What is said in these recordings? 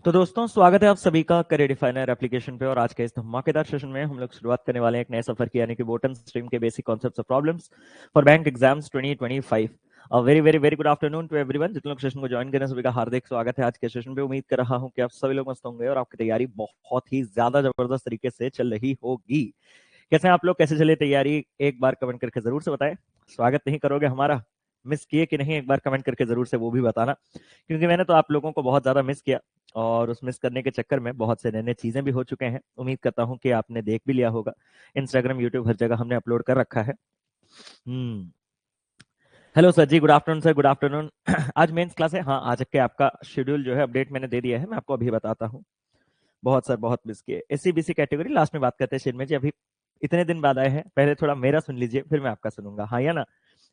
तो दोस्तों स्वागत है आप सभी का करियर डिफाइनर एप्लीकेशन पे। और आज के इस धमाकेदार सेशन में हम लोग शुरुआत करने वाले हैं एक नए सफर की, यानी कि बोटन स्ट्रीम के basic concepts of problems for bank exams 2025। Very very very good afternoon to everyone. जितने लोग सेशन को ज्वाइन करें सभी का हार्दिक स्वागत है आज के सेशन पे। उम्मीद कर रहा हूं कि आप सभी लोग मस्त होंगे और आपकी तैयारी बहुत ही ज्यादा जबरदस्त तरीके से चल रही होगी। कैसे हैं आप लोग, कैसे चले तैयारी, एक बार कमेंट करके जरूर से बताएं। स्वागत नहीं करोगे हमारा, मिस किए कि नहीं, एक बार कमेंट करके जरूर से वो भी बताना, क्योंकि मैंने तो आप लोगों को बहुत ज्यादा मिस किया और उस मिस करने के चक्कर में बहुत से नए नए चीजें भी हो चुके हैं। उम्मीद करता हूं कि आपने देख भी लिया होगा, इंस्टाग्राम यूट्यूब हर जगह हमने अपलोड कर रखा है। Hello sir ji, good afternoon sir, good afternoon. आज मेंस क्लास है। हाँ, आज के आपका शेड्यूल जो है अपडेट मैंने दे दिया है, मैं आपको अभी बताता हूँ। बहुत सर, बहुत मिस किए। एससी बीसी कैटेगरी लास्ट में बात करते हैं शिनमे जी। अभी इतने दिन बाद आए हैं, पहले थोड़ा मेरा सुन लीजिए फिर मैं आपका सुनूंगा, हाँ या ना।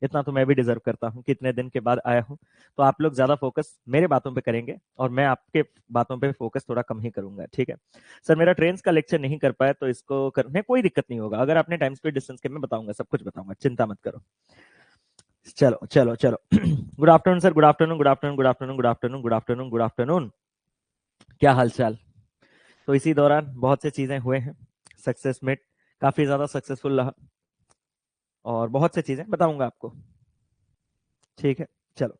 इतना तो मैं भी डिजर्व करता हूँ कि इतने दिन के बाद आया हूँ, तो आप लोग ज्यादा फोकस मेरे बातों पे करेंगे और मैं आपके बातों पे फोकस थोड़ा कम ही करूंगा, ठीक है। सर मेरा ट्रेन्स का लेक्चर नहीं कर पाया, तो इसको करने कोई दिक्कत नहीं होगा। अगर आपने टाइम स्पीड डिस्टेंस के, मैं बताऊंगा, सब कुछ बताऊंगा, चिंता मत करो। चलो चलो चलो। Good afternoon sir, good afternoon, good afternoon, good afternoon, good afternoon, good afternoon, good afternoon. क्या हाल चाल। तो इसी दौरान बहुत से चीजें हुए हैं। सक्सेस मीट काफी ज्यादा सक्सेसफुल रहा और बहुत से चीजें बताऊंगा आपको, ठीक है। चलो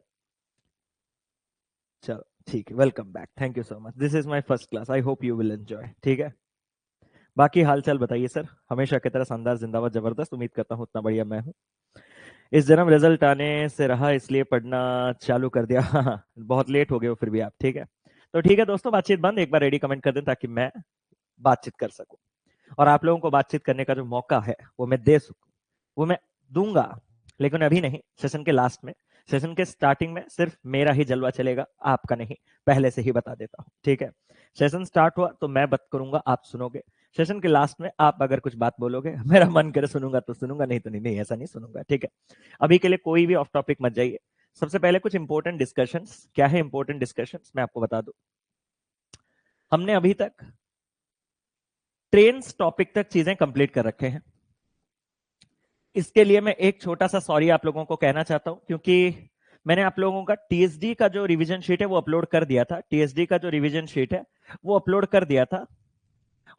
चलो ठीक है, welcome back, thank you so much. This is my first class, I hope you will enjoy, ठीक है। बाकी हाल चाल बताइए सर। हमेशा की तरह शानदार, जिंदाबाद, जबरदस्त। उम्मीद करता हूँ उतना बढ़िया मैं हूँ। इस जन्म रिजल्ट आने से रहा, इसलिए पढ़ना चालू कर दिया। बहुत लेट हो गए हो फिर भी आप, ठीक है। तो ठीक है दोस्तों, बातचीत बंद। एक बार रेडी कमेंट कर दें ताकि मैं बातचीत कर सकूं और आप लोगों को बातचीत करने का जो मौका है वो मैं दे सकूं, वो मैं दूंगा। लेकिन अभी नहीं, सेशन के लास्ट में। सेशन के स्टार्टिंग में सिर्फ मेरा ही जलवा चलेगा, आपका नहीं, पहले से ही बता देता हूं, ठीक है। सेशन स्टार्ट हुआ तो मैं बात करूंगा, आप सुनोगे। सेशन के लास्ट में आप अगर कुछ बात बोलोगे, मेरा मन करे सुनूंगा तो सुनूंगा, नहीं तो नहीं, नहीं ऐसा नहीं सुनूंगा, ठीक है। अभी के लिए कोई भी ऑफ टॉपिक मत जाइए। सबसे पहले कुछ इंपॉर्टेंट डिस्कशंस। क्या है इंपॉर्टेंट डिस्कशंस, मैं आपको बता दूं। हमने अभी तक ट्रेन्स टॉपिक तक चीजें कंप्लीट कर रखे हैं। इसके लिए मैं एक छोटा सा सॉरी आप लोगों को कहना चाहता हूं, क्योंकि मैंने आप लोगों का टीएसडी का जो रिवीजन शीट है वो अपलोड कर दिया था। टीएसडी का जो रिवीजन शीट है वो अपलोड कर दिया था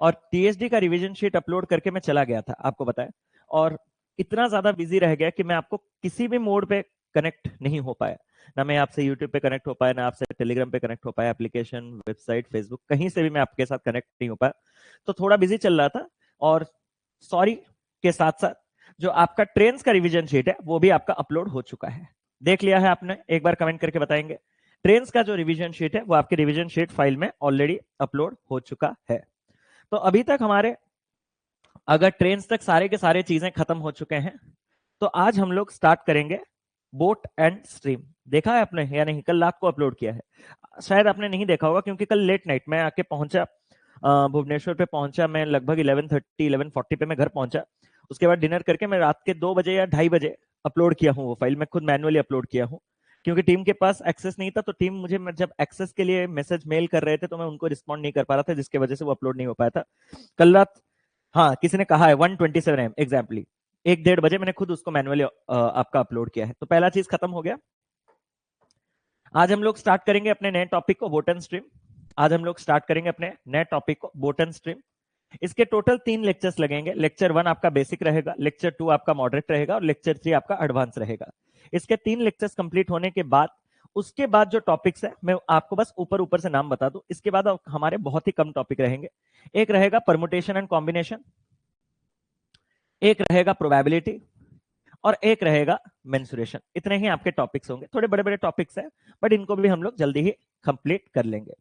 और टीएसडी का रिवीजन शीट अपलोड करके मैं चला गया था, आपको बताया। और इतना ज्यादा बिजी रह गया कि मैं आपको किसी भी मोड पे कनेक्ट नहीं हो पाया। ना मैं आपसे यूट्यूब पे कनेक्ट हो पाया, ना आपसे टेलीग्राम पे कनेक्ट हो पाया, एप्लीकेशन, वेबसाइट, फेसबुक, कहीं से भी मैं आपके साथ कनेक्ट नहीं हो पाया। तो थोड़ा बिजी चल रहा था। और सॉरी के साथ साथ जो आपका ट्रेन्स का रिवीजन शीट है वो भी आपका अपलोड हो चुका है। देख लिया है आपने, एक बार कमेंट करके बताएंगे। ट्रेन्स का जो रिवीजन शीट है वो आपके रिवीजन शीट फाइल में ऑलरेडी अपलोड हो चुका है। तो अभी तक हमारे, अगर ट्रेन्स तक सारे के सारे चीजें खत्म हो चुके हैं, तो आज हम लोग स्टार्ट करेंगे बोट एंड स्ट्रीम। देखा है आपने या नहीं, कल रात को अपलोड किया है। शायद आपने नहीं देखा होगा, क्योंकि कल लेट नाइट मैं आके पहुंचा, भुवनेश्वर पे पहुंचा मैं लगभग 11:30 11:40 पे मैं घर पहुंचा। उसके बाद डिनर करके मैं रात के 2 बजे या 2:30 बजे अपलोड किया हूँ वो फाइल। मैं खुद मैनुअली अपलोड किया हूँ, क्योंकि टीम के पास एक्सेस नहीं था। तो टीम मुझे, जब एक्सेस के लिए मैसेज मेल कर रहे थे तो मैं उनको रिस्पॉन्ड नहीं कर पा रहा था, जिसकी वजह से वो अपलोड नहीं हो पाया था कल रात। हाँ, किसी ने कहा है 1:27 AM एग्जैक्टली, 1-1:30 बजे मैंने खुद उसको मैनुअली आपका अपलोड किया है। तो पहला चीज खत्म हो गया। आज हम लोग स्टार्ट करेंगे अपने नए टॉपिक को, बोटन स्ट्रीम। आज हम लोग स्टार्ट करेंगे अपने नए टॉपिक को, बोटन स्ट्रीम। इसके टोटल 3 लेक्चर्स लगेंगे। लेक्चर 1 आपका बेसिक रहेगा, लेक्चर 2 आपका मॉडरेट रहेगा और लेक्चर 3 आपका एडवांस रहेगा। इसके 3 लेक्चर्स कंप्लीट होने के बाद, उसके बाद जो टॉपिक्स है मैं आपको बस ऊपर ऊपर से नाम बता दूं। इसके बाद हमारे बहुत ही कम टॉपिक रहेंगे। एक रहेगा परमुटेशन एंड कॉम्बिनेशन, एक रहेगा प्रोबेबिलिटी और एक रहेगा मेंसुरेशन। इतने ही आपके टॉपिक्स होंगे। थोड़े बड़े बड़े टॉपिक्स हैं, बट इनको भी हम लोग जल्दी ही कंप्लीट कर लेंगे।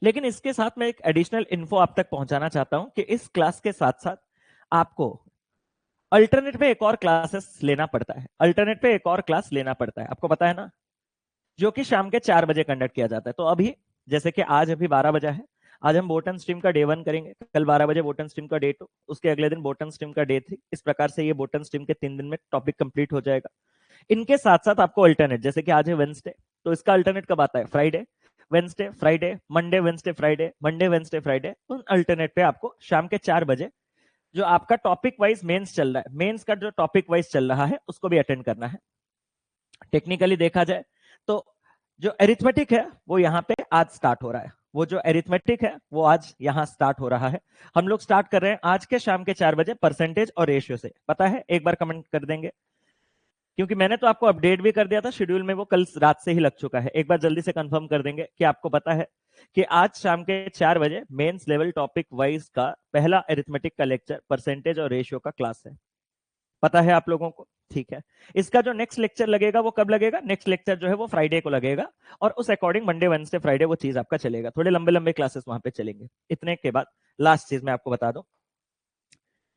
लेकिन इसके साथ मैं एक एडिशनल इन्फो आप तक पहुंचाना चाहता हूं कि इस क्लास के साथ साथ आपको अल्टरनेट पे एक और क्लासेस लेना पड़ता है। अल्टरनेट पे एक और क्लास लेना पड़ता है, आपको पता है ना, जो कि शाम के 4 बजे कंडक्ट किया जाता है। तो अभी, जैसे कि आज अभी 12 बजा है, आज हम बोटन स्ट्रीम का डे 1 करेंगे, कल 12 बजे बोटन स्ट्रीम का डे 2, उसके अगले दिन बोटन स्ट्रीम का डे 3। इस प्रकार से ये बोटन स्ट्रीम के 3 दिन में टॉपिक कंप्लीट हो जाएगा। इनके साथ साथ आपको अल्टरनेट, जैसे कि आज है वेंसडे, तो इसका अल्टरनेट कब आता है, Friday, Wednesday, Friday, Monday, Wednesday, Friday, Monday, Wednesday, Friday. उन अल्टरनेट पे आपको शाम के 4 बजे जो आपका टॉपिक वाइज मेंस चल रहा है, मेंस का जो टॉपिक वाइज चल रहा है उसको भी अटेंड करना है। टेक्निकली देखा जाए तो जो अरिथमेटिक है वो यहाँ पे आज स्टार्ट हो रहा है, वो जो अरिथमेटिक है वो आज यहाँ स्टार्ट हो रहा है। हम लोग स्टार्ट कर रहे हैं आज के शाम के 4 बजे परसेंटेज और रेशियो से। पता है, एक बार कमेंट कर देंगे, क्योंकि मैंने तो आपको अपडेट भी कर दिया था शेड्यूल में, वो कल रात से ही लग चुका है। एक बार जल्दी से कंफर्म कर देंगे कि आपको पता है कि आज शाम के 4 बजे मेंस लेवल टॉपिक वाइज का पहला अरिथमेटिक का लेक्चर परसेंटेज और रेशियो का क्लास है। पता है आप लोगों को? ठीक है। इसका जो नेक्स्ट लेक्चर लगेगा वो कब लगेगा? नेक्स्ट लेक्चर जो है वो फ्राइडे को लगेगा, और उस अकॉर्डिंग मंडे वेडनेसडे फ्राइडे वो चीज आपका चलेगा। थोड़े लंबे लंबे क्लासेस वहां पे चलेंगे। इतने के बाद लास्ट चीज मैं आपको बता दूं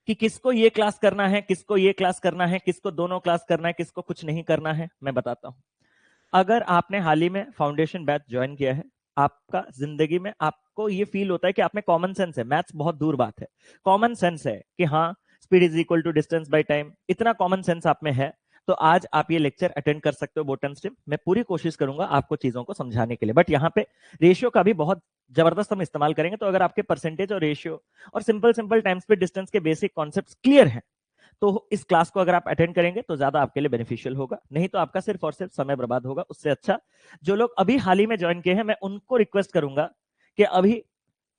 कि किसको ये क्लास करना है, किसको ये क्लास करना है, किसको दोनों क्लास करना है, किसको कुछ नहीं करना है, मैं बताता हूं। अगर आपने हाल ही में फाउंडेशन बैच ज्वाइन किया है, आपका जिंदगी में आपको ये फील होता है कि आप में कॉमन सेंस है, मैथ्स बहुत दूर बात है, कॉमन सेंस है कि हाँ speed is equal to distance by time, इतना कॉमन सेंस आप में है, तो आज आप ये लेक्चर अटेंड कर सकते हो बोटन स्ट्रीम। मैं पूरी कोशिश करूंगा आपको चीजों को समझाने के लिए, बट यहाँ पे रेशियो का भी बहुत जबरदस्त हम इस्तेमाल करेंगे। तो अगर आपके परसेंटेज और रेशियो और simple simple time speed distance के बेसिक कॉन्सेप्ट क्लियर है, तो इस क्लास को अगर आप अटेंड करेंगे तो ज्यादा आपके लिए बेनिफिशियल होगा, नहीं तो आपका सिर्फ और सिर्फ समय बर्बाद होगा। उससे अच्छा जो लोग अभी हाल ही में ज्वाइन किए हैं, मैं उनको रिक्वेस्ट करूंगा कि अभी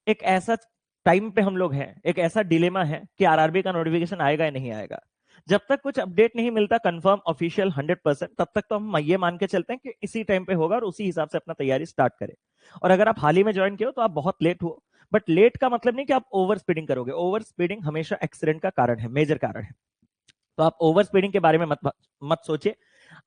एक ऐसा टाइम पे हम लोग हैं, एक ऐसा डिलेमा है कि आरआरबी का नोटिफिकेशन आएगा या नहीं आएगा। जब तक कुछ अपडेट नहीं मिलता कंफर्म ऑफिशियल 100%, तब तक तो हम ये मान के चलते हैं कि इसी टाइम पे होगा और उसी हिसाब से अपना तैयारी स्टार्ट करें। और अगर आप हाल ही में ज्वाइन किए हो तो आप बहुत लेट हो, बट लेट का मतलब नहीं कि आप ओवर स्पीडिंग करोगे। ओवर स्पीडिंग हमेशा एक्सीडेंट का कारण है, मेजर कारण है। तो आप ओवर स्पीडिंग के बारे में मत सोचिए।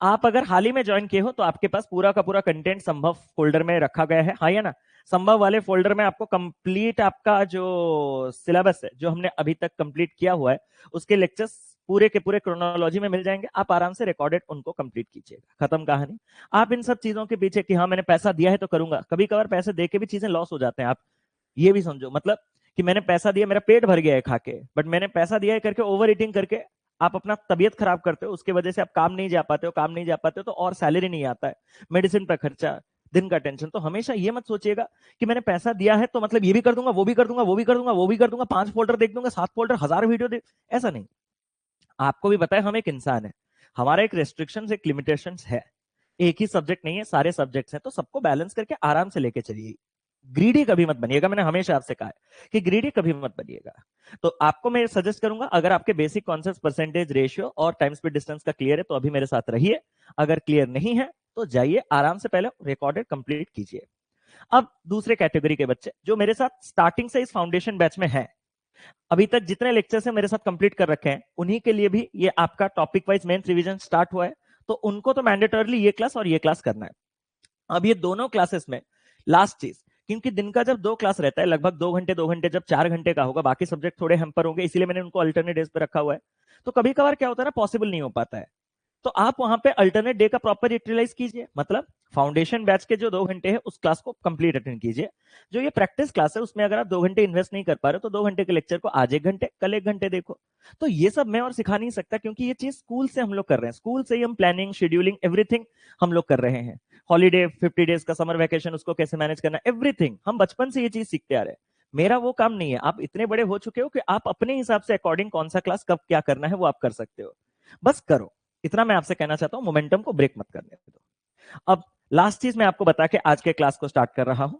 आप अगर हाल ही में ज्वाइन किए हो तो आपके पास पूरा का पूरा कंटेंट संभव फोल्डर में रखा गया है, हाँ या ना? संभव वाले फोल्डर में आपको कंप्लीट आपका जो सिलेबस है, जो हमने अभी तक कंप्लीट किया हुआ है, उसके लेक्चर्स पूरे के पूरे क्रोनोलॉजी में मिल जाएंगे। आप आराम से रिकॉर्डेड उनको कंप्लीट कीजिएगा, खत्म कहानी। आप इन सब चीजों के पीछे कि हाँ मैंने पैसा दिया है तो करूंगा, कभी कभार पैसे दे के भी चीजें लॉस हो जाते हैं। आप ये भी समझो, मतलब कि मैंने पैसा दिया, मेरा पेट भर गया है खा के, बट मैंने पैसा दिया है करके ओवर ईटिंग करके आप अपना तबीयत खराब करते हो, उसकी वजह से आप काम नहीं जा पाते हो, काम नहीं जा पाते हो तो और सैलरी नहीं आता है, मेडिसिन पर खर्चा, दिन का टेंशन। तो हमेशा ये मत सोचिएगा कि मैंने पैसा दिया है तो मतलब ये भी कर दूंगा, वो भी कर दूंगा, वो भी कर दूंगा, वो भी कर दूंगा, 5 फोल्डर देख दूंगा, 7 फोल्डर, 1000 वीडियो देख, ऐसा नहीं। आपको भी पता है हम एक इंसान है, हमारा एक रेस्ट्रिक्शन एक लिमिटेशन है, एक ही सब्जेक्ट नहीं है, सारे सब्जेक्ट्स हैं, तो सबको बैलेंस करके आराम से लेके चलिए। ग्रीडी कभी मत बनिएगा, मैंने हमेशा आपसे कहा है कि ग्रीडी कभी मत बनिएगा। तो आपको मैं सजेस्ट करूंगा, अगर आपके बेसिक कॉन्सेप्ट परसेंटेज रेशियो और टाइम स्पीड डिस्टेंस का क्लियर है तो अभी मेरे साथ रहिए, अगर क्लियर नहीं है तो जाइए आराम से पहले रिकॉर्डेड कंप्लीट कीजिए। अब दूसरे कैटेगरी के बच्चे जो मेरे साथ स्टार्टिंग से इस फाउंडेशन बैच में हैं, अभी तक जितने लेक्चर्स है मेरे साथ कंप्लीट कर रखे हैं, उन्हीं के लिए भी ये आपका topic wise mains revision start हुआ है, तो उनको तो मैंडेटरली ये क्लास और ये क्लास करना है। अब ये दोनों क्लासेस में लास्ट चीज, क्योंकि दिन का जब 2 क्लास रहता है, लगभग 2 घंटे 2 घंटे, जब 4 घंटे का होगा, बाकी सब्जेक्ट थोड़े हैम्पर होंगे, इसीलिए मैंने उनको अल्टरनेट डेज पे रखा हुआ है। तो कभी कभार क्या होता है ना, पॉसिबल नहीं हो पाता है, तो आप वहां पे अल्टरनेट डे का प्रॉपर यूटिलाइज कीजिए। मतलब फाउंडेशन बैच के जो 2 घंटे है उस क्लास को कंप्लीट अटेंड कीजिए। जो ये प्रैक्टिस क्लास है उसमें अगर आप 2 घंटे इन्वेस्ट नहीं कर पा रहे हो तो 2 घंटे के लेक्चर को आज 1 घंटे, कल 1 घंटे देखो। तो ये सब मैं और सिखा नहीं सकता, क्योंकि ये चीज स्कूल से हम लोग कर रहे हैं, स्कूल से ही हम प्लानिंग शेड्यूलिंग एवरीथिंग हम लोग कर रहे हैं। हॉलीडे 50 डेज का समर वैकेशन, उसको कैसे मैनेज करना, एवरीथिंग हम बचपन से ये चीज सीखते आ रहे हैं। मेरा वो काम नहीं है, आप इतने बड़े हो चुके हो कि आप अपने हिसाब से अकॉर्डिंग कौन सा क्लास कब क्या करना है वो आप कर सकते हो, बस करो। इतना मैं आपसे कहना चाहता हूं, मोमेंटम को ब्रेक मत करने दो। अब लास्ट चीज मैं आपको बता के आज के क्लास को स्टार्ट कर रहा हूं।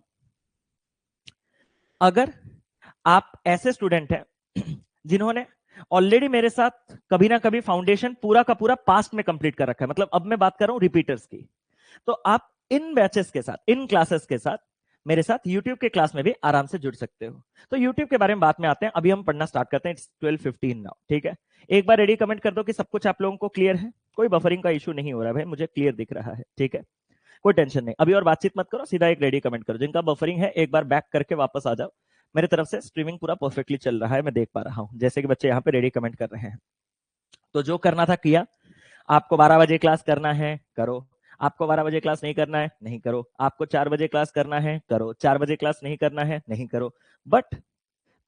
अगर आप ऐसे स्टूडेंट हैं जिन्होंने ऑलरेडी मेरे साथ कभी ना कभी फाउंडेशन पूरा का पूरा पास्ट में कंप्लीट कर रखा है, मतलब अब मैं बात कर रहा हूं रिपीटर्स की, तो आप इन बैचेस के साथ, इन क्लासेस के साथ मेरे साथ YouTube के क्लास में भी आराम से जुड़ सकते हो। तो YouTube के बारे में बात में आते हैं, अभी हम पढ़ना स्टार्ट करते हैं। इट्स 12:15 नाउ, ठीक है। एक बार रेडी कमेंट कर दो कि सब कुछ आप लोगों को क्लियर है, कोई बफरिंग का इशू नहीं हो रहा है भाई, मुझे क्लियर दिख रहा है, ठीक है। कोई टेंशन नहीं, अभी और बातचीत मत करो, सीधा एक रेडी कमेंट करो। जिनका बफरिंग है एक बार बैक करके वापस आ जाओ। मेरी तरफ से स्ट्रीमिंग पूरा परफेक्टली चल रहा है, मैं देख पा रहा हूं, जैसे कि बच्चे यहाँ पे रेडी कमेंट कर रहे हैं। तो जो करना था किया। आपको 12 बजे क्लास करना है करो, आपको 12 बजे क्लास नहीं करना है नहीं करो, आपको 4 बजे क्लास करना है करो, 4 बजे क्लास नहीं करना है नहीं करो, बट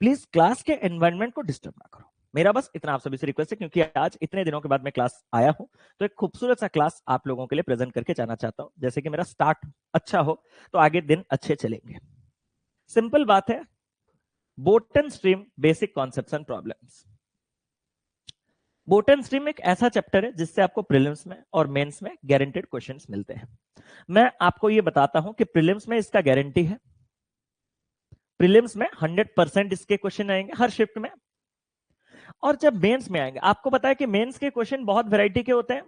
प्लीज क्लास के एनवायरनमेंट को डिस्टर्ब ना करो। मेरा बस इतना आप सभी से रिक्वेस्ट है, क्योंकि आज इतने दिनों के बाद मैं क्लास आया हूं, तो एक खूबसूरत सा क्लास आप लोगों के लिए प्रेजेंट करके जाना चाहता हूं, जैसे कि मेरा स्टार्ट अच्छा हो तो आगे दिन अच्छे चलेंगे। सिंपल बात है, boat and stream basic concepts and problems. Boat and stream एक ऐसा चैप्टर है जिससे आपको प्रीलिम्स में और मेंस में गारंटेड क्वेश्चंस मिलते हैं। मैं आपको ये बताता हूं कि प्रीलिम्स में इसका गारंटी है, प्रीलिम्स में 100% इसके क्वेश्चन आएंगे हर शिफ्ट में। और जब मेंस में आएंगे, आपको पता है कि मेंस के क्वेश्चन बहुत वैरायटी के होते हैं।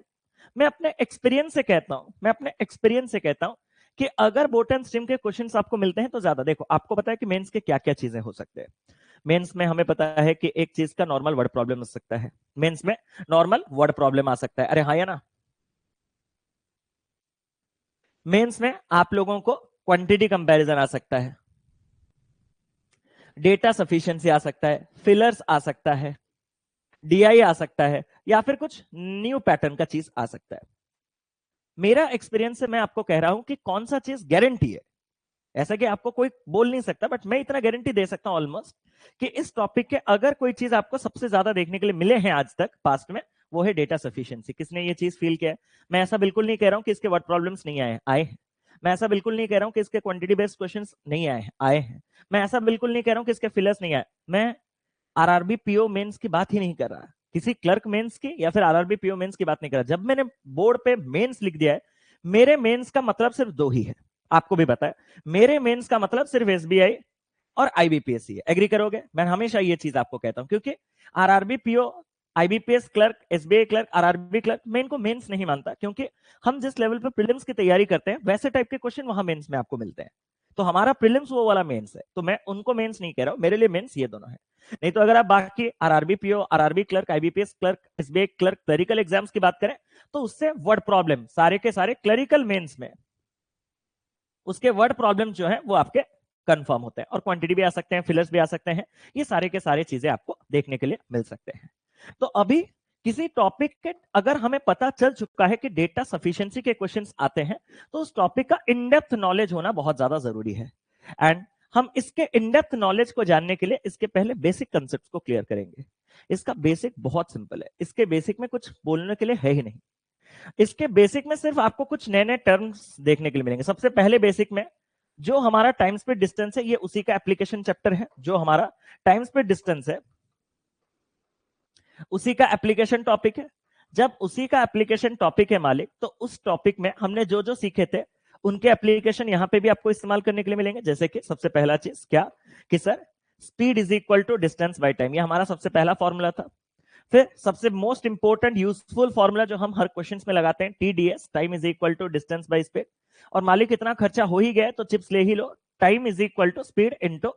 मैं अपने एक्सपीरियंस से कहता हूं कि अगर बोट एंड स्ट्रीम के क्वेश्चंस आपको मिलते हैं तो ज्यादा देखो, आपको पता है कि मेंस के क्या क्या चीजें हो सकते हैं। मेंस में हमें पता है कि एक चीज का नॉर्मल वर्ड प्रॉब्लम हो सकता है, मेंस में नॉर्मल वर्ड प्रॉब्लम आ सकता है। अरे हाँ या ना? मेंस में आप लोगों को क्वांटिटी कंपैरिजन आ सकता है, डेटा सफिशिएंसी आ सकता है, फिलर्स आ सकता है, डीआई आ सकता है, या फिर कुछ न्यू पैटर्न का चीज आ सकता है। मेरा एक्सपीरियंस से मैं आपको कह रहा हूं कि कौन सा चीज गारंटी है, ऐसा कि आपको कोई बोल नहीं सकता, बट मैं इतना गारंटी दे सकता हूं ऑलमोस्ट कि इस टॉपिक के अगर कोई चीज आपको सबसे ज्यादा देखने के लिए मिले हैं आज तक पास्ट में, वो है डेटा सफिशिएंसी। किसने ये चीज फील किया है? मैं ऐसा बिल्कुल नहीं कह रहा हूं कि इसके वर्ड प्रॉब्लम्स नहीं आए हैं। मैं ऐसा बिल्कुल नहीं कह रहा हूं कि इसके क्वांटिटी बेस्ड क्वेश्चंस नहीं आए हैं। मैं ऐसा बिल्कुल नहीं कह रहा हूं कि इसके फिलर्स नहीं आए। मैं आरआरबी पीओ मेंस की बात ही नहीं कर रहा, किसी क्लर्क मेंस की या फिर आरआरबी पीओ मेंस की बात नहीं कर रहा। जब मैंने बोर्ड पे मेंस लिख दिया है, मेरे मेंस का मतलब सिर्फ दो ही है, आपको भी पता है। मेरे मेंस का मतलब सिर्फ एसबीआई और आईबीपीएस ही है। एग्री करोगे? मैं हमेशा ये चीज आपको कहता हूं, क्योंकि RRB PO, IBPS clerk, SBI clerk, RRB clerk, मैं इनको मेंस नहीं मानता, क्योंकि हम जिस लेवल पे प्रीलिम्स की तैयारी करते हैं वैसे टाइप के क्वेश्चन वहां मेंस में आपको मिलते हैं। तो हमारा प्रीलिम्स वो वाला मेंस है, तो मैं उनको मेंस नहीं कह रहा हूं, मेरे लिए मेंस ये दोनों है। नहीं तो अगर आप बाकी RRB PO, RRB clerk, IBPS clerk, SBI clerk, clerical exams की बात करें, तो उससे वर्ड प्रॉब्लम सारे के सारे क्लरिकल मेंस में उसके वर्ड प्रॉब्लम जो है वो आपके कंफर्म होते हैं, और क्वांटिटी भी आ सकते हैं, फिलर्स भी आ सकते हैं, ये सारे के सारे चीजें आपको देखने के लिए मिल सकते हैं। तो अभी किसी टॉपिक के अगर हमें पता चल चुका है कि डेटा सफिशिएंसी के क्वेश्चंस आते हैं, तो उस टॉपिक का इन डेप्थ नॉलेज होना बहुत ज्यादा जरूरी है। एंड हम इसके इन डेप्थ नॉलेज को जानने के लिए इसके पहले बेसिक कंसेप्ट को क्लियर करेंगे। इसका बेसिक बहुत सिंपल है, इसके बेसिक में कुछ बोलने के लिए है ही नहीं। इसके बेसिक में सिर्फ आपको कुछ नए नए टर्म्स देखने के लिए मिलेंगे। सबसे पहले बेसिक में जो हमारा टाइम स्पीड डिस्टेंस है, ये उसी का एप्लीकेशन चैप्टर है। जो हमारा टाइम स्पीड डिस्टेंस है उसी का एप्लीकेशन टॉपिक है। जब उसी का एप्लीकेशन टॉपिक है मालिक, तो उस टॉपिक में हमने जो जो सीखे थे उनके एप्लीकेशन यहां पे भी आपको इस्तेमाल करने के लिए मिलेंगे। जैसे कि सबसे पहला चीज क्या कि sir speed is equal to distance by time, ये हमारा सबसे पहला फॉर्मूला था। फिर सबसे मोस्ट इंपोर्टेंट यूजफुल फॉर्मूला जो हम हर क्वेश्चन में लगाते हैं, TDS, time is equal to distance by speed. और मालिक इतना खर्चा हो ही गया तो चिप्स ले ही लो, time is equal to speed into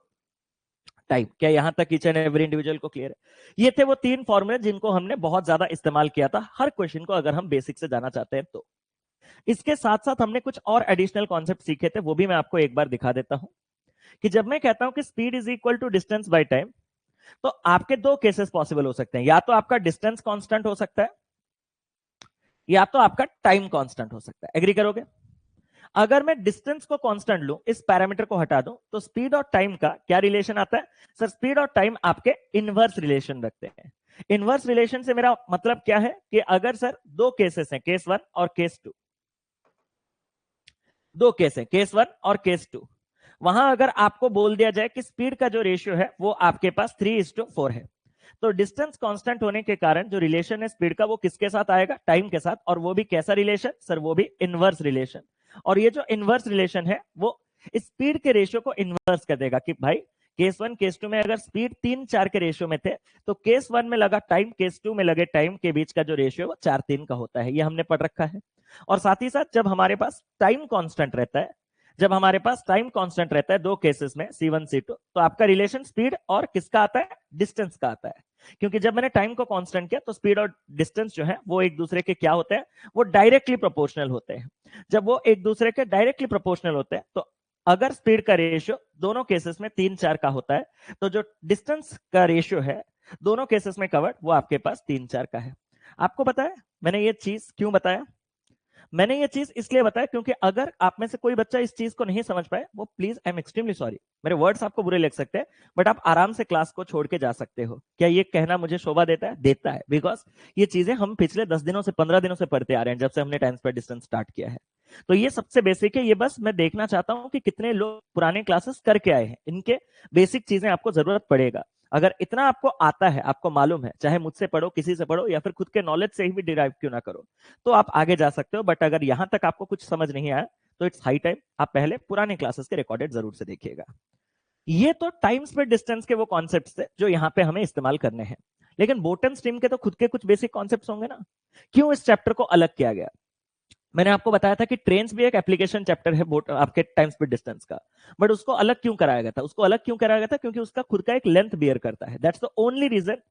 time. क्या यहां तक ईच एंड एवरी इंडिविजुअल को क्लियर है? ये थे वो तीन फॉर्मूले जिनको हमने बहुत ज्यादा इस्तेमाल किया था हर क्वेश्चन को अगर हम बेसिक से जाना चाहते हैं तो। इसके साथ साथ हमने कुछ और एडिशनल कॉन्सेप्ट सीखे थे, वो भी मैं आपको एक बार दिखा देता हूं। कि जब मैं कहता हूं कि speed is equal to distance by time, तो आपके दो केसेस पॉसिबल हो सकते हैं। या तो आपका डिस्टेंस कांस्टेंट हो सकता है, या तो आपका टाइम कांस्टेंट हो सकता है। एग्री करोगे? अगर मैं डिस्टेंस को कांस्टेंट लूं, इस पैरामीटर को हटा दूं, तो स्पीड और टाइम का क्या रिलेशन आता है? सर स्पीड और टाइम आपके इनवर्स रिलेशन रखते हैं। इनवर्स रिलेशन से मेरा मतलब क्या है कि अगर सर दो केसेस हैं, केस वन और केस टू, दो केस हैं, केस वन और केस टू, वहां अगर आपको बोल दिया जाए कि स्पीड का जो रेशियो है वो आपके पास 3:4 है, तो डिस्टेंस कांस्टेंट होने के कारण जो रिलेशन है स्पीड का वो किसके साथ आएगा? टाइम के साथ। और वो भी कैसा रिलेशन? सर वो भी इनवर्स रिलेशन। और ये जो इनवर्स रिलेशन है वो स्पीड के रेशियो को इनवर्स कर देगा कि भाई केस वन केस टू में अगर स्पीड 3:4 के रेशियो में थे, तो केस वन में लगा टाइम, केस टू में लगे टाइम के बीच का जो रेशियो वो 4:3 का होता है। ये हमने पढ़ रखा है। और साथ ही साथ जब हमारे पास टाइम कांस्टेंट रहता है, जब हमारे पास टाइम कांस्टेंट रहता है दो केसेस में C1 C2, तो आपका रिलेशन स्पीड और किसका आता है? डिस्टेंस का आता है। क्योंकि जब मैंने टाइम को कांस्टेंट किया तो स्पीड और डिस्टेंस जो है वो एक दूसरे के क्या होते हैं? वो डायरेक्टली प्रोपोर्शनल होते हैं। जब वो एक दूसरे के डायरेक्टली प्रोपोर्शनल होते हैं, तो अगर स्पीड का रेशियो दोनों केसेस में 3:4 का होता है, तो जो डिस्टेंस का रेशियो है दोनों केसेस में कवर्ड वो आपके पास 3:4 का है। आपको पता है मैंने ये चीज क्यों बताया? मैंने ये चीज इसलिए बताया क्योंकि अगर आप में से कोई बच्चा इस चीज को नहीं समझ पाए, वो please I am extremely sorry, मेरे वर्ड्स आपको बुरे लग सकते हैं, बट आप आराम से क्लास को छोड़ के जा सकते हो। क्या ये कहना मुझे शोभा देता है? देता है, बिकॉज ये चीजें हम पिछले 10 दिनों से 15 दिनों से पढ़ते आ रहे हैं, जब से हमने टाइम स्पेड डिस्टेंस स्टार्ट किया है। तो ये सबसे बेसिक है। ये बस मैं देखना चाहता हूं कि कितने लोग पुराने क्लासेस करके आए हैं, इनके बेसिक चीजें आपको जरूरत पड़ेगा। अगर इतना आपको आता है, आपको मालूम है, चाहे मुझसे पढ़ो, किसी से पढ़ो, या फिर खुद के नॉलेज से ही भी डिराइव क्यों ना करो, तो आप आगे जा सकते हो। बट अगर यहां तक आपको कुछ समझ नहीं आया तो इट्स हाई टाइम आप पहले पुराने क्लासेस के रिकॉर्डेड जरूर से देखिएगा। ये तो टाइम स्पीड डिस्टेंस के वो कॉन्सेप्ट्स थे जो यहाँ पे हमें इस्तेमाल करने हैं, लेकिन बोट एंड स्ट्रीम के तो खुद के कुछ बेसिक कॉन्सेप्ट्स होंगे ना। क्यों इस चैप्टर को अलग किया गया? मैंने आपको बताया था कि ट्रेन्स भी एक एप्लीकेशन चैप्टर है बोट आपके टाइम स्पीड डिस्टेंस का, बट उसको अलग क्यों कराया गया था? उसको अलग क्यों कराया गया था? क्योंकि उसका खुद का एक लेंथ बियर करता है। That's the only reason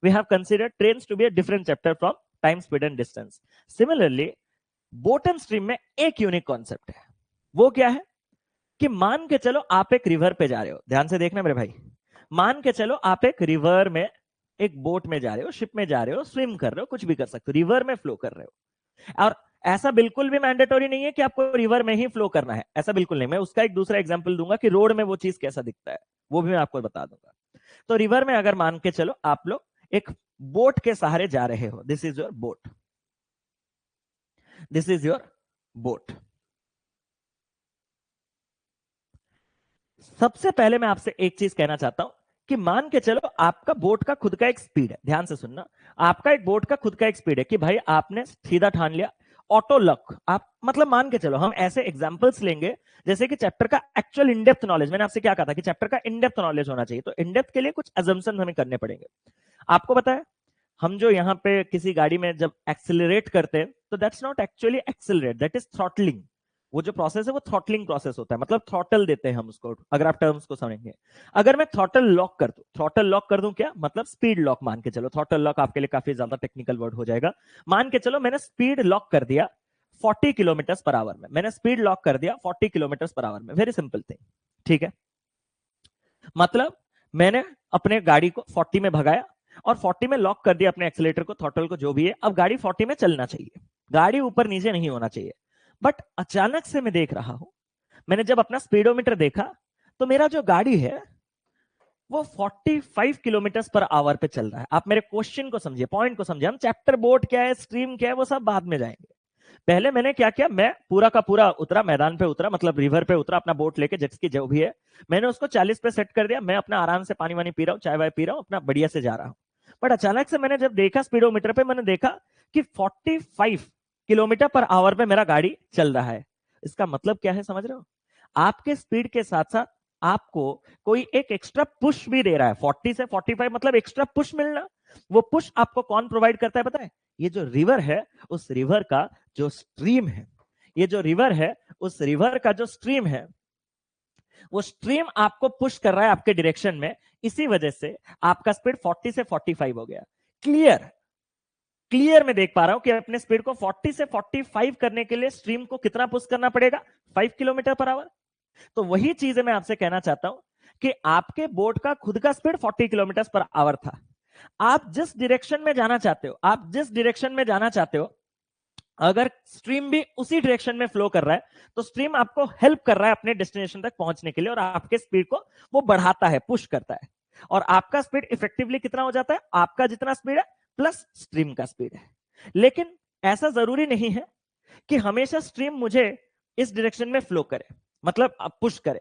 we have considered trains to be a different chapter from time speed and distance. Similarly boat and stream में एक यूनिक कॉन्सेप्ट है, वो क्या है कि मान के चलो आप एक रिवर पे जा रहे हो, ध्यान से देखना मेरे भाई, मान के चलो आप एक रिवर में, एक बोट में जा रहे हो, शिप में जा रहे हो, स्विम कर रहे हो, कुछ भी कर सकते हो, रिवर में फ्लो कर रहे हो। और ऐसा बिल्कुल भी मैंडेटरी नहीं है कि आपको रिवर में ही फ्लो करना है, ऐसा बिल्कुल नहीं। मैं उसका एक दूसरा एग्जांपल दूंगा कि रोड में वो चीज कैसा दिखता है, वो भी मैं आपको बता दूंगा। तो रिवर में अगर मान के चलो आप लोग एक बोट के सहारे जा रहे हो, this is your boat, this is your boat. सबसे पहले मैं आपसे एक चीज कहना चाहता हूं कि मान के चलो आपका बोट का खुद का एक स्पीड है, ध्यान से सुनना, आपका एक बोट का खुद का एक स्पीड है कि भाई आपने सीधा ठान लिया ऑटो लॉक, आप मतलब मान के चलो हम ऐसे एग्जांपल्स लेंगे जैसे कि चैप्टर का एक्चुअल इनडेप्थ नॉलेज, मैंने आपसे क्या कहा था कि चैप्टर का इनडेप्थ नॉलेज होना चाहिए, तो इनडेप्थ के लिए कुछ अजम्पशन हमें करने पड़ेंगे। आपको पता है हम जो यहाँ पे किसी गाड़ी में जब एक्सिलरेट करते हैं तो that's not actually accelerate, that is throttling. वो जो प्रोसेस है वो थ्रॉटलिंग प्रोसेस होता है, मतलब थ्रॉटल देते हैं हम उसको, अगर आप टर्म्स को समझेंगे। अगर मैं थ्रॉटल लॉक कर दूं, थ्रॉटल लॉक कर दूं क्या मतलब स्पीड लॉक, मान के चलो थ्रॉटल लॉक आपके लिए काफी ज्यादा टेक्निकल वर्ड हो जाएगा। मान के चलो मैंने स्पीड लॉक कर दिया 40 किलोमीटर पर आवर में, मैंने स्पीड लॉक कर दिया 40 किलोमीटर पर आवर में, वेरी सिंपल थिंग, ठीक है। मतलब मैंने अपने गाड़ी को 40 में भगाया और 40 में लॉक कर दिया अपने एक्सीलेटर को, थ्रॉटल को, जो भी है। अब गाड़ी 40 में चलना चाहिए, गाड़ी ऊपर नीचे नहीं होना चाहिए। बट अचानक से मैं देख रहा हूं, मैंने जब अपना स्पीडोमीटर देखा तो मेरा जो गाड़ी है वो 45 किलोमीटर पर आवर पे चल रहा है। आप मेरे क्वेश्चन को समझिए, पॉइंट को समझिए, हम चैप्टर बोर्ड क्या है, स्ट्रीम क्या है, वो सब बाद में जाएंगे। पहले मैंने क्या किया, मैं पूरा का पूरा उतरा, मैदान पे उतरा, मतलब रिवर पे उतरा, अपना बोट लेके, जेट स्की जो भी है, मैंने उसको 40 पे सेट कर दिया। मैं अपना आराम से पानी वानी पी रहा हूँ, चाय वाय पी रहा हूँ, अपना बढ़िया से जा रहा हूँ। बट अचानक से मैंने जब देखा स्पीडोमीटर पे, मैंने देखा कि 45 किलोमीटर पर आवर पे मेरा गाड़ी चल रहा है। इसका मतलब क्या है समझ रहे हो? आपके स्पीड के साथ साथ आपको कोई एक एक्स्ट्रा पुश भी दे रहा है, 40 से 45 मतलब एक्स्ट्रा पुश मिलना। वो पुश आपको कौन प्रोवाइड करता है पता है? ये जो रिवर है, उस रिवर का जो स्ट्रीम है, ये जो रिवर है उस रिवर का जो स्ट्रीम है, वो स्ट्रीम आपको पुश कर रहा है आपके डायरेक्शन में। इसी वजह से आपका स्पीड 40 से 45 हो गया। क्लियर? क्लियर मैं देख पा रहा हूं कि अपने स्पीड को 40 से 45 करने के लिए स्ट्रीम को कितना पुश करना पड़ेगा? 5 किलोमीटर पर आवर। तो वही चीजें मैं आपसे कहना चाहता हूं कि आपके बोट का खुद का स्पीड 40 किलोमीटर पर आवर था। आप जिस डायरेक्शन में जाना चाहते हो, आप जिस डायरेक्शन में जाना चाहते हो, अगर स्ट्रीम भी उसी डायरेक्शन में फ्लो कर रहा है तो स्ट्रीम आपको हेल्प कर रहा है अपने डेस्टिनेशन तक पहुंचने के लिए, और आपके स्पीड को वो बढ़ाता है, पुश करता है। और आपका स्पीड इफेक्टिवली कितना हो जाता है? आपका जितना स्पीड है प्लस स्ट्रीम का स्पीड है। लेकिन ऐसा जरूरी नहीं है कि हमेशा स्ट्रीम मुझे इस डायरेक्शन में फ्लो करे, मतलब पुश करे।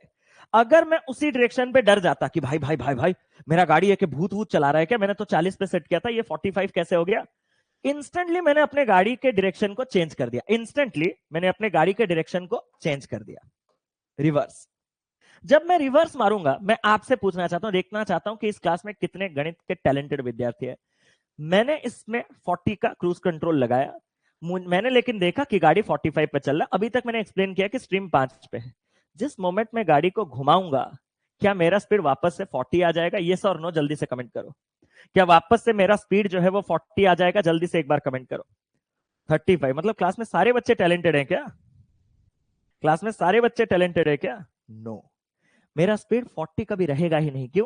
अगर मैं उसी डायरेक्शन पे डर जाता कि भाई भाई भाई भाई मेरा गाड़ी है कि भूत भूत चला रहा है क्या, मैंने तो 40 पे सेट किया था, ये 45 कैसे हो गया, इंस्टेंटली मैंने अपने गाड़ी के डायरेक्शन को चेंज कर दिया। इंस्टेंटली मैंने अपने गाड़ी के डायरेक्शन को चेंज कर दिया, रिवर्स। जब मैं रिवर्स मारूंगा, मैं आपसे पूछना चाहता हूं, देखना चाहता हूं कि इस क्लास में कितने गणित के टैलेंटेड विद्यार्थी है। मैंने इसमें 40 का क्रूज कंट्रोल लगाया, मैंने लेकिन देखा कि गाड़ी 45 पे चल रहा है। अभी तक मैंने एक्सप्लेन किया कि स्ट्रीम 5 पे है। जिस मोमेंट में गाड़ी को घुमाऊंगा, क्या मेरा स्पीड वापस से 40 आ जाएगा? यस और नो जल्दी से कमेंट करो। क्या वापस से मेरा स्पीड जो है वो 40 आ जाएगा? जल्दी से एक बार कमेंट करो। 35 मतलब क्लास में सारे बच्चे टैलेंटेड हैं क्या? क्लास में सारे बच्चे टैलेंटेड है क्या? No no. मेरा स्पीड 40 कभी रहेगा ही नहीं। क्यों?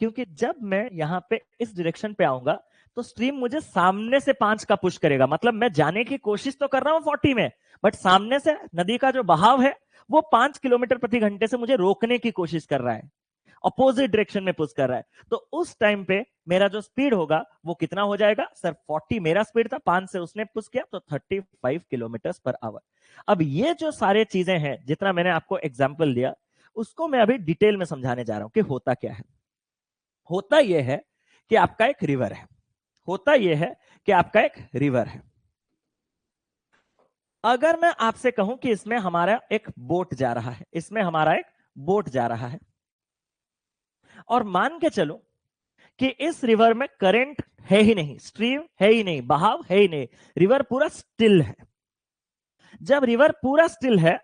क्योंकि जब मैं यहां पे इस डायरेक्शन पे आऊंगा तो स्ट्रीम मुझे सामने से 5 का पुश करेगा। मतलब मैं जाने की कोशिश तो कर रहा हूं 40 में, बट सामने से नदी का जो बहाव है वो 5 किलोमीटर प्रति घंटे से मुझे रोकने की कोशिश कर रहा है, अपोजिट डायरेक्शन में पुश कर रहा है। तो उस टाइम पे मेरा जो स्पीड होगा वो कितना हो जाएगा? सर 40 मेरा स्पीड था, 5 से उसने पुश किया तो 35 किलोमीटर पर आवर। अब ये जो सारे चीजें हैं, जितना मैंने आपको एग्जाम्पल दिया, उसको मैं अभी डिटेल में समझाने जा रहा हूं कि होता क्या है। होता यह है कि आपका एक रिवर है, होता यह है कि आपका एक रिवर है। अगर मैं आपसे कहूं कि इसमें हमारा एक बोट जा रहा है, इसमें हमारा एक बोट जा रहा है, और मान के चलो कि इस रिवर में करंट है ही नहीं, स्ट्रीम है ही नहीं, बहाव है ही नहीं, रिवर पूरा स्टिल है। जब रिवर पूरा स्टिल है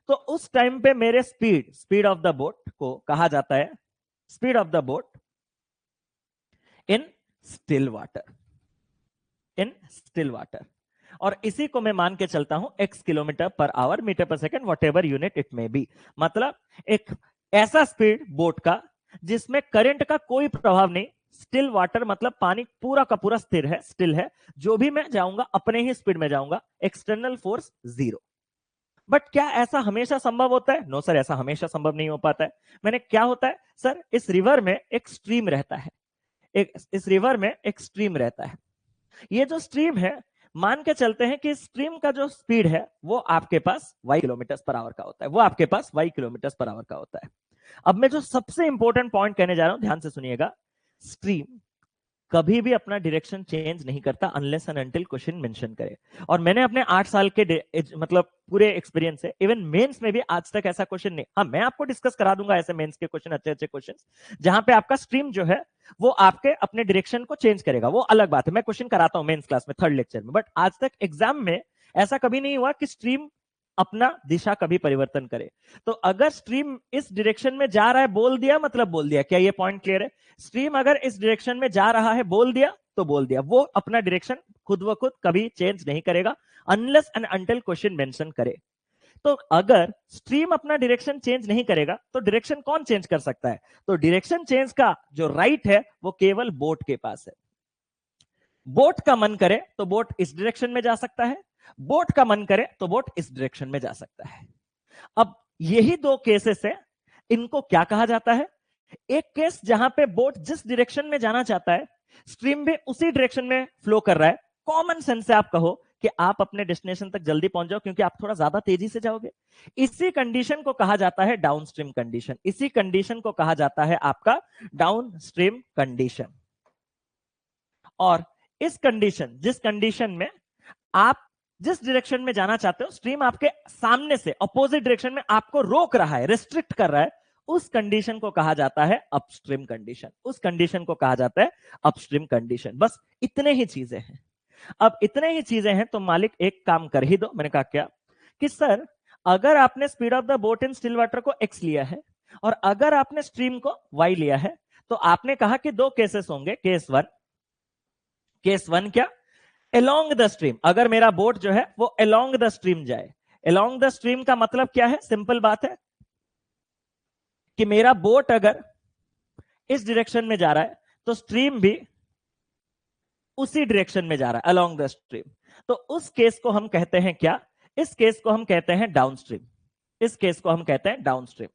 तो उस टाइम पे मेरे स्पीड ऑफ द बोट को कहा जाता है speed of the boat in still water, in still water. और इसी को मैं मान के चलता हूं x kilometre per hour, metre per second, whatever unit it may be. मतलब एक ऐसा स्पीड बोट का जिसमें करंट का कोई प्रभाव नहीं, स्टिल वाटर मतलब पानी पूरा का पूरा स्थिर है, स्टिल है, जो भी मैं जाऊंगा अपने ही स्पीड में जाऊंगा, एक्सटर्नल फोर्स जीरो। बट क्या ऐसा हमेशा संभव होता है? नो सर, ऐसा हमेशा संभव नहीं हो पाता है। मैंने क्या होता है सर, इस रिवर में एक स्ट्रीम रहता है, इस रिवर में एक स्ट्रीम रहता है। ये जो स्ट्रीम है, मान के चलते हैं कि स्ट्रीम का जो स्पीड है वो आपके पास y किलोमीटर पर आवर का होता है, वो आपके पास y किलोमीटर पर आवर का होता है। अब मैं जो सबसे इंपॉर्टेंट पॉइंट कहने जा रहा हूं, ध्यान से सुनिएगा। स्ट्रीम कभी भी अपना डायरेक्शन चेंज नहीं करता unless and until question mention करे। और मैंने अपने 8 साल के मतलब पूरे एक्सपीरियंस से, इवन मेंस में भी आज तक ऐसा क्वेश्चन नहीं। हाँ, मैं आपको डिस्कस करा दूंगा ऐसे मेंस के क्वेश्चन, अच्छे अच्छे क्वेश्चन जहां पे आपका स्ट्रीम जो है वो आपके अपने डायरेक्शन को चेंज करेगा, वो अलग बात है, मैं क्वेश्चन कराता हूं मेंस क्लास में, थर्ड लेक्चर में। बट आज तक एग्जाम में ऐसा कभी नहीं हुआ कि स्ट्रीम अपना दिशा कभी परिवर्तन करे। तो अगर स्ट्रीम इस डायरेक्शन में जा रहा है, बोल दिया मतलब बोल दिया। क्या ये पॉइंट क्लियर है? स्ट्रीम अगर इस डायरेक्शन में जा रहा है, बोल दिया तो बोल दिया, वो अपना डायरेक्शन खुद व खुद कभी चेंज नहीं करेगा unless and until question mention करे। तो अगर स्ट्रीम अपना डायरेक्शन चेंज नहीं करेगा तो डायरेक्शन कौन चेंज कर सकता है? तो डायरेक्शन चेंज का जो राइट है वो केवल बोट के पास है। बोट का मन करे तो बोट इस डायरेक्शन में जा सकता है, बोट का मन करे तो बोट इस डायरेक्शन में जा सकता है। अब यही दो केसेस है, इनको क्या कहा जाता है? एक केस जहां पे बोट जिस डायरेक्शन में जाना चाहता है, स्ट्रीम भी उसी डायरेक्शन में फ्लो कर रहा है। कॉमन सेंस से आप कहो कि आप अपने डेस्टिनेशन तक जल्दी पहुंच जाओ क्योंकि आप थोड़ा ज्यादा तेजी से जाओगे। इसी कंडीशन को कहा जाता है डाउन स्ट्रीम कंडीशन, इसी कंडीशन को कहा जाता है आपका डाउन स्ट्रीम कंडीशन। और इस कंडीशन, जिस कंडीशन में आप जिस डायरेक्शन में जाना चाहते हो, स्ट्रीम आपके सामने से अपोजिट डायरेक्शन में आपको रोक रहा है, रिस्ट्रिक्ट कर रहा है, उस कंडीशन को कहा जाता है अपस्ट्रीम कंडीशन, उस कंडीशन को कहा जाता है अपस्ट्रीम कंडीशन। बस इतने ही चीजें हैं। अब इतने ही चीजें हैं तो मालिक एक काम कर ही दो। मैंने कहा क्या कि सर, अगर आपने speed of the boat in still water को x लिया है और अगर आपने स्ट्रीम को y लिया है, तो आपने कहा कि दो केसेस होंगे। केस वन क्या? Along the stream. अगर मेरा बोट जो है वो अलोंग द स्ट्रीम जाए। अलोंग द स्ट्रीम का मतलब क्या है? सिंपल बात है कि मेरा बोट अगर इस डायरेक्शन में जा रहा है तो स्ट्रीम भी उसी डायरेक्शन में जा रहा है, अलोंग द स्ट्रीम। तो उस केस को हम कहते हैं क्या? इस केस को हम कहते हैं डाउनस्ट्रीम। इस केस को हम कहते हैं डाउनस्ट्रीम।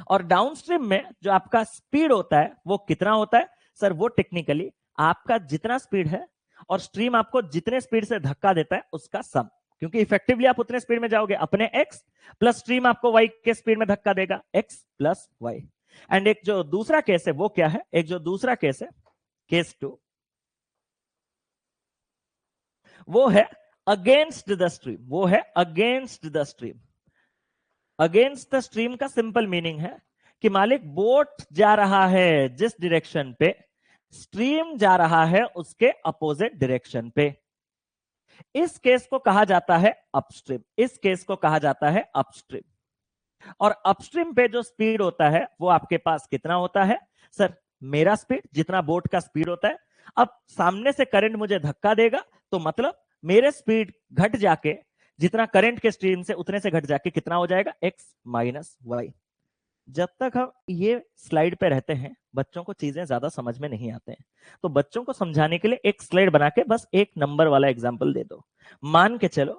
और डाउनस्ट्रीम में जो आपका स्पीड होता है वो कितना होता है? सर, वो टेक्निकली आपका जितना स्पीड है और स्ट्रीम आपको जितने स्पीड से धक्का देता है उसका सम। क्योंकि इफेक्टिवली आप उतने स्पीड में जाओगे, अपने x प्लस स्ट्रीम आपको y के स्पीड में धक्का देगा, x प्लस y। एंड एक जो दूसरा केस है वो क्या है? एक जो दूसरा केस है, केस 2, वो है अगेंस्ट द स्ट्रीम। वो है against the stream. Against the stream का सिंपल मीनिंग है कि मालिक बोट जा रहा है जिस डायरेक्शन पे, स्ट्रीम जा रहा है उसके अपोजिट डायरेक्शन पे। इस केस को कहा जाता है अपस्ट्रीम। इस केस को कहा जाता है अपस्ट्रीम। और अपस्ट्रीम पे जो स्पीड होता है वो आपके पास कितना होता है? सर, मेरा स्पीड जितना बोट का स्पीड होता है। अब सामने से करंट मुझे धक्का देगा तो मतलब मेरे स्पीड घट जाके, जितना करंट के स्ट्रीम से उतने से घट जाके कितना हो जाएगा? x minus y. जब तक हम ये स्लाइड पे रहते हैं बच्चों को चीजें ज्यादा समझ में नहीं आते हैं, तो बच्चों को समझाने के लिए एक स्लाइड बना के बस एक नंबर वाला एग्जांपल दे दो। मान के चलो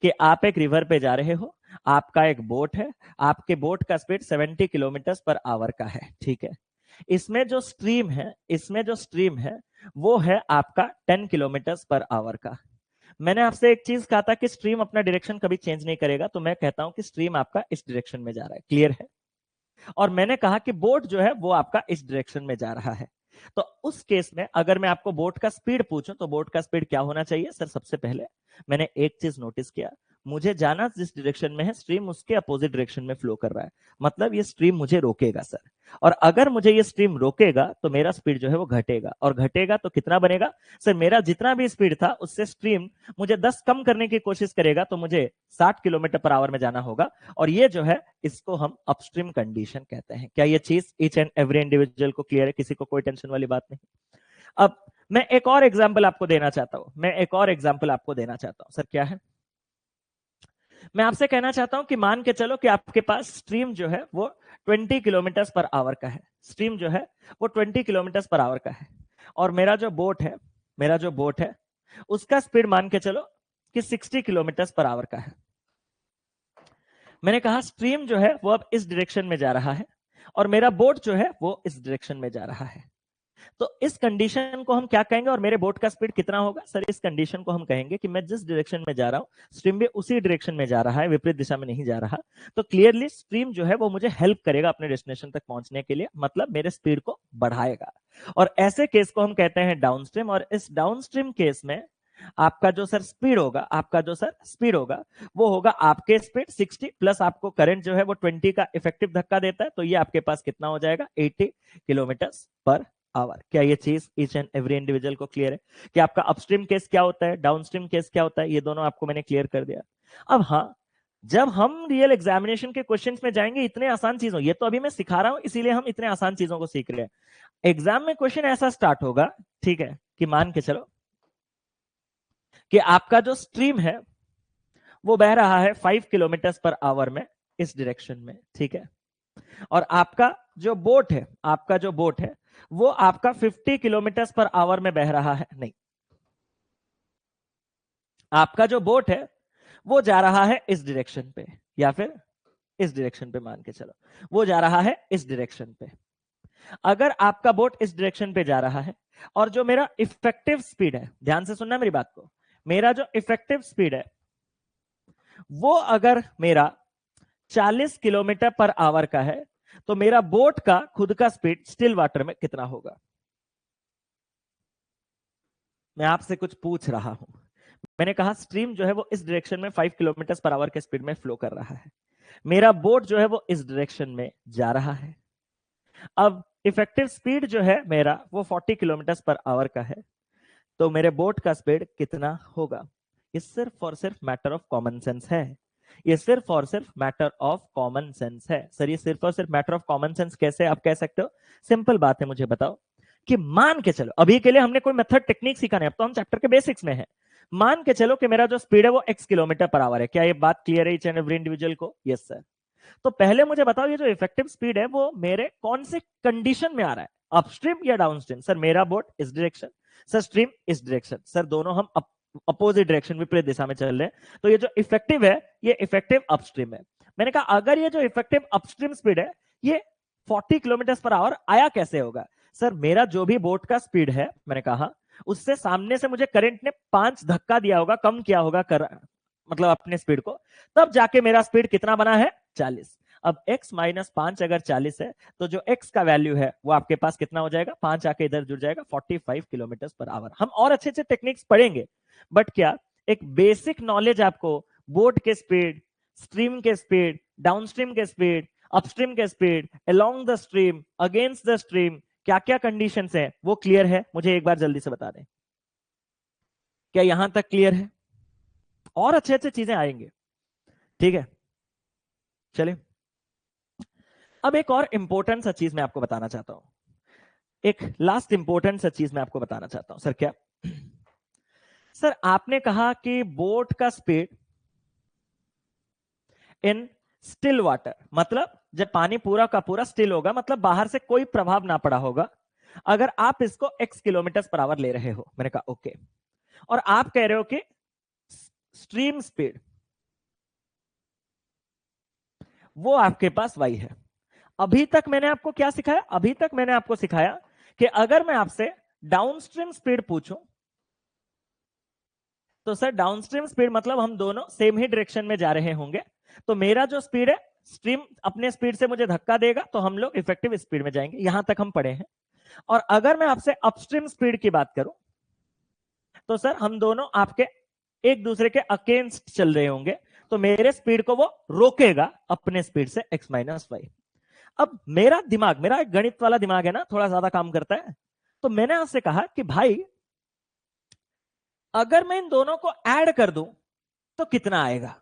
कि आप एक रिवर पे जा रहे हो, आपका एक बोट है, आपके बोट का स्पीड 70 किलोमीटर पर आवर का है, ठीक है। इसमें जो स्ट्रीम है वो है आपका 10 किलोमीटर पर आवर का। मैंने आपसे एक चीज कहा था कि स्ट्रीम अपना डायरेक्शन कभी चेंज नहीं करेगा, तो मैं कहता हूं कि स्ट्रीम आपका इस डायरेक्शन में जा रहा है। क्लियर है? और मैंने कहा कि बोट जो है वो आपका इस डायरेक्शन में जा रहा है। तो उस केस में अगर मैं आपको बोट का स्पीड पूछूं तो बोट का स्पीड क्या होना चाहिए सर? सबसे पहले मैंने एक चीज नोटिस किया, मुझे जाना जिस डायरेक्शन में है स्ट्रीम उसके अपोजिट डायरेक्शन में फ्लो कर रहा है, मतलब ये स्ट्रीम मुझे रोकेगा सर। और अगर मुझे ये स्ट्रीम रोकेगा तो मेरा स्पीड जो है वो घटेगा, और घटेगा तो कितना बनेगा सर? मेरा जितना भी स्पीड था उससे स्ट्रीम मुझे 10 कम करने की कोशिश करेगा, तो मुझे 60 किलोमीटर पर आवर में जाना होगा। और ये जो है इसको हम अपस्ट्रीम कंडीशन कहते हैं। क्या ये चीज ईच एंड एवरी इंडिविजुअल को क्लियर है? किसी को कोई टेंशन वाली बात नहीं? अब मैं एक और एग्जांपल आपको देना चाहता हूं, सर क्या है? मैं आपसे कहना चाहता हूं कि मान के चलो कि आपके पास स्ट्रीम जो है वो 20 किलोमीटर पर आवर का है, स्ट्रीम जो है वो 20 किलोमीटर पर आवर का है, और मेरा जो बोट है उसका स्पीड मान के चलो कि 60 किलोमीटर पर आवर का है। मैंने कहा स्ट्रीम जो है वो अब इस डायरेक्शन में जा रहा है और मेरा बोट जो है वो इस डायरेक्शन में जा रहा है। तो इस कंडीशन को हम क्या कहेंगे? और मेरे बोट का स्पीड कितना होगा सर? इस कंडीशन को हम कहेंगे कि मैं जिस डायरेक्शन में जा रहा हूं स्ट्रीम भी उसी डायरेक्शन में जा रहा है, विपरीत दिशा में नहीं जा रहा। तो क्लियरली स्ट्रीम जो है वो मुझे हेल्प करेगा अपने डेस्टिनेशन तक पहुंचने के लिए, मतलब मेरे स्पीड को बढ़ाएगा। और ऐसे केस को हम कहते हैं डाउनस्ट्रीम। और इस डाउनस्ट्रीम केस में आपका जो सर स्पीड होगा वो होगा आपके स्पीड 60 प्लस आपको करंट जो है वो 20 का इफेक्टिव धक्का देता है, तो ये आपके पास कितना हो जाएगा? 80 किलोमीटर पर आवर। क्या ये चीज ईच एंड एवरी इंडिविजुअल को क्लियर है कि आपका अपस्ट्रीम केस क्या होता है, डाउनस्ट्रीम केस क्या होता है? ये दोनों आपको मैंने क्लियर कर दिया। अब हाँ, जब हम रियल एग्जामिनेशन के क्वेश्चंस में जाएंगे इतने आसान चीजों, ये तो अभी मैं सिखा रहा हूं इसीलिए हम इतने आसान चीजों को सीख रहे हैं। एग्जाम में क्वेश्चन ऐसा स्टार्ट होगा, ठीक है, कि मान के चलो कि आपका जो स्ट्रीम है वो बह रहा है 5 किलोमीटर पर आवर में इस डायरेक्शन में, ठीक है, और आपका जो बोट है वो आपका 50 किलोमीटर पर आवर में बह रहा है। नहीं, आपका जो बोट है वो जा रहा है इस डायरेक्शन पे, या फिर इस डायरेक्शन पे, मान के चलो वो जा रहा है इस डायरेक्शन पे। अगर आपका बोट इस डायरेक्शन पे जा रहा है और जो मेरा इफेक्टिव स्पीड है, ध्यान से सुनना मेरी बात को, मेरा जो इफेक्टिव स्पीड है वो अगर मेरा 40 किलोमीटर पर आवर का है, तो मेरा बोट का खुद का स्पीड स्टिल वाटर में कितना होगा? मैं आपसे कुछ पूछ रहा हूं। मैंने कहा स्ट्रीम जो है वो इस डायरेक्शन में 5 किलोमीटर पर आवर के स्पीड में फ्लो कर रहा है, मेरा बोट जो है वो इस डायरेक्शन में जा रहा है। अब इफेक्टिव स्पीड जो है मेरा वो 40 किलोमीटर पर आवर का है, तो मेरे बोट का स्पीड कितना होगा? ये सिर्फ और सिर्फ मैटर ऑफ कॉमन सेंस है। ये सिर्फ और सिर्फ मैटर ऑफ कॉमन सेंस है। सर ये सिर्फ और सिर्फ मैटर ऑफ कॉमन सेंस कैसे आप कह सकते हो? सिंपल बात है, मुझे बताओ कि मान के चलो, अभी के लिए हमने कोई मेथड टेक्निक सीखा नहीं, अब तो हम चैप्टर के बेसिक्स में है। मान के चलो कि मेरा जो स्पीड है वो x किलोमीटर पर आवर है। क्या ये बात क्लियर है ईच एंड एवरी इंडिविजुअल को? Yes sir. तो पहले मुझे बताओ ये जो इफेक्टिव स्पीड है वो मेरे कौन से कंडीशन में आ रहा है, अपस्ट्रीम या डाउनस्ट्रीम? सर मेरा बोट इस डायरेक्शन, सर स्ट्रीम इस डायरेक्शन, सर दोनों हम अपोजिट डायरेक्शन, विपरीत दिशा में चल रहे हैं, तो ये जो इफेक्टिव है ये इफेक्टिव अपस्ट्रीम है। मैंने कहा अगर ये जो इफेक्टिव अपस्ट्रीम स्पीड है ये 40 किलोमीटर पर आवर आया कैसे होगा? सर मेरा जो भी बोट का स्पीड है, मैंने कहा उससे सामने से मुझे करंट ने 5 धक्का दिया होगा, कम किया होगा मतलब अपने स्पीड को, तब जाके मेरा स्पीड कितना बना है? 40। अब x माइनस 5 अगर 40 है तो जो x का वैल्यू है वो आपके पास कितना हो जाएगा? 5 आके इधर जुड़ जाएगा, 45 किलोमीटर पर आवर। हम और अच्छे अच्छे टेक्निक्स पढ़ेंगे, बट क्या एक बेसिक नॉलेज आपको बोट के स्पीड, स्ट्रीम के स्पीड, डाउनस्ट्रीम के स्पीड, अपस्ट्रीम के speed, along the stream, against the stream, क्या क्या कंडीशंस है वो क्लियर है? मुझे एक बार जल्दी से बता दें, क्या यहां तक क्लियर है? और अच्छे अच्छे चीजें आएंगे, ठीक है। चलिए अब एक और इंपॉर्टेंट सा चीज मैं आपको बताना चाहता हूं, एक लास्ट इंपॉर्टेंट सा चीज मैं आपको बताना चाहता हूं। सर क्या? सर आपने कहा कि बोट का स्पीड इन स्टिल वाटर, मतलब जब पानी पूरा का पूरा स्टिल होगा, मतलब बाहर से कोई प्रभाव ना पड़ा होगा, अगर आप इसको x किलोमीटर पर आवर ले रहे हो। मैंने कहा ओके, और आप कह रहे हो कि स्ट्रीम स्पीड वो आपके पास y है। अभी तक मैंने आपको क्या सिखाया? अभी तक मैंने आपको सिखाया कि अगर मैं आपसे डाउनस्ट्रीम स्पीड पूछूं तो सर डाउनस्ट्रीम स्पीड मतलब हम दोनों सेम ही डायरेक्शन में जा रहे होंगे, तो मेरा जो स्पीड है स्ट्रीम अपने स्पीड से मुझे धक्का देगा तो हम लोग इफेक्टिव स्पीड में जाएंगे, यहां तक हम पढ़े हैं। और अगर मैं आपसे अपस्ट्रीम स्पीड की बात करूं तो सर हम दोनों आपके एक दूसरे के अगेंस्ट चल रहे होंगे, तो मेरे स्पीड को वो रोकेगा अपने स्पीड से x माइनस वाई। अब मेरा दिमाग, मेरा एक गणित वाला दिमाग है ना, थोड़ा ज्यादा काम करता है, तो मैंने आपसे कहा कि भाई अगर मैं इन दोनों को ऐड कर दूं तो कितना आएगा?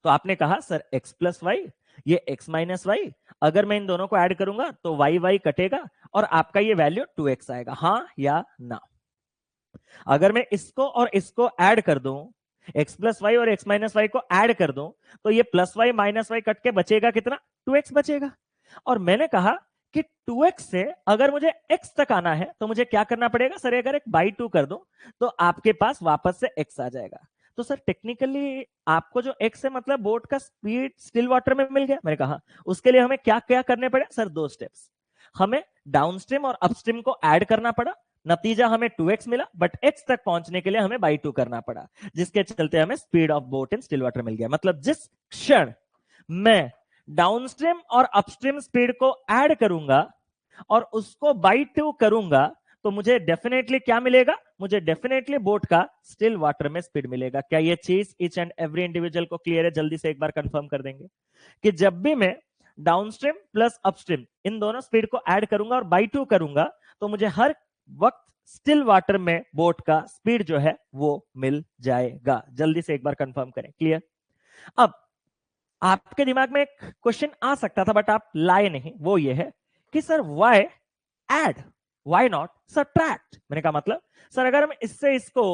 तो आपने कहा सर x प्लस वाई, ये x माइनस वाई, अगर मैं इन दोनों को ऐड करूंगा तो y y कटेगा और आपका ये वैल्यू 2x आएगा, हाँ या ना? अगर मैं इसको और इसको ऐड कर दूं, x प्लस वाई और x माइनस वाई को ऐड कर दूं, तो ये plus y minus y cut के बचेगा कितना? 2x बचेगा। और मैंने कहा कि 2x से अगर मुझे x तक आना है तो मुझे क्या करना पड़ेगा? सर अगर एक बाई 2 कर दूं तो आपके पास वापस से x आ जाएगा। तो सर टेक्निकली आपको जो x है मतलब बोट का स्पीड स्टिल वाटर में मिल गया। मैंने कहा उसके लिए हमें क्या क्या करने पड़े? सर 2 स्टेप्स, हमें डाउनस्ट्रीम और अपस्ट्रीम को ऐड करना पड़ा, नतीजा हमें 2x मिला, बट x तक पहुंचने के लिए हमें बाई 2 करना पड़ा, जिसके चलते हमें speed of boat in still water मिल गया। मतलब जिस क्षण मैं डाउनस्ट्रीम और अपस्ट्रीम स्पीड को ऐड करूंगा और उसको बाई 2 करूंगा तो मुझे डेफिनेटली क्या मिलेगा? मुझे डेफिनेटली बोट का स्टिल वाटर में स्पीड मिलेगा। क्या ये चीज ईच एंड एवरी इंडिविजुअल को क्लियर है? जल्दी से एक बार कंफर्म कर देंगे कि जब भी मैं डाउनस्ट्रीम प्लस अपस्ट्रीम इन दोनों स्पीड को ऐड करूंगा और बाई 2 करूंगा तो मुझे हर वक्त स्टिल वाटर में बोट का स्पीड जो है वो मिल जाएगा। जल्दी से एक बार कंफर्म करें, क्लियर? अब आपके दिमाग में एक क्वेश्चन आ सकता था बट आप लाए नहीं, वो ये है कि sir why add, why not subtract? मैंने कहा मतलब सर अगर हम इससे इसको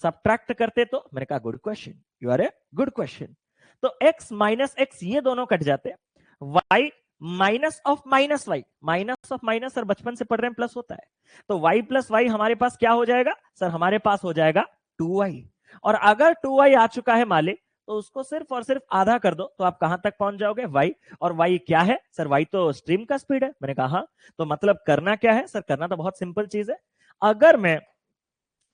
सब्ट्रैक्ट करते तो? मैंने कहा good question, you are a good question. तो x माइनस x ये दोनों कट जाते, y minus of minus y, minus of minus sir बचपन से पढ़ रहे हैं प्लस होता है, तो y प्लस वाई हमारे पास क्या हो जाएगा? सर हमारे पास हो जाएगा 2y। और अगर 2y आ चुका है मालिक तो उसको सिर्फ और सिर्फ आधा कर दो तो आप कहां तक पहुंच जाओगे? y। और y क्या है? सर y तो स्ट्रीम का स्पीड है। मैंने कहा हाँ, तो मतलब करना क्या है? सर करना तो बहुत सिंपल चीज है, अगर मैं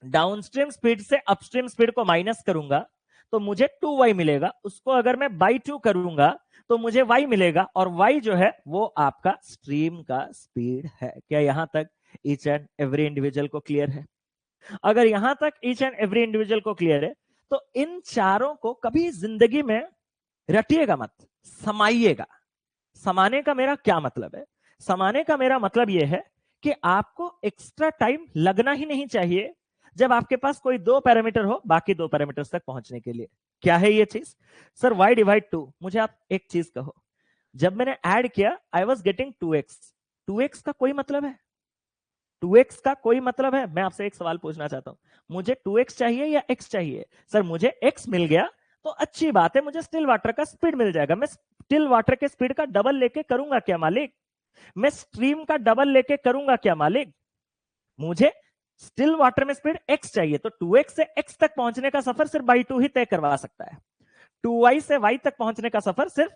डाउनस्ट्रीम स्पीड से अपस्ट्रीम स्पीड को माइनस करूंगा तो मुझे 2y मिलेगा, उसको अगर मैं बाई 2 करूंगा तो मुझे y मिलेगा, और y जो है वो आपका स्ट्रीम का स्पीड है। क्या यहां तक ईच एंड एवरी इंडिविजुअल को क्लियर है? अगर यहां तक ईच एंड एवरी इंडिविजुअल को क्लियर है तो इन चारों को कभी जिंदगी में रटिएगा मत, समाइएगा। समाने का मेरा क्या मतलब है? समाने का मेरा मतलब यह है कि आपको एक्स्ट्रा टाइम लगना ही नहीं चाहिए जब आपके पास कोई दो पैरामीटर हो बाकी दो पैरामीटर्स तक पहुंचने के लिए। क्या है ये चीज? Sir y divide 2। मुझे आप एक चीज कहो, जब मैंने ऐड किया I was getting 2x, 2x का कोई मतलब है? 2x का कोई मतलब है? मैं आपसे एक सवाल पूछना चाहता हूं, मुझे 2x चाहिए या x चाहिए? सर मुझे x मिल गया तो अच्छी बात है, मुझे स्टिल वाटर का स्पीड मिल जाएगा। मैं स्टिल वाटर के स्पीड का डबल लेके करूंगा क्या मालिक? मैं स्ट्रीम का डबल लेके करूंगा क्या मालिक? मुझे स्टिल वाटर में स्पीड x चाहिए, तो 2x से x तक पहुंचने का सफर सिर्फ बाई 2 ही तय करवा सकता है। 2y से y तक पहुंचने का सफर सिर्फ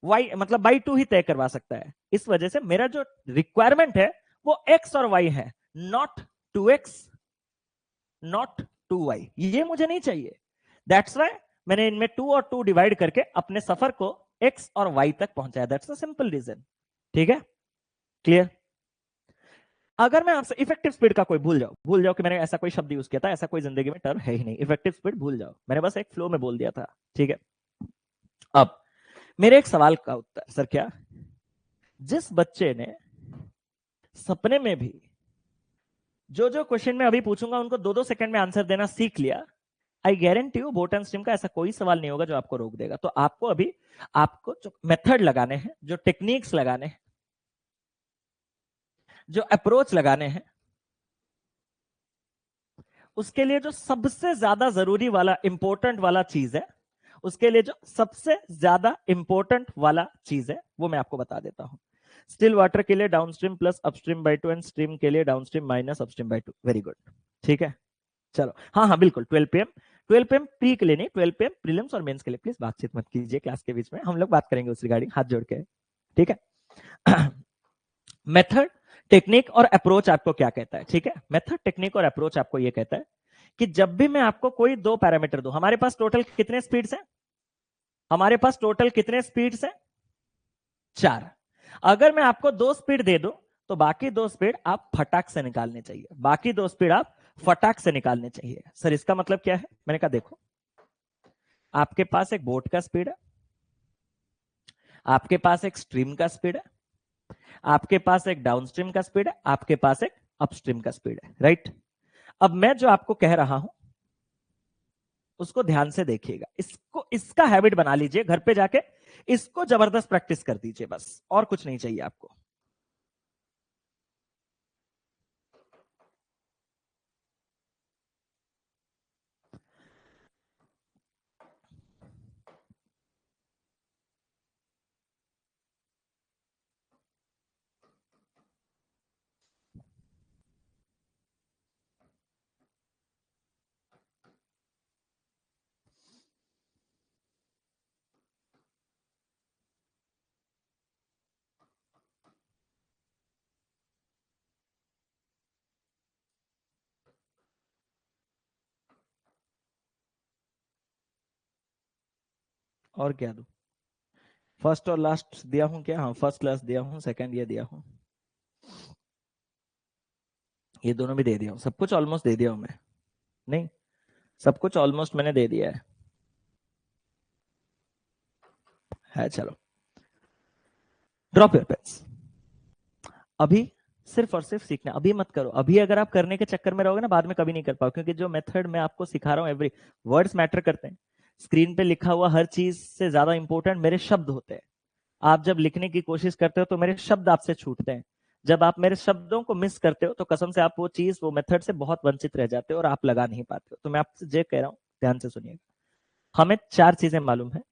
y मतलब बाई 2 ही तय करवा सकता है। इस वजह से मेरा जो रिक्वायरमेंट है वो x और y है, नॉट 2x, नॉट 2y। ये मुझे नहीं चाहिए। दैट्स वाई मैंने इनमें 2 और 2 डिवाइड करके अपने सफर को x और y तक पहुंचाया। That's a simple reason. ठीक है, क्लियर? अगर मैं आपसे इफेक्टिव स्पीड का कोई भूल जाओ कि मैंने ऐसा कोई शब्द यूज किया था, ऐसा कोई जिंदगी में टर्म है ही नहीं, इफेक्टिव स्पीड भूल जाओ, मैंने बस एक फ्लो में बोल दिया था। ठीक है, अब मेरे एक सवाल का उत्तर, सर क्या जिस बच्चे ने सपने में भी जो जो क्वेश्चन मैं अभी पूछूंगा उनको 2-2 सेकंड में आंसर देना सीख लिया, I guarantee you boat and stream का ऐसा कोई सवाल नहीं होगा जो आपको रोक देगा। तो आपको अभी आपको जो मेथड लगाने हैं, जो टेक्निक्स लगाने हैं, जो अप्रोच लगाने हैं, उसके लिए जो सबसे ज्यादा जरूरी वाला इंपॉर्टेंट वाला चीज है, उसके लिए जो सबसे ज्यादा इंपॉर्टेंट वाला चीज है वो मैं आपको बता देता हूं। स्टिल वाटर के लिए downstream plus upstream by 2 and stream के लिए downstream minus upstream by 2। Very good, ठीक है, चलो हाँ हाँ बिल्कुल 12 PM, 12 PM प्री के लिए नहीं, 12 PM प्रीलिम्स और मेंस के लिए। प्लीज बातचीत मत कीजिए क्लास के बीच में, हम लोग बात करेंगे उस रिगार्डिंग, हाथ जोड़ के। ठीक है, मेथड, टेक्निक और अप्रोच आपको क्या कहता है? ठीक है, मेथड, टेक्निक और अप्रोच आपको ये कहता है कि जब भी मैं आपको कोई दो पैरामीटर दूं, हमारे पास टोटल कितने स्पीड्स हैं? हमारे पास टोटल कितने स्पीड्स हैं? 4। अगर मैं आपको 2 स्पीड दे दूं तो बाकी 2 स्पीड आप फटाक से निकालने चाहिए, बाकी 2 स्पीड आप फटाक से निकालने चाहिए। सर इसका मतलब क्या है? मैंने कहा देखो, आपके पास एक बोट का स्पीड है, आपके पास एक स्ट्रीम का स्पीड है, आपके पास एक डाउनस्ट्रीम का स्पीड है, आपके पास एक अपस्ट्रीम का स्पीड है, राइट। अब मैं जो आपको कह रहा हूं उसको ध्यान से देखिएगा, इसको, इसका हैबिट बना लीजिए, घर पे जाके इसको जबरदस्त प्रैक्टिस कर दीजिए, बस और कुछ नहीं चाहिए आपको। और क्या दूं? फर्स्ट और लास्ट दिया हूं क्या? हाँ, फर्स्ट क्लास दिया हूं, सेकंड ये दिया हूं, ये दोनों भी दे दिया हूं, सब कुछ ऑलमोस्ट दे दिया हूं मैं, नहीं सब कुछ ऑलमोस्ट मैंने दे दिया है चलो ड्रॉप योर पेन्स। अभी सिर्फ और सिर्फ सीखना, अभी मत करो, अभी अगर आप करने के चक्कर में रहोगे ना बाद में कभी नहीं कर पाओ, क्योंकि जो मेथड मैं आपको सिखा रहा हूं एवरी वर्ड्स मैटर करते हैं, स्क्रीन पे लिखा हुआ हर चीज से ज्यादा इंपॉर्टेंट मेरे शब्द होते हैं। आप जब लिखने की कोशिश करते हो तो मेरे शब्द आपसे छूटते हैं, जब आप मेरे शब्दों को मिस करते हो तो कसम से आप वो चीज, वो मेथड से बहुत वंचित रह जाते हो और आप लगा नहीं पाते हो। तो मैं आपसे जो कह रहा हूं ध्यान से सुनिएगा, हमें 4 चीजें मालूम है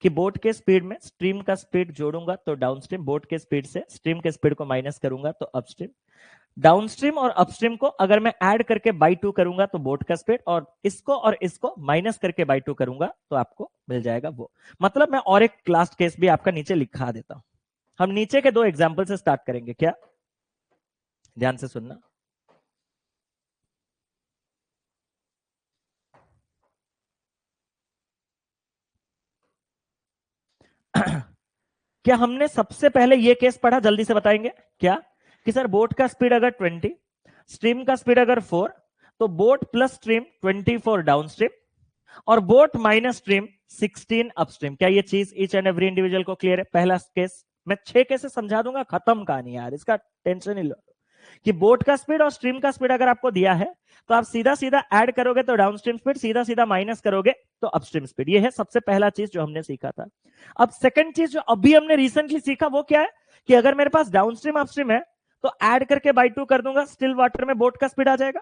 कि बोट के स्पीड में स्ट्रीम का स्पीड जोड़ूंगा तो डाउनस्ट्रीम, बोट के स्पीड से स्ट्रीम के स्पीड को माइनस करूंगा तो अपस्ट्रीम, डाउनस्ट्रीम और अपस्ट्रीम को अगर मैं ऐड करके बाई 2 करूंगा तो बोट का स्पीड, और इसको माइनस करके बाई 2 करूंगा तो आपको मिल जाएगा वो। मतलब मैं और एक लास्ट केस भी आपका नीचे लिखा देता हूं। हम नीचे के 2 एग्जाम्पल से स्टार्ट करेंगे, क्या? ध्यान से सुनना। क्या हमने सबसे पहले ये केस पढ़ा? जल्दी से बताएंगे क्या? कि सर बोट का स्पीड अगर 20, स्ट्रीम का स्पीड अगर 4, तो बोट प्लस स्ट्रीम 24 डाउनस्ट्रीम और बोट माइनस स्ट्रीम 16 अपस्ट्रीम। क्या ये चीज ईच एंड एवरी इंडिविजुअल को क्लियर है? पहला केस मैं 6 केसेस समझा दूंगा, खत्म कहानी यार, इसका टेंशन ही लो। कि बोट का स्पीड और स्ट्रीम का स्पीड अगर आपको दिया है तो आप सीधा सीधा ऐड करोगे तो डाउनस्ट्रीम स्पीड, सीधा सीधा माइनस करोगे तो अपस्ट्रीम स्पीड। ये है सबसे पहला चीज जो हमने सीखा था। अब सेकंड चीज जो अभी हमने रिसेंटली सीखा वो क्या है? कि अगर मेरे पास डाउनस्ट्रीम अपस्ट्रीम है तो ऐड करके बाई 2 कर दूंगा, स्टिल वाटर में बोट का स्पीड आ जाएगा।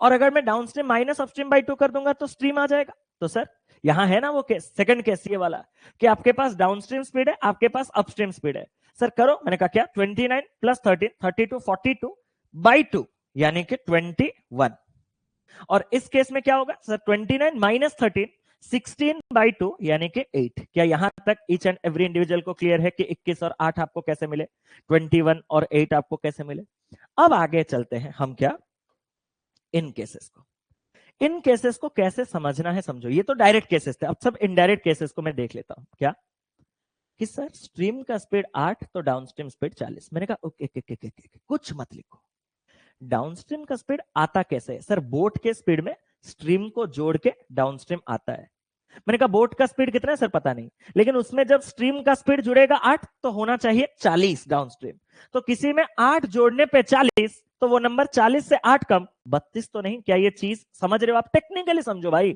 और अगर मैं डाउनस्ट्रीम माइनस अपस्ट्रीम बाई 2 कर दूंगा तो स्ट्रीम आ जाएगा। तो सर यहां है ना वो केस, सेकंड केस ये वाला, कि आपके पास डाउनस्ट्रीम स्पीड है, आपके पास अपस्ट्रीम स्पीड है। सर करो, मैंने कहा क्या? 29 प्लस 13, 32, 42 बाई 2 यानी कि 21। और इस केस में क्या होगा सर? 29 माइनस 13, 16 बाई 2 यानी कि 8। क्या यहां तक ईच एंड एवरी इंडिविजुअल को क्लियर है कि 21 और 8 आपको कैसे मिले, 21 और 8 आपको कैसे मिले? अब आगे चलते हैं हम, क्या इन केसेस को, इन केसेस को कैसे समझना है समझो। ये तो डायरेक्ट केसेस थे, अब सब इनडायरेक्ट केसेस को मैं देख लेता हूं। क्या? कि सर स्ट्रीम का स्पीड 8 तो डाउनस्ट्रीम स्पीड 40। मैंने कहा ओके कुछ मत लिखो, डाउनस्ट्रीम का स्पीड आता कैसे है? सर बोट के स्पीड में स्ट्रीम को जोड़ के डाउनस्ट्रीम आता है। मैंने कहा बोट का स्पीड कितना है सर? पता नहीं, लेकिन उसमें जब स्ट्रीम का स्पीड जुड़ेगा 8 तो होना चाहिए 40 डाउनस्ट्रीम। तो किसी में 8 जोड़ने पे 40, तो वो नंबर 40 से 8 कम 32 तो नहीं? क्या ये चीज समझ रहे हो आप? टेक्निकली समझो भाई,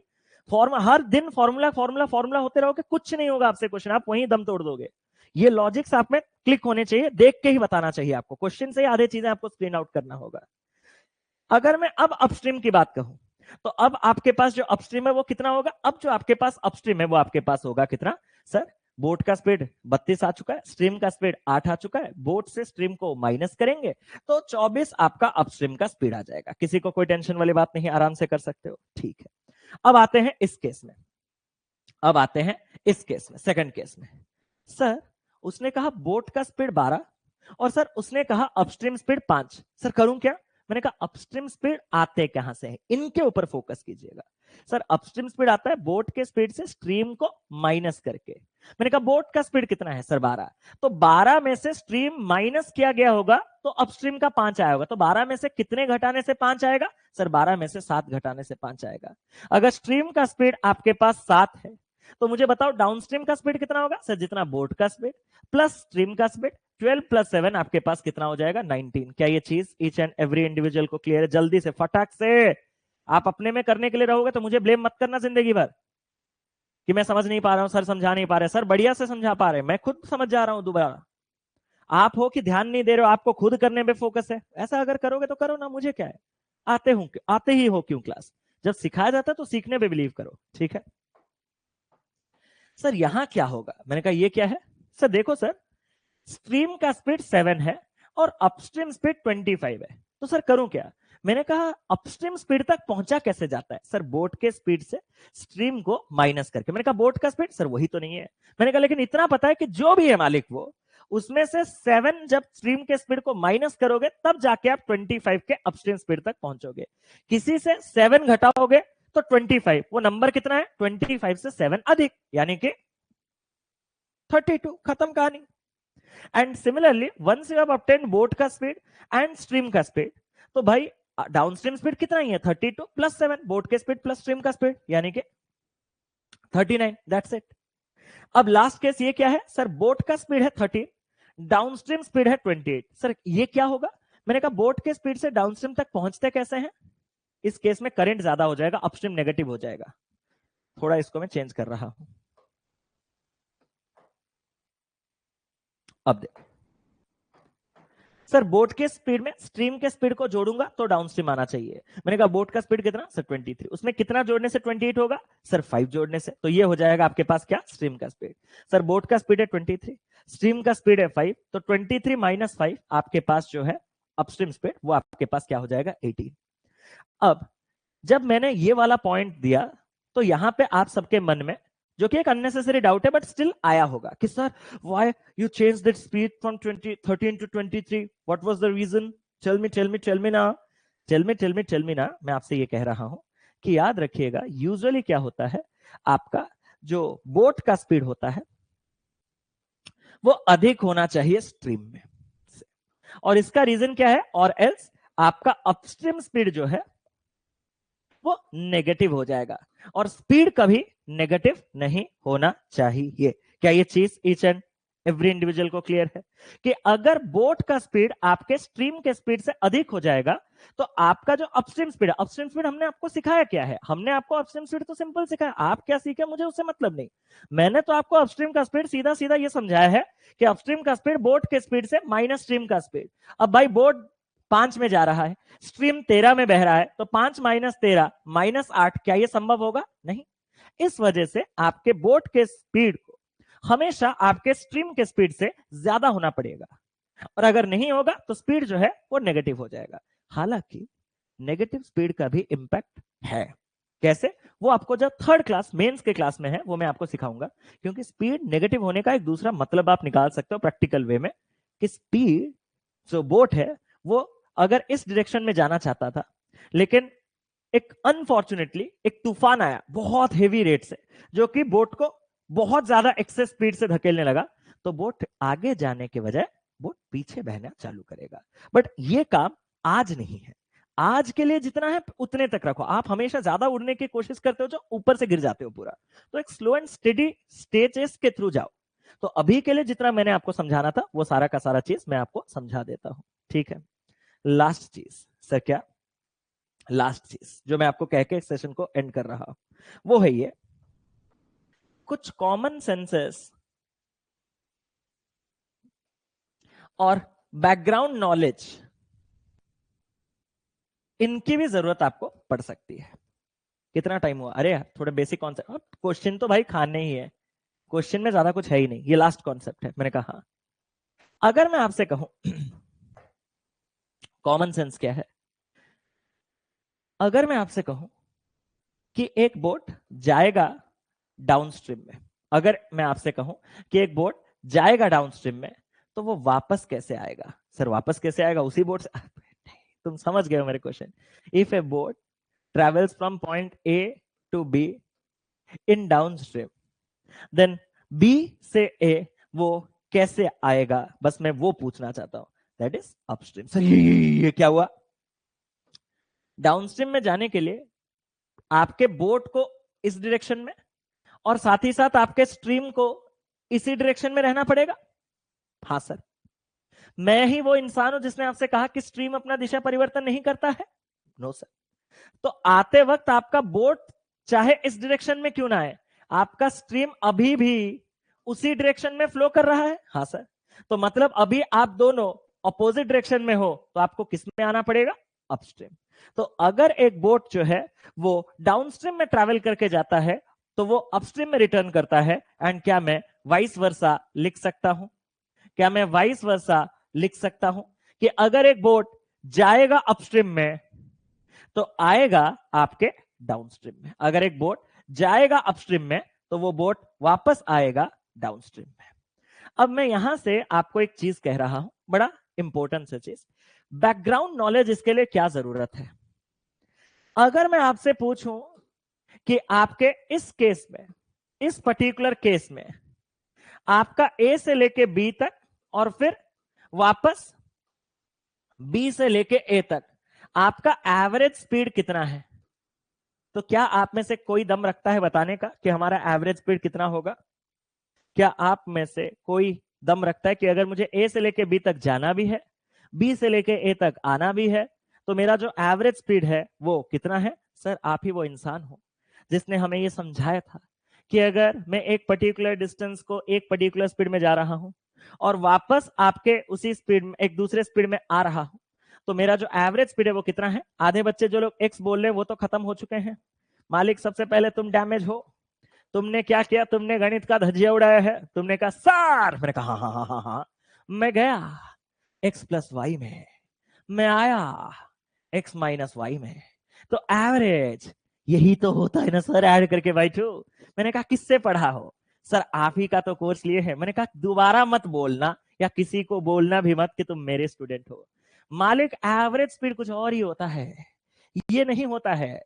फॉर्मूला हर दिन फॉर्मूला फॉर्मूला फॉर्मूला होते रहोगे, कुछ नहीं होगा आपसे क्वेश्चन, आप वहीं दम तोड़ दोगे। ये लॉजिक्स आप में क्लिक होने चाहिए, देख के ही बताना चाहिए आपको, क्वेश्चन से ही आधे चीजें आपको स्क्रीन आउट करना होगा। अगर मैं अब अपस्ट्रीम की बात कहूं तो अब आपके पास जो अपस्ट्रीम है वो कितना होगा? अब जो आपके पास अपस्ट्रीम है वो आपके पास होगा कितना? सर बोट का स्पीड 32 आ चुका है, स्ट्रीम का स्पीड 8 आ चुका है, बोट से स्ट्रीम को माइनस करेंगे तो 24 आपका अपस्ट्रीम का स्पीड आ जाएगा। किसी को कोई टेंशन वाली बात नहीं, आराम से कर सकते हो, ठीक है। अब आते हैं इस केस में, अब आते हैं इस केस में, सेकंड केस में। सर उसने कहा बोट का स्पीड 12 और सर उसने कहा अपस्ट्रीम स्पीड 5। सर करूं क्या? मैंने कहा अपस्ट्रीम स्पीड आते कहां से है, इनके ऊपर फोकस कीजिएगा। सर अपस्ट्रीम स्पीड आता है बोट के स्पीड से स्ट्रीम को माइनस करके। मैंने कहा बोट का स्पीड कितना है सर 12, तो 12 में से स्ट्रीम माइनस किया गया होगा तो अपस्ट्रीम का 5 आया होगा, तो 12 में से कितने घटाने से 5 आएगा सर, 12 में से 7 घटाने से 5 आएगा। अगर स्ट्रीम का स्पीड आपके पास 7 है तो मुझे बताओ डाउनस्ट्रीम का स्पीड कितना होगा सर, जितना बोट का स्पीड प्लस स्ट्रीम का स्पीड, 12 प्लस 7 आपके पास कितना हो जाएगा 19। क्या ये चीज ईच एंड एवरी इंडिविजुअल को क्लियर है? जल्दी से फटाक से, आप अपने में करने के लिए रहोगे तो मुझे ब्लेम मत करना जिंदगी भर कि मैं समझ नहीं पा रहा हूं सर, समझा नहीं पा रहे। सर बढ़िया से समझा पा रहे, मैं खुद समझ जा रहा हूं दोबारा। आप हो कि ध्यान नहीं दे रहे हो, आपको खुद करने में फोकस है। ऐसा अगर करोगे तो करो ना, मुझे क्या है, आते ही हो क्यों क्लास, जब सिखाया जाता है तो सीखने पे बिलीव करो, ठीक है। सर यहां क्या होगा, मैंने कहा ये क्या है सर, देखो सर स्ट्रीम का स्पीड 7 है और अपस्ट्रीम स्पीड 25 है, तो सर करूं क्या, मैंने कहा अपस्ट्रीम स्पीड तक पहुंचा कैसे जाता है सर, बोट के स्पीड से स्ट्रीम को माइनस करके। मैंने कहा बोट का स्पीड सर वही तो नहीं है, मैंने कहा लेकिन इतना पता है कि जो भी है मालिक वो, उसमें से 7 जब स्ट्रीम के स्पीड को माइनस करोगे तब जाके आप 25 के अपस्ट्रीम स्पीड तक पहुंचोगे। किसी से 7 घटाओगे तो 25, वो नंबर कितना है 25 से 7 अधिक, यानी कि 32, खत्म कहानी। And similarly once you have obtained boat का स्पीड एंड स्ट्रीम का स्पीड, तो भाई डाउनस्ट्रीम स्पीड कितना ही है 32 प्लस 7, बोट के स्पीड प्लस स्ट्रीम का स्पीड यानी कि 39, दैट्स इट। अब लास्ट केस ये क्या है सर, बोट का स्पीड है 13, डाउनस्ट्रीम स्पीड है 28, सर ये क्या होगा, मैंने कहा बोट के स्पीड से डाउनस्ट्रीम तक पहुंचते कैसे हैं, इस केस में करंट ज्यादा हो जाएगा, अपस्ट्रीम नेगेटिव हो जाएगा। थोड़ा इसको मैं चेंज कर रहा हूं, अब देखो सर बोट के स्पीड में स्ट्रीम के स्पीड को जोड़ूंगा तो डाउनस्ट्रीम आना चाहिए। मैंने कहा बोट का स्पीड कितना सर 23, उसमें कितना जोड़ने से 28 होगा सर 5 जोड़ने से, तो ये हो जाएगा आपके पास क्या स्ट्रीम का स्पीड। सर बोट का स्पीड है 23, स्ट्रीम का स्पीड है 5, तो 23 माइनस 5 आपके पास जो है अपस्ट्रीम स्पीड, वो आपके पास क्या हो जाएगा 18। अब जब मैंने ये वाला पॉइंट दिया तो यहां पे आप सबके मन में, जो कि एक अननेसेसरी डाउट है बट स्टिल आया होगा कि sir why you change that speed from 13 to 23, what was the reason, tell me ना। मैं आपसे ये कह रहा हूं कि याद रखिएगा यूजुअली क्या होता है, आपका जो बोट का स्पीड होता है वो अधिक होना चाहिए स्ट्रीम में, और इसका रीजन क्या है, और एल्स आपका अपस्ट्रीम स्पीड जो है वो नेगेटिव हो जाएगा, और स्पीड कभी नेगेटिव नहीं होना चाहिए। क्या ये चीज ईच एंड एवरी इंडिविजुअल को क्लियर है कि अगर बोट का स्पीड आपके स्ट्रीम के स्पीड से अधिक हो जाएगा तो आपका जो अपस्ट्रीम स्पीड है, अपस्ट्रीम स्पीड हमने आपको सिखाया क्या है, हमने आपको अपस्ट्रीम स्पीड तो सिंपल सिखाया, आप क्या सीखे मुझे उससे मतलब नहीं। मैंने तो आपको अपस्ट्रीम का स्पीड सीधा सीधा ये समझाया है कि अपस्ट्रीम का स्पीड बोट के स्पीड से माइनस स्ट्रीम का स्पीड। अब भाई बोट 5 में जा रहा है, स्ट्रीम 13 में बह रहा है, तो 5 माइनस 13 माइनस 8, क्या यह संभव होगा, नहीं। इस वजह से आपके बोट के स्पीड को हमेशा आपके स्ट्रीम के स्पीड से ज्यादा होना पड़ेगा, और अगर नहीं होगा तो स्पीड जो है वो नेगेटिव हो जाएगा। हालांकि नेगेटिव स्पीड का भी इंपैक्ट है, कैसे, वो आपको जब थर्ड क्लास मेंस के क्लास में है वो मैं आपको सिखाऊंगा, क्योंकि स्पीड नेगेटिव होने का एक दूसरा मतलब आप निकाल सकते हो प्रैक्टिकल वे में, कि स्पीड जो बोट है वो अगर इस डायरेक्शन में जाना चाहता था, लेकिन एक अनफॉर्चुनेटली एक तूफान आया बहुत हेवी रेट से, जो कि बोट को बहुत ज्यादा एक्सेस स्पीड से धकेलने लगा, तो बोट आगे जाने के बजाय बोट पीछे बहना चालू करेगा। बट ये काम आज नहीं है, आज के लिए जितना है उतने तक रखो। आप हमेशा ज्यादा उड़ने की कोशिश करते हो जो ऊपर से गिर जाते हो पूरा, तो एक स्लो एंड स्टेडी स्टेजेस के थ्रू जाओ। तो अभी के लिए जितना मैंने आपको समझाना था वो सारा का सारा चीज मैं आपको समझा देता हूं, ठीक है। लास्ट चीज सर, क्या लास्ट चीज जो मैं आपको कह के सेशन को एंड कर रहा हूं वो है ये, कुछ कॉमन सेंसेस और बैकग्राउंड नॉलेज, इनकी भी जरूरत आपको पड़ सकती है। कितना टाइम हुआ, अरे थोड़े बेसिक कॉन्सेप्ट, क्वेश्चन तो भाई खाने ही है, क्वेश्चन में ज्यादा कुछ है ही नहीं, ये लास्ट कॉन्सेप्ट है। मैंने कहा अगर मैं आपसे कहूं कॉमन सेंस क्या है, अगर मैं आपसे कहूं कि एक बोट जाएगा डाउनस्ट्रीम में, अगर मैं आपसे कहूं कि एक बोट जाएगा डाउनस्ट्रीम में, तो वो वापस कैसे आएगा सर, वापस कैसे आएगा उसी बोट से तुम समझ गए हो मेरे question. If a boat travels from point A to B in downstream, then B से ए वो कैसे आएगा, बस मैं वो पूछना चाहता हूं। That is upstream. सर ये क्या हुआ? डाउनस्ट्रीम में जाने के लिए आपके बोट को इस डायरेक्शन में और साथ ही साथ आपके स्ट्रीम को इसी डायरेक्शन में रहना पड़ेगा। हाँ सर। मैं ही वो इंसान हूं जिसने आपसे कहा कि स्ट्रीम अपना दिशा परिवर्तन नहीं करता है? No sir. तो आते वक्त आपका बोट चाहे इस डायरेक्शन में क्यों ना आए, आपका स्ट्रीम अभी भी उसी डायरेक्शन में फ्लो कर रहा है। हाँ सर। तो मतलब अभी आप दोनों अपोजिट डायरेक्शन में हो, तो आपको किस में आना पड़ेगा? अपस्ट्रीम। तो अगर एक बोट जो है वो डाउनस्ट्रीम में ट्रैवल करके जाता है तो वो अपस्ट्रीम में रिटर्न करता है। एंड क्या मैं वाइस वर्सा लिख सकता हूं? क्या मैं वाइस वर्सा लिख सकता हूं कि अगर एक बोट जाएगा अपस्ट्रीम में तो आएगा आपके डाउनस्ट्रीम में, अगर एक बोट जाएगा अपस्ट्रीम में तो वो बोट वापस आएगा डाउनस्ट्रीम में। अब मैं यहां से आपको एक चीज कह रहा हूं, बड़ा इंपॉर्टेंट सा चीज। बैकग्राउंड नॉलेज इसके लिए क्या जरूरत है? अगर मैं आपसे पूछूं कि आपके इस केस में, इस पर्टिकुलर केस में आपका ए से लेके बी तक और फिर वापस बी से लेके ए तक आपका एवरेज स्पीड कितना है, तो क्या आप में से कोई दम रखता है बताने का कि हमारा एवरेज स्पीड कितना होगा? क्या आप में से कोई दम रखता है कि अगर मुझे ए से लेके बी तक जाना भी है, बी से लेके ए तक आना भी है, तो मेरा जो एवरेज स्पीड है वो कितना है? सर आप ही वो इंसान हो जिसने हमें ये समझाया था कि अगर मैं एक पर्टिकुलर डिस्टेंस को एक पर्टिकुलर स्पीड में जा रहा हूं और वापस आपके उसी स्पीड में एक दूसरे स्पीड में आ रहा हूं, तो मेरा जो एवरेज स्पीड है वो कितना है? आधे बच्चे जो लोग एक्स बोल रहे हैं वो तो खत्म हो चुके हैं। मालिक सबसे पहले तुम डैमेज हो। तुमने क्या किया? तुमने गणित का धजिया उड़ाया है। तुमने कहा सर, मैंने कहा हाँ हाँ हाँ हाँ, मैं गया एक्स प्लस वाई में, मैं आया एक्स माइनस वाई में, तो एवरेज यही तो होता है ना सर, ऐड करके बाई टू। मैंने कहा किससे पढ़ा हो? सर आप ही का तो कोर्स लिए है। मैंने कहा दोबारा मत बोलना या किसी को बोलना भी मत कि तुम मेरे स्टूडेंट हो। मालिक एवरेज स्पीड कुछ और ही होता है, ये नहीं होता है।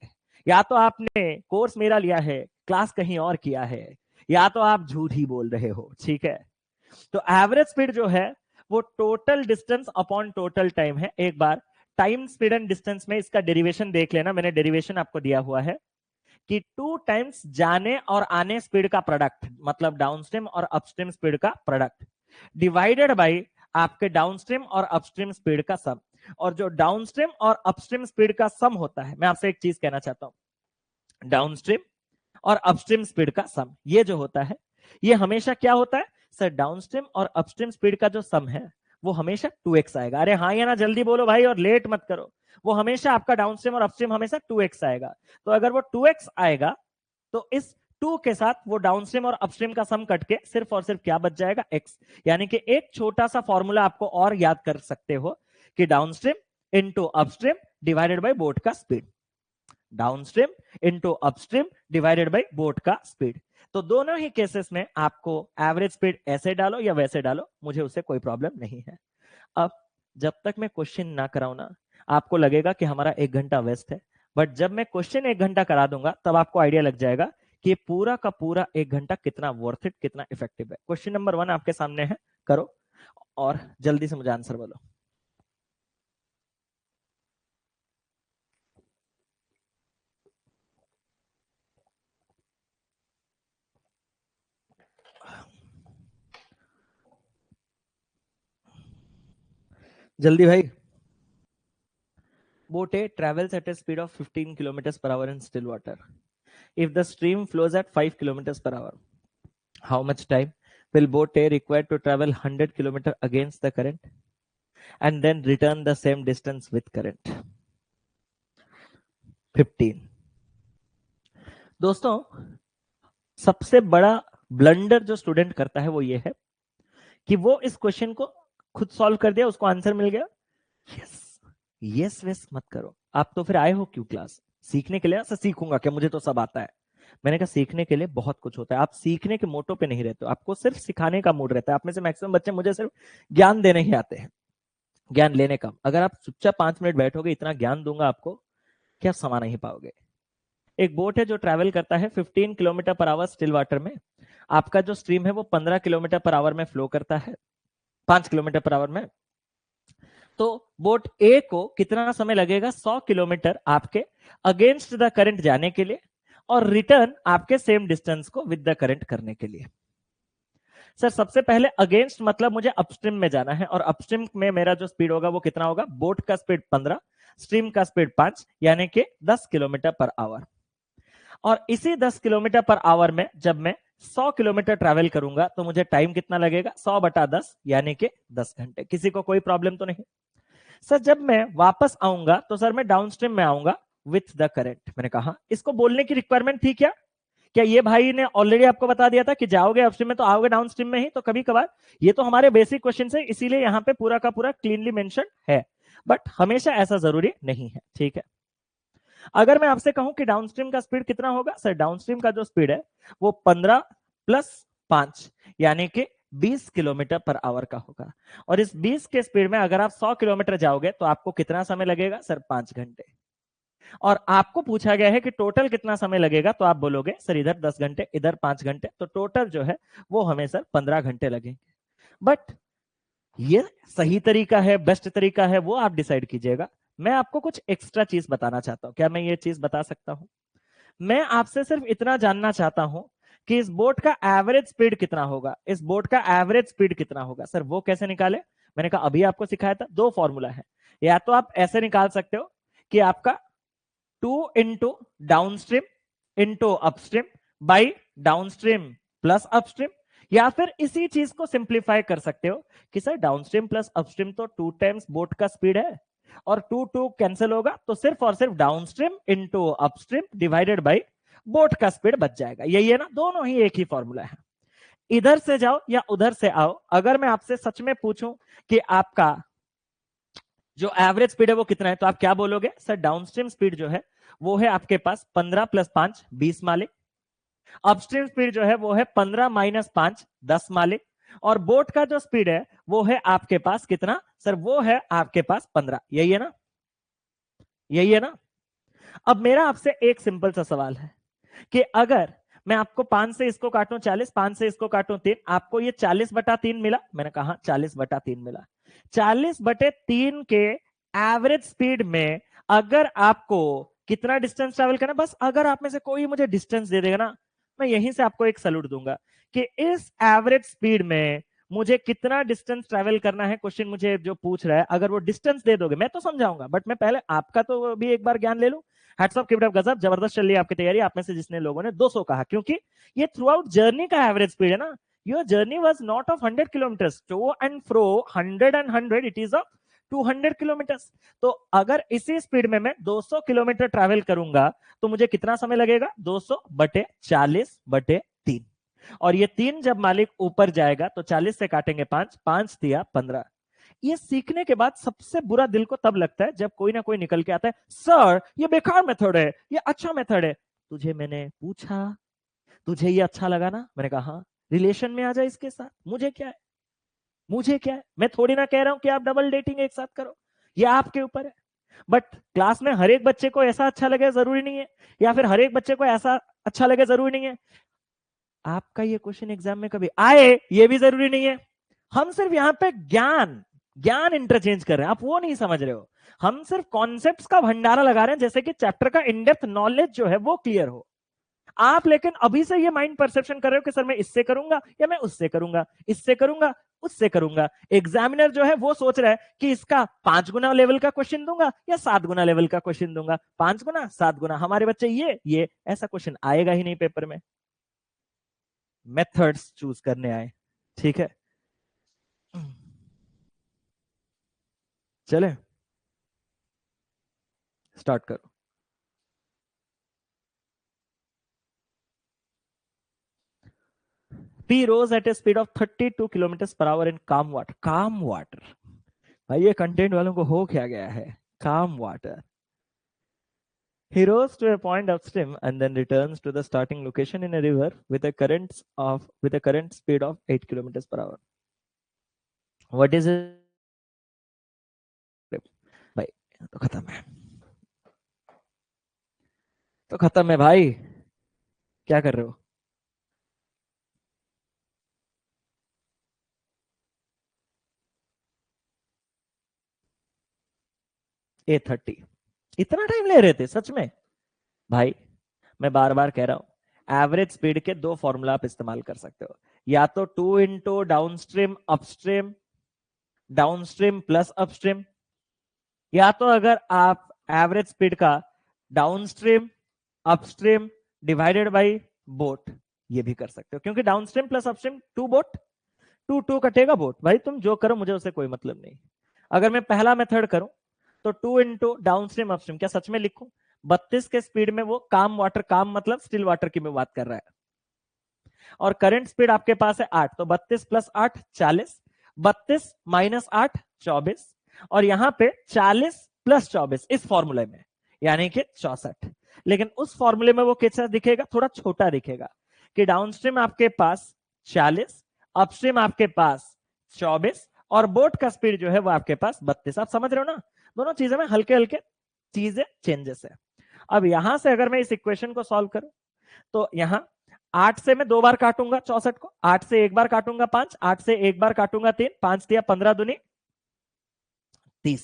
या तो आपने कोर्स मेरा लिया है, क्लास कहीं और किया है, या तो आप झूठ ही बोल रहे हो। ठीक है। तो एवरेज स्पीड जो है वो total distance upon total time है। एक बार टाइम स्पीड एंड डिस्टेंस में इसका डेरिवेशन देख लेना, मैंने डेरिवेशन आपको दिया हुआ है कि 2 टाइम्स जाने और आने स्पीड का प्रोडक्ट, मतलब डाउनस्ट्रीम और अपस्ट्रीम स्पीड का प्रोडक्ट, डिवाइडेड बाय आपके डाउनस्ट्रीम और अपस्ट्रीम स्पीड का सम। और जो डाउनस्ट्रीम और अपस्ट्रीम स्पीड का सम होता है, मैं आपसे एक चीज कहना चाहता हूं, डाउनस्ट्रीम और अपस्ट्रीम स्पीड का सम ये जो होता है, ये हमेशा क्या होता है? सर डाउनस्ट्रीम और अपस्ट्रीम स्पीड का जो सम है वो हमेशा 2x आएगा। अरे हाँ या ना जल्दी बोलो भाई और लेट मत करो। वो हमेशा आपका डाउनस्ट्रीम और अपस्ट्रीम हमेशा 2x आएगा। तो अगर वो 2x आएगा तो इस 2 के साथ वो डाउनस्ट्रीम और अपस्ट्रीम का सम कट के सिर्फ और सिर्फ क्या बच जाएगा? x। यानी कि एक छोटा सा फॉर्मूला आपको और याद कर सकते हो कि downstream into upstream divided by boat का speed, downstream into upstream divided by boat का स्पीड। तो दोनों ही केसेस में आपको एवरेज स्पीड ऐसे डालो या वैसे डालो, मुझे उससे कोई प्रॉब्लम नहीं है। अब जब तक मैं क्वेश्चन ना कराऊं ना, आपको लगेगा कि हमारा 1 घंटा वेस्ट है, बट जब मैं क्वेश्चन 1 घंटा करा दूंगा तब आपको आइडिया लग जाएगा कि पूरा का पूरा 1 घंटा कितना वर्थ इट, कितना इफेक्टिव है। क्वेश्चन नंबर 1 आपके सामने है, करो और जल्दी से मुझे आंसर बोलो। जल्दी भाई। Boat A travels at a speed of 15 kilometers per hour in still water. If the stream flows at 5 kilometers per hour, how much time will boat A require to travel 100 kilometers against the current and then return the same distance with current? 15। दोस्तों सबसे बड़ा blunder जो student करता है वो ये है कि वो इस क्वेश्चन को खुद सॉल्व कर दिया, उसको आंसर मिल गया। यस यस वेस मत करो। आप तो फिर आए हो क्यों क्लास? सीखने के लिए ना? सीखूंगा क्या, मुझे तो सब आता है। मैंने कहा सीखने के लिए बहुत कुछ होता है। आप सीखने के मोटो पे नहीं रहते हो, आपको सिर्फ सिखाने का मूड रहता है। आप में से मैक्सिमम बच्चे मुझे सिर्फ ज्ञान देने ही आते हैं। ज्ञान लेने का। अगर आप चुपचाप 5 मिनट बैठोगे, इतना ज्ञान दूंगा आपको कि आप समा नहीं पाओगे। एक बोट है जो ट्रैवल करता है 15 kilometre per our still water में। आपका जो स्ट्रीम है वो 15 किलोमीटर पर आवर में फ्लो करता है, 5 किलोमीटर पर आवर में। तो बोट ए को कितना समय लगेगा 100 किलोमीटर आपके अगेंस्ट द करंट जाने के लिए, और रिटर्न आपके सेम डिस्टेंस को विद द करंट करने के लिए। सर सबसे पहले अगेंस्ट मतलब मुझे अपस्ट्रीम में जाना है, और अपस्ट्रीम में मेरा जो स्पीड होगा वो कितना होगा, बोट का स्पीड 15, स्ट्रीम का स्पीड 5, यानी कि 10 किलोमीटर पर आवर। और इसी 10 किलोमीटर पर आवर में जब मैं 100 किलोमीटर ट्रैवल करूंगा तो मुझे टाइम कितना लगेगा, 100/10 यानी कि 10 घंटे। किसी को कोई प्रॉब्लम तो नहीं? सर जब मैं वापस आऊंगा तो सर मैं डाउनस्ट्रीम में आऊंगा विथ द करंट। मैंने कहा इसको बोलने की रिक्वायरमेंट थी क्या? क्या ये भाई ने ऑलरेडी आपको बता दिया था कि जाओगे अपस्ट्रीम में तो आओगे डाउनस्ट्रीम में ही? तो कभी कभार ये तो हमारे बेसिक क्वेश्चन है, इसीलिए यहाँ पे पूरा का पूरा क्लीनली मेंशन है, बट हमेशा ऐसा जरूरी नहीं है। ठीक है, अगर मैं आपसे कहूं कि डाउनस्ट्रीम का स्पीड कितना होगा, सर डाउनस्ट्रीम का जो स्पीड है वो 15 + 5 यानी कि 20 किलोमीटर पर आवर का होगा। और इस 20 के स्पीड में अगर आप 100 किलोमीटर जाओगे तो आपको कितना समय लगेगा, सर 5 घंटे। और आपको पूछा गया है कि टोटल कितना समय लगेगा, तो आप बोलोगे सर इधर 10 घंटे इधर 5 घंटे, तो टोटल जो है वो हमें सर 15 घंटे लगेंगे। बट ये सही तरीका है, बेस्ट तरीका है, वो आप डिसाइड कीजिएगा। मैं आपको कुछ एक्स्ट्रा चीज बताना चाहता हूं। क्या मैं ये चीज बता सकता हूं? मैं आपसे सिर्फ इतना जानना चाहता हूं कि इस बोट का एवरेज स्पीड कितना होगा, इस बोट का एवरेज स्पीड कितना होगा। सर वो कैसे निकाले? मैंने कहा अभी आपको सिखाया था, दो फॉर्मूला है। या तो आप ऐसे निकाल सकते हो कि आपका 2 into downstream into upstream by downstream plus upstream, या फिर इसी चीज को सिंप्लीफाई कर सकते हो कि सर डाउनस्ट्रीम प्लस अपस्ट्रीम तो 2 टाइम्स बोट का स्पीड है, और 2 2 कैंसिल होगा तो सिर्फ और सिर्फ downstream into upstream divided by boat का स्पीड बच जाएगा। यही है ना, दोनों ही एक ही फॉर्मूला है। इधर से जाओ या उधर से आओ, अगर मैं आपसे सच में पूछूं कि आपका जो एवरेज स्पीड है वो कितना है, तो आप क्या बोलोगे? सर डाउनस्ट्रीम स्पीड जो है वो है आपके पास 15 + 5 20 मालिक, अपस्ट्रीम स्पीड जो है वो है 15 - 5 10 मालिक, और बोट का जो स्पीड है वो है आपके पास कितना, सर वो है आपके पास 15। यही है ना, यही है ना? अब मेरा आपसे एक सिंपल सा सवाल है कि अगर मैं आपको 5 से इसको काटूं 40, 5 से इसको काटूं 3, आपको ये 40/3 मिला। मैंने कहा 40/3 मिला। 40/3 के एवरेज स्पीड में अगर आपको कितना डिस्टेंस ट्रेवल करना, बस अगर आप में से कोई मुझे डिस्टेंस दे देगा ना, मैं यहीं से आपको एक सैल्यूट दूंगा कि इस एवरेज स्पीड में मुझे कितना डिस्टेंस ट्रेवल करना है। क्वेश्चन मुझे जो पूछ रहा है, अगर वो डिस्टेंस दे दोगे मैं तो समझाऊंगा, बट मैं पहले आपका तो भी एक बार ज्ञान ले लूं। Hats off, keep it up, गजब, जबरदस्त चल रही है आपकी तैयारी। आप में से जिसने लोगों ने 200 कहा, क्योंकि ये थ्रू आउट जर्नी का एवरेज स्पीड है ना। Your journey was not of 100 kilometres, to and fro 100 and 100, it is of 200 kilometres. तो अगर इसी स्पीड में मैं 200 किलोमीटर ट्रैवल करूंगा तो मुझे कितना समय लगेगा, 200/40/3। और ये 3 जब मालिक ऊपर जाएगा तो 40 से काटेंगे 5, 5 दिया 15। ये सीखने के बाद सबसे बुरा दिल को तब लगता है जब कोई ना कोई निकल के आता है, सर ये बेकार मेथड है, ये अच्छा मेथड है। तुझे मैंने पूछा, तुझे ये अच्छा लगा ना? मैंने कहा हाँ, रिलेशन में आ जाए इसके साथ, मुझे क्या है, मुझे क्या है। मैं थोड़ी ना कह रहा हूं कि आप डबल डेटिंग एक साथ करो, ये आपके ऊपर है। बट क्लास में हर एक बच्चे को ऐसा अच्छा लगे जरूरी नहीं है, या फिर हर एक बच्चे को ऐसा अच्छा लगे जरूरी नहीं है। आपका ये क्वेश्चन एग्जाम में कभी आए ये भी जरूरी नहीं है। हम सिर्फ यहाँ पे ज्ञान ज्ञान इंटरचेंज कर रहे हैं, आप वो नहीं समझ रहे हो। हम सिर्फ कॉन्सेप्ट्स का भंडारा लगा रहे हैं, जैसे कि चैप्टर का इनडेप्थ नॉलेज जो है वो क्लियर हो। आप लेकिन अभी से ये माइंड परसेप्शन कर रहे हो कि सर मैं इससे करूंगा या मैं उससे करूंगा, इससे करूंगा उससे करूंगा। एग्जामिनर जो है वो सोच रहा है कि इसका 5 गुना लेवल का क्वेश्चन दूंगा या 7 गुना लेवल का क्वेश्चन दूंगा। 5 गुना 7 गुना, हमारे बच्चे ये ऐसा क्वेश्चन आएगा ही नहीं पेपर में। मेथड्स चूज करने आए, ठीक है। चले स्टार्ट करो। P rose at a speed of 32 kilometers per hour in calm water. Calm water. भाई ये कंटेंट वालों को हो क्या गया है? Calm water. He rose to a point upstream and then returns to the starting location in a river with a current speed of 8 kilometers per hour. What is तो खत्म है, तो खत्म है भाई। क्या कर रहे हो? A30, इतना टाइम ले रहे थे सच में? भाई मैं बार बार कह रहा हूं, एवरेज स्पीड के दो फॉर्मूला आप इस्तेमाल कर सकते हो, या तो 2 downstream upstream, downstream plus upstream, या तो अगर आप एवरेज स्पीड का downstream upstream divided by boat, ये भी कर सकते हो, क्योंकि डाउनस्ट्रीम प्लस अपस्ट्रीम 2 बोट, 2 कटेगा बोट। भाई तुम जो करो, मुझे उससे कोई मतलब नहीं। अगर मैं पहला मेथड करूं तो 2 डाउनस्ट्रीम अपस्ट्रीम, क्या सच में लिखूं? 32 के स्पीड में वो काम वाटर, काम मतलब स्टिल वाटर की मैं बात कर रहा है, और करंट स्पीड आपके पास है 8, तो 32 प्लस 8 40, 32 माइनस 8 24, और यहां पे 40 प्लस 24 इस फॉर्मूले में, यानी कि 64। लेकिन उस फॉर्मूले में वो कैसा दिखेगा? थोड़ा छोटा दिखेगा, कि डाउनस्ट्रीम आपके पास 40, अपस्ट्रीम आपके पास 24, और बोट का स्पीड जो है वो आपके पास 32। आप समझ रहे हो ना? दोनों चीजों में हल्के हल्के चीजें चेंजेस है। अब यहां से अगर मैं इस इक्वेशन को सॉल्व करूं, तो यहां 8 से मैं 2 बार काटूंगा 64 को, 8 से एक बार काटूंगा 5, 8 से एक बार काटूंगा 3, 5 दिया 15 दूनी 30।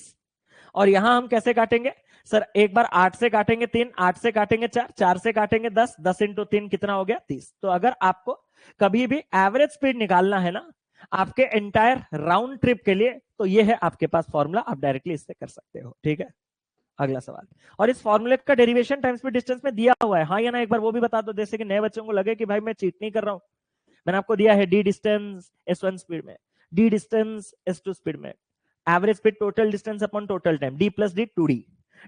और यहां हम कैसे काटेंगे? सर एक बार 8 से काटेंगे 3, 8 से काटेंगे 4, 4 से काटेंगे 10, 10 इंटू 3 कितना हो गया? 30। तो अगर आपको कभी भी एवरेज स्पीड निकालना है ना आपके एंटायर राउंड ट्रिप के लिए, तो ये है आपके पास फॉर्मूला, आप डायरेक्टली इससे कर सकते हो। ठीक है, अगला सवाल। और इस फॉर्मूले का डेरिवेशन टाइम स्पीड डिस्टेंस में दिया हुआ है, हाँ या ना एक बार वो भी बता दो, जैसे कि नए बच्चों को लगे कि भाई मैं चीट नहीं कर रहा हूं। मैंने आपको दिया है डी डिस्टेंस S1 स्पीड में, डी डिस्टेंस S2 स्पीड में, average speed total distance upon total time D plus D 2D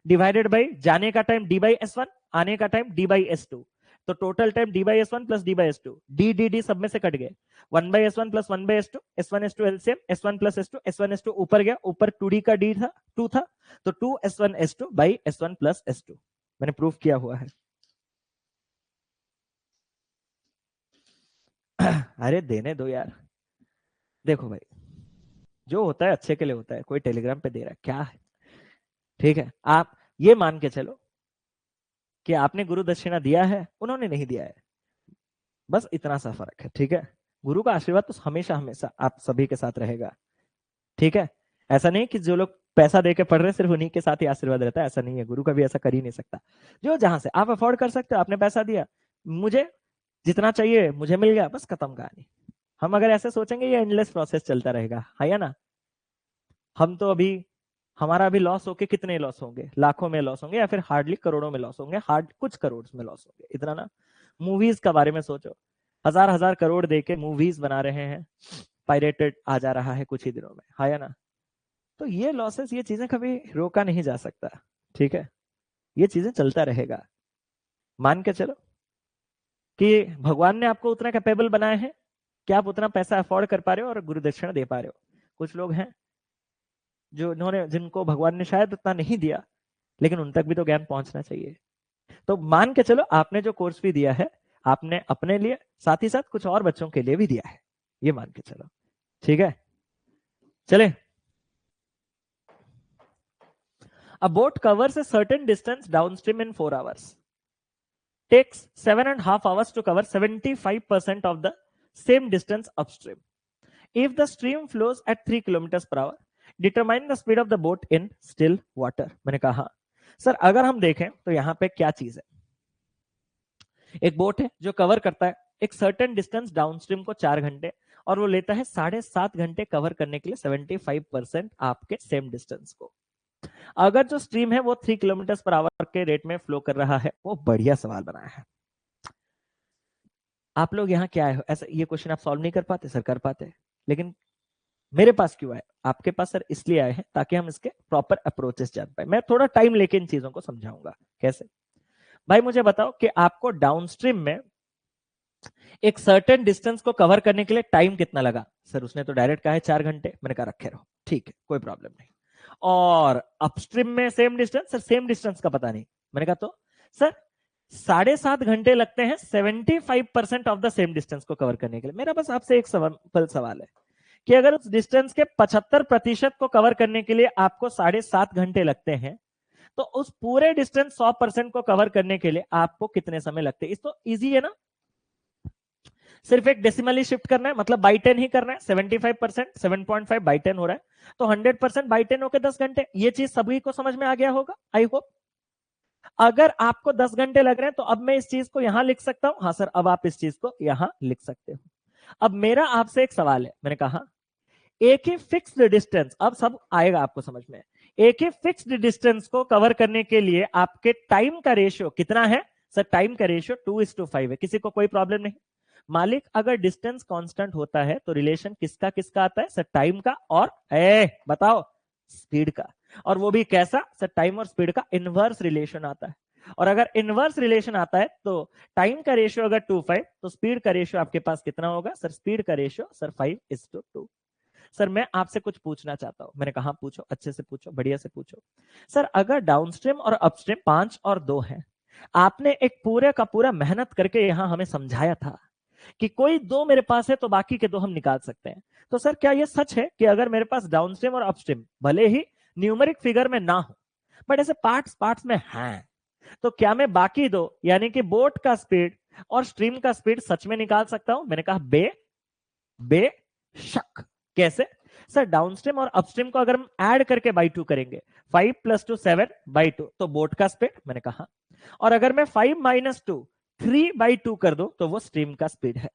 divided by जाने का टाइम D बाई S1, आने का टाइम D बाई S2, तो total time D by S1 plus D by S2, D D D सब में से cut गए, 1 by S1 plus 1 by S2, S1 S2 LCM, S1 plus S2, S1 S2 ऊपर गया, ऊपर 2D का D था 2 था, तो 2 S1 S2 by S1 plus S2, मैंने प्रूफ किया हुआ है। अरे देने दो यार। देखो भाई, जो होता है अच्छे के लिए होता है, कोई टेलीग्राम पे दे रहा है क्या है? ठीक है, आप ये मान के चलो कि आपने गुरु दक्षिणा दिया है, उन्होंने नहीं दिया है, बस इतना सा फर्क है। ठीक है, गुरु का आशीर्वाद तो हमेशा हमेशा आप सभी के साथ रहेगा। ठीक है, ऐसा नहीं कि जो लोग पैसा देके पढ़ रहे हैं सिर्फ उन्हीं के साथ ही आशीर्वाद रहता है, ऐसा नहीं है, गुरु का भी ऐसा कर ही नहीं सकता। जो जहां से आप अफोर्ड कर सकते हो, आपने पैसा दिया, मुझे जितना चाहिए मुझे मिल गया, बस खत्म कहानी। हम अगर ऐसे सोचेंगे ये एंडलेस प्रोसेस चलता रहेगा, है या ना? हम तो अभी, हमारा अभी लॉस होके कितने लॉस होंगे? लाखों में लॉस होंगे, या फिर हार्डली करोड़ों में लॉस होंगे, हार्ड कुछ करोड़ में लॉस होंगे, इतना ना। मूवीज का बारे में सोचो, हजार हजार करोड़ देके मूवीज बना रहे हैं, पायरेटेड आ जा रहा है कुछ ही दिनों में, है या ना? तो ये लॉसेस, ये चीजें कभी रोका नहीं जा सकता। ठीक है, ये चीजें चलता रहेगा। मान के चलो कि भगवान ने आपको उतना कैपेबल बनाए हैं कि आप उतना पैसा अफोर्ड कर पा रहे हो और गुरु दक्षिणा दे पा रहे हो। कुछ लोग हैं जो इन्होंने, जिनको भगवान ने शायद उतना नहीं दिया, लेकिन उन तक भी तो ज्ञान पहुंचना चाहिए। तो मान के चलो आपने जो कोर्स भी दिया है, आपने अपने लिए साथ ही साथ कुछ और बच्चों के लिए भी दिया है, ये मान के चलो। ठीक है, चले। A boat covers a certain distance downstream in 4 hours, takes 7.5 hours to cover 75% of the same distance upstream. If the stream flows at 3 kilometers per hour, determine the speed of the boat in still water. मैंने कहा sir अगर हम देखें तो यहाँ पे क्या चीज है, एक बोट है जो कवर करता है एक सर्टेन डिस्टेंस डाउनस्ट्रीम को 4 घंटे, और वो लेता है 7.5 घंटे कवर करने के लिए 75% आपके सेम डिस्टेंस को। अगर जो स्ट्रीम है वो 3 किलोमीटर पर आवर के रेट में फ्लो कर रहा है, वो बढ़िया सवाल बनाया है। आप लोग यहाँ क्या है, ऐसा ये क्वेश्चन आप सॉल्व नहीं कर पाते सर? कर पाते, लेकिन मेरे पास क्यों आए? आपके पास सर इसलिए आए हैं ताकि हम इसके प्रॉपर अप्रोचेस जान पाए। मैं थोड़ा टाइम लेके इन चीजों को समझाऊंगा। कैसे? भाई मुझे बताओ कि आपको डाउनस्ट्रीम में एक सर्टेन डिस्टेंस को कवर करने के लिए टाइम कितना लगा? सर उसने तो डायरेक्ट कहा है 4 घंटे। मैंने कहा रखे रहो, ठीक है कोई प्रॉब्लम नहीं। और अपस्ट्रीम में same distance? Sir same distance का पता नहीं। मैंने कहा तो सर 7.5 घंटे लगते हैं 75% ऑफ द सेम डिस्टेंस को कवर करने के लिए। मेरा बस आपसे एक सवाल है कि अगर उस डिस्टेंस के 75% को कवर करने के लिए आपको 7.5 घंटे लगते हैं, तो उस पूरे डिस्टेंस 100% को कवर करने के लिए आपको कितने समय लगते हैं? इस तो इजी है ना, सिर्फ एक डेसिमल ही शिफ्ट करना है, मतलब बाई 10 ही करना है। 75% 7.5 बाई 10 हो रहा है, तो 100% बाई 10 होकर 10 घंटे। ये चीज सभी को समझ में आ गया होगा, आई होप। अगर आपको 10 घंटे लग रहे हैं तो अब मैं इस चीज को यहां लिख सकता हूं। हाँ सर, अब आप इस चीज को यहां लिख सकते हो। अब मेरा आपसे एक सवाल है, मैंने कहा एक ही फिक्स्ड डिस्टेंस, अब सब आएगा आपको समझ में। एक ही फिक्स्ड डिस्टेंस को कवर करने के लिए आपके टाइम का रेशियो कितना है? सर टाइम का रेशियो 2:5 है। किसी को कोई प्रॉब्लम नहीं? मालिक, अगर डिस्टेंस कांस्टेंट होता है तो रिलेशन किसका किसका आता है? सर टाइम का और बताओ स्पीड का। और वो भी कैसा? सर टाइम और स्पीड का इनवर्स रिलेशन आता है। और अगर इनवर्स रिलेशन आता है तो टाइम का रेशियो अगर 2:5 तो स्पीड का रेशियो आपके पास कितना होगा? सर स्पीड का रेशियो सर 5:2। सर मैं आपसे कुछ पूछना चाहता हूं। मैंने कहा पूछो, अच्छे से पूछो, बढ़िया से पूछो। सर अगर डाउनस्ट्रीम और अपस्ट्रीम 5 और 2 है, आपने एक पूरे का पूरा मेहनत करके यहां हमें समझाया था कि कोई दो मेरे पास है तो बाकी के दो हम निकाल सकते हैं। तो सर क्या यह सच है कि अगर मेरे पास डाउनस्ट्रीम और अपस्ट्रीम भले ही न्यूमेरिक फिगर में ना हो, बट ऐसे पार्ट्स पार्ट्स में हैं, तो क्या मैं बाकी दो यानी कि बोट का स्पीड और स्ट्रीम का स्पीड सच में निकाल सकता हूं? मैंने कहा बेशक। कैसे? सर डाउनस्ट्रीम और अपस्ट्रीम को अगर हम ऐड करके बाई 2 करेंगे, 5 + 2 7 बाई 2, तो बोट का स्पीड। मैंने कहा और अगर मैं 5 - 2 3/2 कर दो तो वो स्ट्रीम का स्पीड है।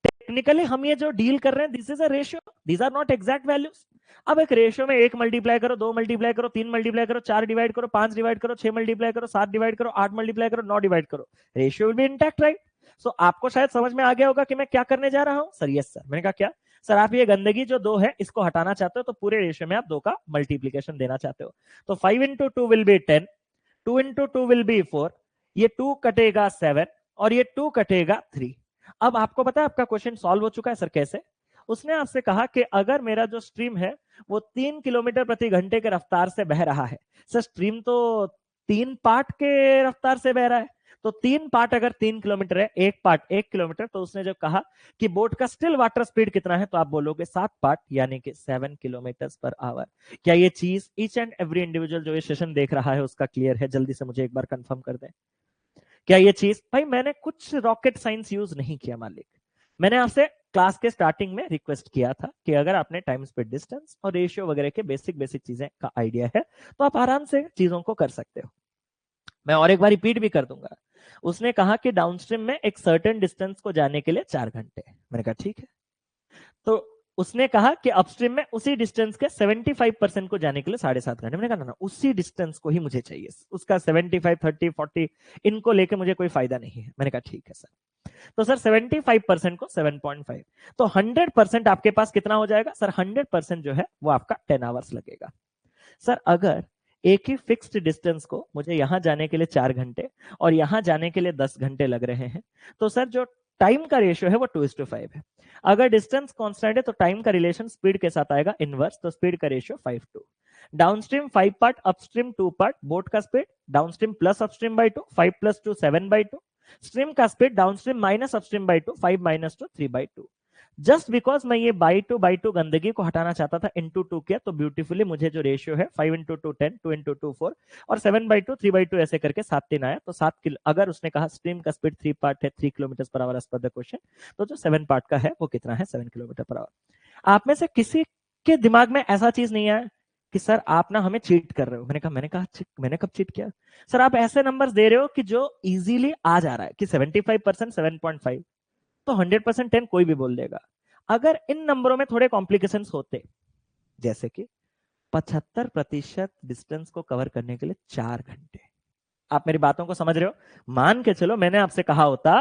टेक्निकली हम ये जो डील कर रहे हैं, this is a ratio, these are not exact values. अब एक रेशियो में 1 मल्टीप्लाई करो, 2 मल्टीप्लाई करो, 3 मल्टीप्लाई करो, 4 डिवाइड करो, 5 डिवाइड करो, 6 मल्टीप्लाई करो, 7 डिवाइड करो, 8 मल्टीप्लाई करो, 9 डिवाइड करो, ratio will be intact, right? So आपको शायद समझ में आ गया होगा कि मैं क्या करने जा रहा हूं। Sir yes sir. मैंने कहा क्या? सर आप ये गंदगी जो 2 है इसको हटाना चाहते हो, तो पूरे रेशियो में आप 2 का मल्टीप्लीकेशन देना चाहते हो। तो 5 × 2 विल बी 10, 2 × 2 विल बी 4, ये 2 कटेगा 7 और ये 2 कटेगा 3। अब आपको पता है आपका क्वेश्चन सॉल्व हो चुका है। सर कैसे? उसने आपसे कहा कि अगर मेरा जो स्ट्रीम है वो 3 किलोमीटर प्रति घंटे के रफ्तार से बह रहा है। सर स्ट्रीम तो 3 पार्ट के रफ्तार से बह रहा है, तो 3 पार्ट अगर 3 किलोमीटर है, एक पार्ट 1 किलोमीटर, तो उसने जब कहा कि बोट का स्टिल वाटर स्पीड कितना है, तो आप बोलोगे 7 पार्ट यानी कि 7 किलोमीटर/आवर। क्या ये चीज ईच एंड एवरी इंडिविजुअल जो ये सेशन देख रहा है उसका क्लियर है? जल्दी से मुझे एक बार कंफर्म कर दें। क्या ये चीज, भाई मैंने कुछ रॉकेट साइंस यूज नहीं किया मालिक। मैंने आपसे क्लास के स्टार्टिंग में रिक्वेस्ट किया था कि अगर आपने टाइम स्पीड डिस्टेंस और रेशियो वगैरह के बेसिक बेसिक चीजें का आइडिया है तो आप आराम से चीजों को कर सकते हो। मैं और एक बार रिपीट भी कर दूंगा। उसने कहा कि डाउनस्ट्रीम में एक सर्टेन डिस्टेंस को जाने के लिए 4 घंटे। मैंने कहा ठीक है। तो उसने कहा कि अपस्ट्रीम में उसी डिस्टेंस के 75% को जाने के लिए 7.5 घंटे। मैंने कहा ना ना, उसी डिस्टेंस को ही मुझे चाहिए, उसका 75 30 40 इनको लेके मुझे कोई फायदा नहीं है। मैंने कहा ठीक है सर। तो सर 75% को 7.5, तो 100% आपके पास कितना हो जाएगा? सर 100% जो है वो आपका 10 आवर्स लगेगा। सर अगर एक ही फिक्स्ड डिस्टेंस को मुझे यहां जाने के लिए 4 घंटे और यहां जाने के लिए 10 घंटे लग रहे हैं, तो सर जो टाइम का रेशियो है वो 2:5 है। अगर डिस्टेंस कांस्टेंट है तो टाइम का रिलेशन स्पीड के साथ आएगा इनवर्स, तो स्पीड का ratio 5:2। Downstream 5 part, upstream 2 part, boat का speed downstream plus upstream by 2, 5 + 2 7/2। Stream का speed downstream minus upstream by 2, 5 - 2 3/2। Just because मैं ये बाई 2 गंदगी को हटाना चाहता था, इंटू 2 किया, तो ब्यूटीफुली मुझे जो रेशियो है 5 × 2 10, 2 × 2 4 और 7/2 3/2 ऐसे करके 7 3 आया। तो 7 किलो, अगर उसने कहा स्ट्रीम का स्पीड 3 पार्ट है 3 kilometre per hour as per the question, तो जो 7 पार्ट का है वो कितना है? 7 किलोमीटर/आवर। आप में से किसी के दिमाग में ऐसा चीज नहीं आया कि सर आप ना हमें चीट कर रहे हो? मैंने कहा मैंने कब चीट किया? सर आप ऐसे नंबर्स दे रहे हो कि जो इजीली आ जा रहा है कि 75% 7.5, तो 100% 10 कोई भी बोल देगा। अगर इन नंबरों में थोड़े कॉम्प्लिकेशंस होते, जैसे कि 75% डिस्टेंस को कवर करने के लिए 4 घंटे, आप मेरी बातों को समझ रहे हो? मान के चलो मैंने आपसे कहा होता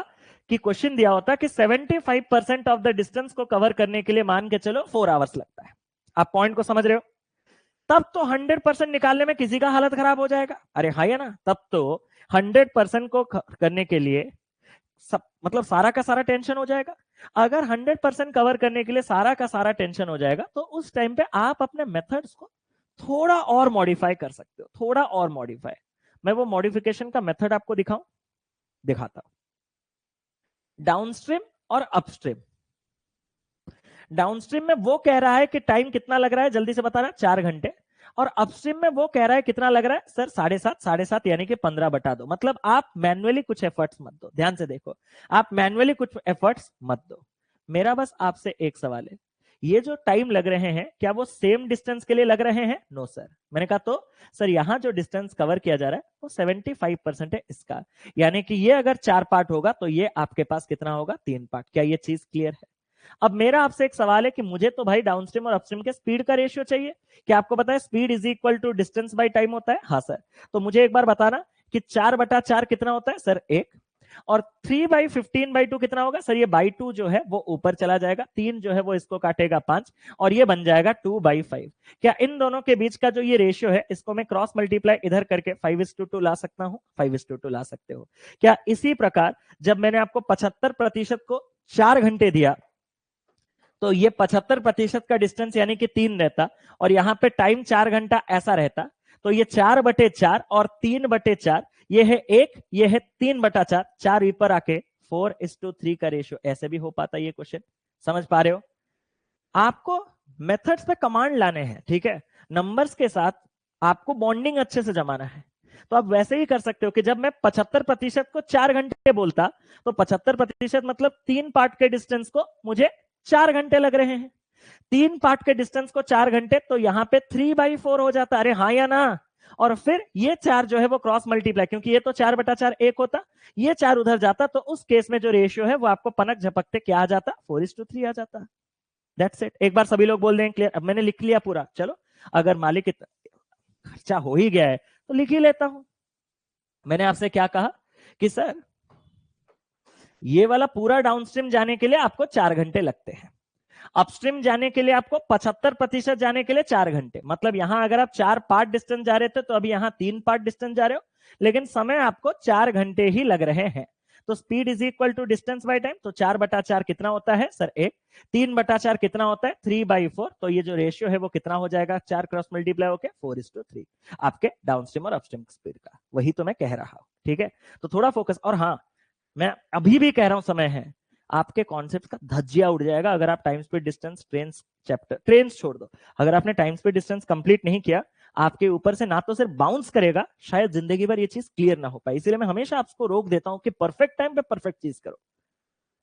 कि क्वेश्चन दिया होता कि 75% ऑफ द डिस्टेंस को कवर करने के लिए मान के चलो 4 आवर्स लगता है। आप पॉइंट को समझ रहे हो? तब तो 100% निकालने में किसी का हालत खराब हो जाएगा। अरे हाँ या ना? तब तो 100% को करने के लिए सब मतलब सारा का सारा टेंशन हो जाएगा। अगर 100% कवर करने के लिए सारा का सारा टेंशन हो जाएगा, तो उस टाइम पे आप अपने मेथड्स को थोड़ा और मॉडिफाई कर सकते हो, थोड़ा और मॉडिफाई। मैं वो मॉडिफिकेशन का मेथड आपको दिखाता हूं। डाउनस्ट्रीम और अपस्ट्रीम, डाउनस्ट्रीम में वो कह रहा है कि टाइम कितना लग रहा है, जल्दी से बताना, 4 घंटे। और अपस्ट्रीम में वो कह रहा है कितना लग रहा है, सर 7.5 यानी कि 15 बटा दो। मतलब आप मैन्युअली कुछ एफर्ट्स मत दो, ध्यान से देखो, आप मैन्युअली कुछ एफर्ट्स मत दो। मेरा बस आपसे एक सवाल है, ये जो टाइम लग रहे हैं क्या वो सेम डिस्टेंस के लिए लग रहे हैं? No sir. मैंने कहा तो सर यहां जो डिस्टेंस कवर किया जा रहा है वो 75% है इसका, यानी कि ये अगर 4 पार्ट होगा तो ये आपके पास कितना होगा, 3 पार्ट। क्या ये चीज क्लियर है? अब मेरा आपसे एक सवाल है कि मुझे तो भाई डाउनस्ट्रीम और अपस्ट्रीम के स्पीड का रेशियो चाहिए। क्या आपको पता है speed is equal to distance by time होता है? हाँ सर। तो मुझे एक बार बताना कि 4/4 कितना होता है? सर 1। और 3/15/2 कितना होगा? सर ये बाई 2 जो है वो ऊपर चला जाएगा, 3 जो है वो इसको काटेगा 5, और ये बन जाएगा 2/5। क्या इन दोनों के बीच का जो ये रेशियो है इसको मैं क्रॉस मल्टीप्लाई इधर करके 5:2 ला सकता हूं? 5:2 ला सकते हो। क्या इसी प्रकार जब मैंने आपको 75% को 4 घंटे दिया तो ये 75% का डिस्टेंस यानी कि 3 रहता, और यहां पे टाइम 4 घंटा ऐसा रहता, तो ये 4/4 और 3/4, ये है 1, ये है 3/4, 4 ऊपर आके 4:3 का रेशियो, ऐसे भी हो पाता ये क्वेश्चन। समझ पा रहे हो? आपको मेथड्स पे कमांड लाने हैं, ठीक है, नंबर्स के साथ आपको बॉन्डिंग अच्छे से जमाना है। तो आप वैसे ही कर सकते हो कि जब मैं 75% को 4 घंटे बोलता, तो 75% मतलब 3 पार्ट के डिस्टेंस को मुझे 4 घंटे लग रहे हैं। 3 पार्ट के डिस्टेंस को 4 घंटे, तो यहां पे 3/4 हो जाता। अरे हाँ या ना? और फिर ये 4 जो है वो क्रॉस मल्टीप्लाई, क्योंकि ये तो 4/4 1 होता, ये 4 उधर जाता, तो उस केस में जो रेशियो है वो आपको पनक झपकते क्या आ जाता? 4:3 आ जाता। That's it. एक बार सभी लोग बोल दें क्लियर? अब मैंने लिख लिया पूरा, चलो अगर मालिक खर्चा हो ही गया है तो लिख ही लेता हूं। मैंने आपसे क्या कहा कि सर ये वाला पूरा डाउनस्ट्रीम जाने के लिए आपको 4 घंटे लगते हैं, अपस्ट्रीम जाने के लिए आपको 75% जाने के लिए 4 घंटे। मतलब यहां अगर आप 4 पार्ट डिस्टेंस जा रहे थे तो अभी यहां 3 पार्ट डिस्टेंस जा रहे हो, लेकिन समय आपको 4 घंटे ही लग रहे हैं। तो speed is equal to distance by time, तो 4/4 कितना होता है सर? 1। 3/4 कितना होता है? 3/4। तो ये जो रेशियो है वो कितना हो जाएगा? 4 क्रॉस मल्टीप्लाई होके 4:3 आपके डाउनस्ट्रीम और अपस्ट्रीम स्पीड का। वही तो मैं कह रहा हूं, ठीक है? तो थोड़ा फोकस। और हाँ, मैं अभी भी कह रहा हूं समय है, आपके कॉन्सेप्ट का धज्जिया उड़ जाएगा अगर आप टाइम स्पीड डिस्टेंस ट्रेन छोड़ दो। अगर आपने टाइम स्पीड डिस्टेंस कंप्लीट नहीं किया, आपके ऊपर से ना तो सिर्फ बाउंस करेगा, शायद जिंदगी भर ये चीज क्लियर ना हो पाए। इसीलिए मैं हमेशा आपको रोक देता हूं कि परफेक्ट टाइम पे परफेक्ट चीज करो।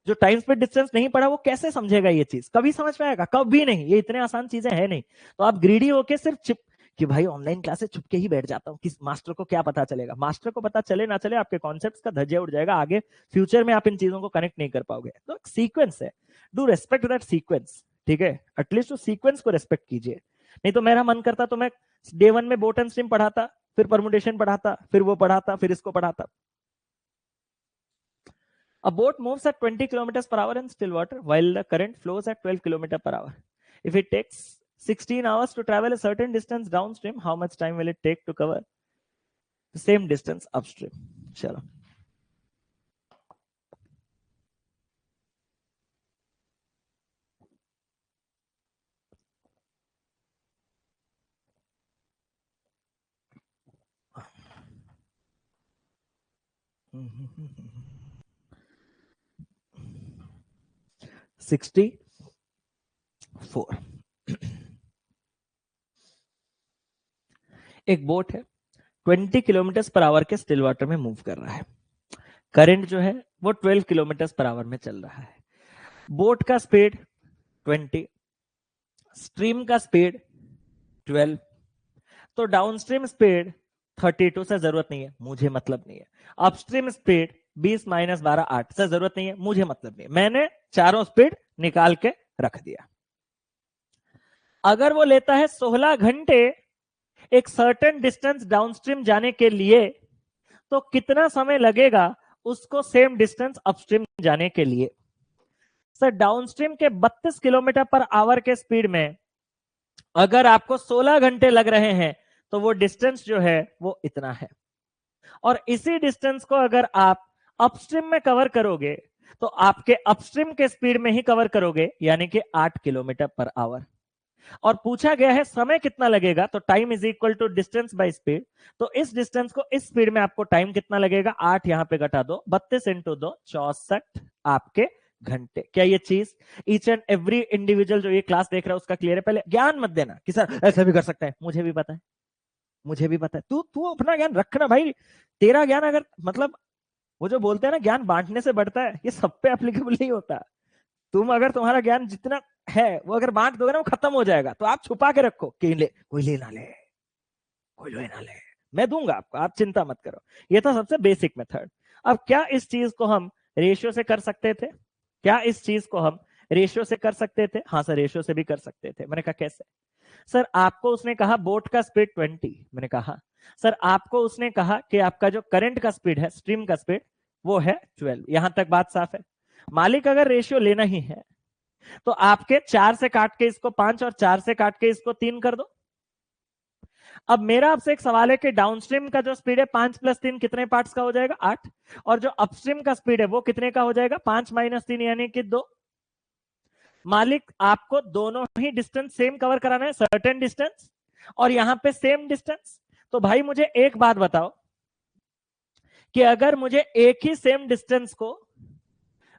जो टाइम स्पीड डिस्टेंस नहीं पढ़ा वो कैसे समझेगा ये चीज? कभी समझ पाएगा? कभी नहीं। ये इतने आसान चीजें है नहीं। तो आप ग्रीडी होके सिर्फ चिप कि भाई ऑनलाइन क्लासेस छुप के ही बैठ जाता हूं, कि मास्टर को क्या पता चलेगा? मास्टर को पता चले ना चले, आपके कॉन्सेप्ट्स का धज्जिया उड़ जाएगा। आगे फ्यूचर में आप इन चीजों को कनेक्ट नहीं कर पाओगे। तो एक सीक्वेंस है, डू रेस्पेक्ट दैट सीक्वेंस, ठीक है? एटलीस्ट उस सीक्वेंस को रेस्पेक्ट कीजिए। नहीं तो मेरा मन करता तो मैं डे 1 में बोट एंड स्ट्रीम पढ़ाता, फिर परमुटेशन पढ़ाता, फिर वो पढ़ाता, फिर इसको पढ़ाता। A boat moves at 20 kilometers per hour in still water while the current flows at 12 kilometers per hour. If it takes 16 hours to travel a certain distance downstream, how much time will it take to cover the same distance upstream? Chalo. Mm-hmm. 64. एक boat है, 20 kilometre per our के still water में move कर रहा है। Current जो है वो 12 किलोमीटर पर आवर में चल रहा है। बोट का स्पीड 20, स्ट्रीम का स्पीड 12, तो डाउनस्ट्रीम स्पीड 32 से जरूरत नहीं है, मुझे मतलब नहीं है। अपस्ट्रीम स्पीड 20 - 12 8 से जरूरत नहीं है, मुझे मतलब नहीं है। मैंने चारों स्पीड निकाल के रख दिया। अगर वो लेता है 16 घंटे एक सर्टेन डिस्टेंस डाउनस्ट्रीम जाने के लिए, तो कितना समय लगेगा उसको सेम डिस्टेंस अपस्ट्रीम जाने के लिए? सर डाउनस्ट्रीम के 32 किलोमीटर पर आवर के स्पीड में अगर आपको 16 घंटे लग रहे हैं, तो वो डिस्टेंस जो है वो इतना है। और इसी डिस्टेंस को अगर आप अपस्ट्रीम में कवर करोगे, तो आपके अपस्ट्रीम के स्पीड में ही कवर करोगे, यानी कि 8 किलोमीटर पर आवर। और पूछा गया है समय कितना लगेगा, तो time is equal to distance by speed. तो इस डिस्टेंस को इस स्पीड में आपको टाइम कितना लगेगा? 8 यहां पे घटा दो, 32 × 2 64 आपके घंटे। क्या ये चीज ईच एंड एवरी इंडिविजुअल जो ये क्लास देख रहा है उसका क्लियर है? पहले ज्ञान मत देना कि सर ऐसा भी कर सकता है, मुझे भी पता है, मुझे भी पता है। तू तू अपना ज्ञान रखना भाई। तेरा ज्ञान अगर मतलब वो जो बोलते हैं ना ज्ञान बांटने से बढ़ता है, ये सब पे एप्लीकेबल नहीं होता। तुम अगर तुम्हारा ज्ञान जितना है वो अगर बांट दोगे ना वो खत्म हो जाएगा। तो आप छुपा के रखो कि ले कोई ले ना ले, कोई ले ना ले, मैं दूंगा आपको, आप चिंता मत करो। ये था सबसे बेसिक मेथड। अब क्या इस चीज को हम रेशियो से कर सकते थे? क्या इस चीज को हम रेशियो से कर सकते थे? हाँ सर रेशियो से भी कर सकते थे। मैंने कहा कैसे? सर आपको उसने कहा बोट का स्पीड 20। मैंने कहा सर आपको उसने कहा कि आपका जो करंट का स्पीड है, स्ट्रीम का स्पीड, वो है 12। यहां तक बात साफ है। मालिक अगर रेशियो लेना ही है तो आपके 4 से काट के इसको 5 और 4 से काट के इसको 3 कर दो। अब मेरा आपसे एक सवाल है कि डाउनस्ट्रीम का जो स्पीड है 5 + 3 कितने पार्ट्स का हो जाएगा? 8। और जो अपस्ट्रीम का स्पीड है वो कितने का हो जाएगा? 5 - 3 यानी कि 2। मालिक आपको दोनों ही डिस्टेंस सेम कवर कराना है, सर्टेन डिस्टेंस और यहां पे सेम डिस्टेंस। तो भाई मुझे एक बात बताओ कि अगर मुझे एक ही सेम डिस्टेंस को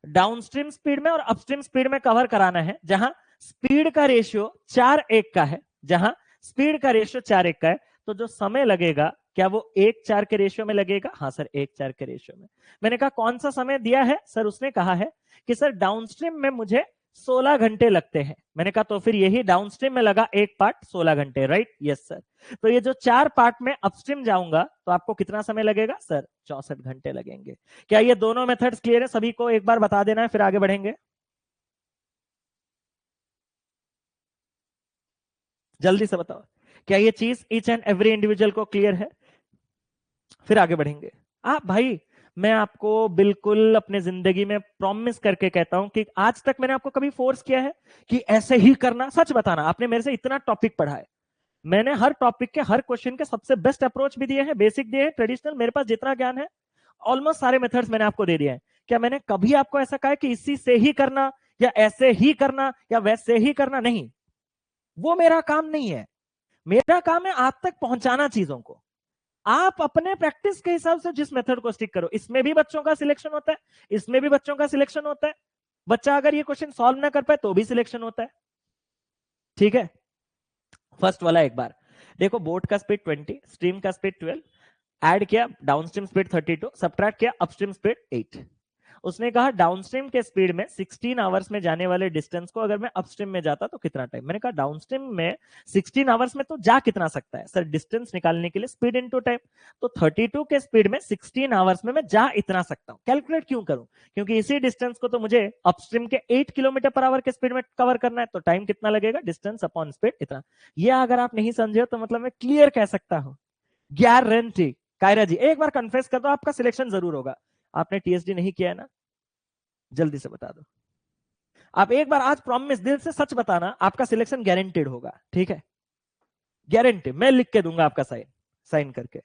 डाउनस्ट्रीम स्पीड में और अपस्ट्रीम स्पीड में कवर कराना है, जहां स्पीड का रेशियो 4:1 का है, जहां स्पीड का रेशियो 4:1 का है, तो जो समय लगेगा क्या वो 1:4 के रेशियो में लगेगा? हाँ सर 1:4 के रेशियो में। मैंने कहा कौन सा समय दिया है? सर उसने कहा है कि सर डाउनस्ट्रीम में मुझे 16 घंटे लगते हैं। मैंने कहा तो फिर यही डाउनस्ट्रीम में लगा एक पार्ट 16 घंटे, राइट? Yes sir. तो ये जो 4 पार्ट में अपस्ट्रीम जाऊंगा तो आपको कितना समय लगेगा? सर 64 घंटे लगेंगे। क्या ये दोनों मेथड्स क्लियर है? सभी को एक बार बता देना है फिर आगे बढ़ेंगे। जल्दी से बताओ, क्या ये चीज ईच एंड एवरी इंडिविजुअल को क्लियर है? फिर आगे बढ़ेंगे। आप भाई मैं आपको बिल्कुल अपने जिंदगी में प्रॉमिस करके कहता हूं कि आज तक मैंने आपको कभी फोर्स किया है कि ऐसे ही करना? सच बताना। आपने मेरे से इतना टॉपिक पढ़ा है, मैंने हर टॉपिक के हर क्वेश्चन के सबसे बेस्ट अप्रोच भी दिए हैं, बेसिक दिए हैं, ट्रेडिशनल, मेरे पास जितना ज्ञान है ऑलमोस्ट सारे मेथड्स मैंने आपको दे दिए हैं। क्या मैंने कभी आपको ऐसा कहा कि इसी से ही करना या ऐसे ही करना या वैसे ही करना? नहीं, वो मेरा काम नहीं है। मेरा काम है आप तक पहुंचाना चीजों को। आप अपने प्रैक्टिस के हिसाब से जिस मेथड को स्टिक करो। इसमें भी बच्चों का सिलेक्शन होता है, इसमें भी बच्चों का सिलेक्शन होता है। बच्चा अगर ये क्वेश्चन सॉल्व ना कर पाए तो भी सिलेक्शन होता है। ठीक है, फर्स्ट वाला एक बार देखो। बोट का स्पीड 20, स्ट्रीम का स्पीड 12, ऐड किया डाउनस्ट्रीम स्पीड 32, सब्ट्रैक्ट किया अपस्ट्रीम स्पीड 8। उसने कहा डाउनस्ट्रीम के स्पीड में 16 आवर्स में जाने वाले डिस्टेंस को अगर मैं अपस्ट्रीम में जाता तो कितना टाइम? मैंने कहा डाउनस्ट्रीम में 16 आवर्स में तो जा कितना सकता है? सर डिस्टेंस निकालने के लिए स्पीड इनटू टाइम। तो 32 के स्पीड में 16 आवर्स में मैं जा इतना सकता हूं। कैलकुलेट क्यों करूं? क्योंकि इसी डिस्टेंस को तो मुझे अपस्ट्रीम के 8 किलोमीटर/आवर के स्पीड में कवर करना है। तो टाइम कितना लगेगा? डिस्टेंस अपॉन स्पीड इतना। यह अगर आप नहीं समझे तो मतलब मैं क्लियर कह सकता हूं, गारंटी। कायरा जी एक बार कन्फेस कर दो, आपका सिलेक्शन जरूर होगा। आपने टीएसडी नहीं किया है ना? जल्दी से बता दो। आप एक बार आज प्रॉमिस दिल से सच बताना, आपका सिलेक्शन गारंटेड होगा। ठीक है, गारंटी। मैं लिख के दूंगा आपका साइन, साइन करके।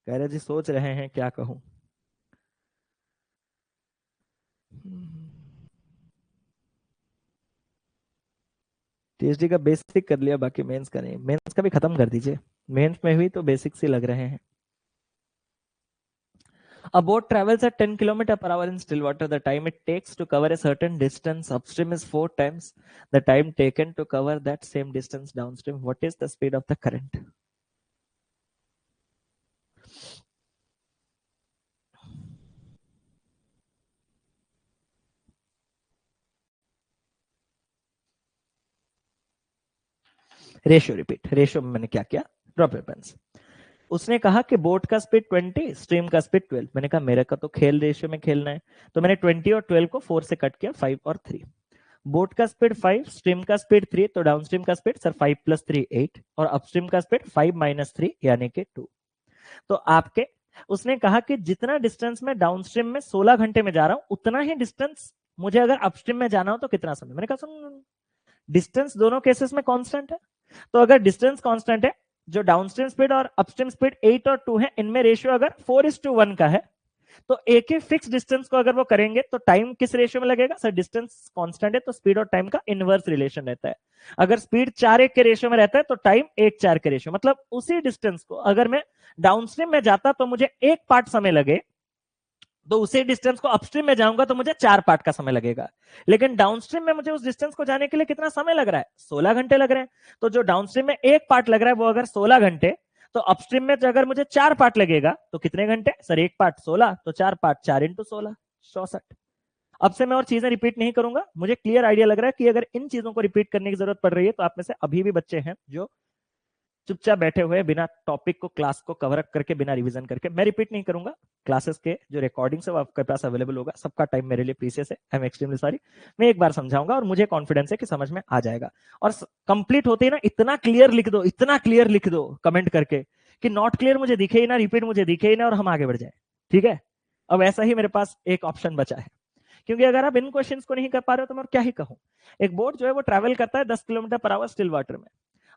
कायरा जी सोच रहे हैं क्या कहूं। टीएसडी का बेसिक कर लिया, बाकी मेंस का नहीं। मेंस का भी खत्म कर दीजिए, मेंस में भी तो बेसिक से लग रहे हैं। A boat travels at 10 km/h in still water. The time it takes to cover a certain distance upstream is 4 times the time taken to cover that same distance downstream. What is the speed of the current? Ratio repeat. Ratio में मैंने क्या किया? Drop your pens. उसने कहा कि boat का speed 20, stream का speed 12। मैंने कहा मेरे का तो खेल रेशियो में खेलना है, तो मैंने 20 और 12 को 4 से कट किया, 5 और 3। बोट का स्पीड 5, स्ट्रीम का स्पीड 3, तो डाउनस्ट्रीम का स्पीड सर 5 + 3 8 और अपस्ट्रीम का स्पीड 5 - 3 यानी कि 2। तो आपके उसने कहा कि जितना डिस्टेंस मैं डाउनस्ट्रीम में 16 घंटे में जा रहा हूं उतना ही डिस्टेंस मुझे अगर अपस्ट्रीम में जाना हो तो कितना समय? मैंने कहा सुन, डिस्टेंस दोनों केसेस में कांस्टेंट है, तो अगर डिस्टेंस कांस्टेंट है, जो डाउनस्ट्रीम स्पीड और अपस्ट्रीम स्पीड 8 और 2 है, इनमें रेशियो अगर 4:1 का है, तो एक ही फिक्स डिस्टेंस को अगर वो करेंगे तो टाइम किस रेशियो में लगेगा सर? डिस्टेंस कांस्टेंट है तो स्पीड और टाइम का इनवर्स रिलेशन रहता है। अगर स्पीड 4:1 के रेशियो में रहता है तो टाइम 1:4 के रेशियो, मतलब उसी डिस्टेंस को अगर मैं डाउनस्ट्रीम में जाता तो मुझे 1 पार्ट समय लगे, तो उसी डिस्टेंस को अपस्ट्रीम में जाऊंगा तो मुझे 4 पार्ट का समय लगेगा। लेकिन डाउनस्ट्रीम में मुझे उस डिस्टेंस को जाने के लिए कितना समय लग रहा है? 16 घंटे लग रहे हैं। तो जो डाउनस्ट्रीम में 1 पार्ट लग रहा है वो अगर 16 घंटे, तो अपस्ट्रीम में अगर मुझे 4 पार्ट लगेगा तो कितने घंटे सर? 1 पार्ट 16, तो 4 पार्ट 4 इंटू 16 64। अब से मैं और चीजें रिपीट नहीं करूंगा। मुझे क्लियर आइडिया लग रहा है कि अगर इन चीजों को रिपीट करने की जरूरत पड़ रही है तो आप में से अभी भी बच्चे हैं जो चुपचाप बैठे हुए बिना टॉपिक को, क्लास को कवर अप करके, बिना रिवीजन करके। मैं रिपीट नहीं करूंगा। क्लासेस के जो रिकॉर्डिंग्स है वो आपके पास अवेलेबल होगा। सबका टाइम मेरे लिए प्रीशियस है, आई एम एक्सट्रीमली सॉरी। मैं एक बार समझाऊंगा और मुझे कॉन्फिडेंस है कि समझ में आ जाएगा। और कंप्लीट होते ही ना इतना क्लियर लिख दो, इतना क्लियर लिख दो कमेंट करके कि नॉट क्लियर मुझे दिखे ही ना, रिपीट मुझे दिखे ही ना, और हम आगे बढ़ जाए। ठीक है? अब ऐसा ही मेरे पास एक ऑप्शन बचा है, क्योंकि अगर आप इन क्वेश्चंस को नहीं कर पा रहे हो तो मैं क्या ही कहूं। एक बोट जो है वो ट्रैवल करता है 10 kilometre per our still water में।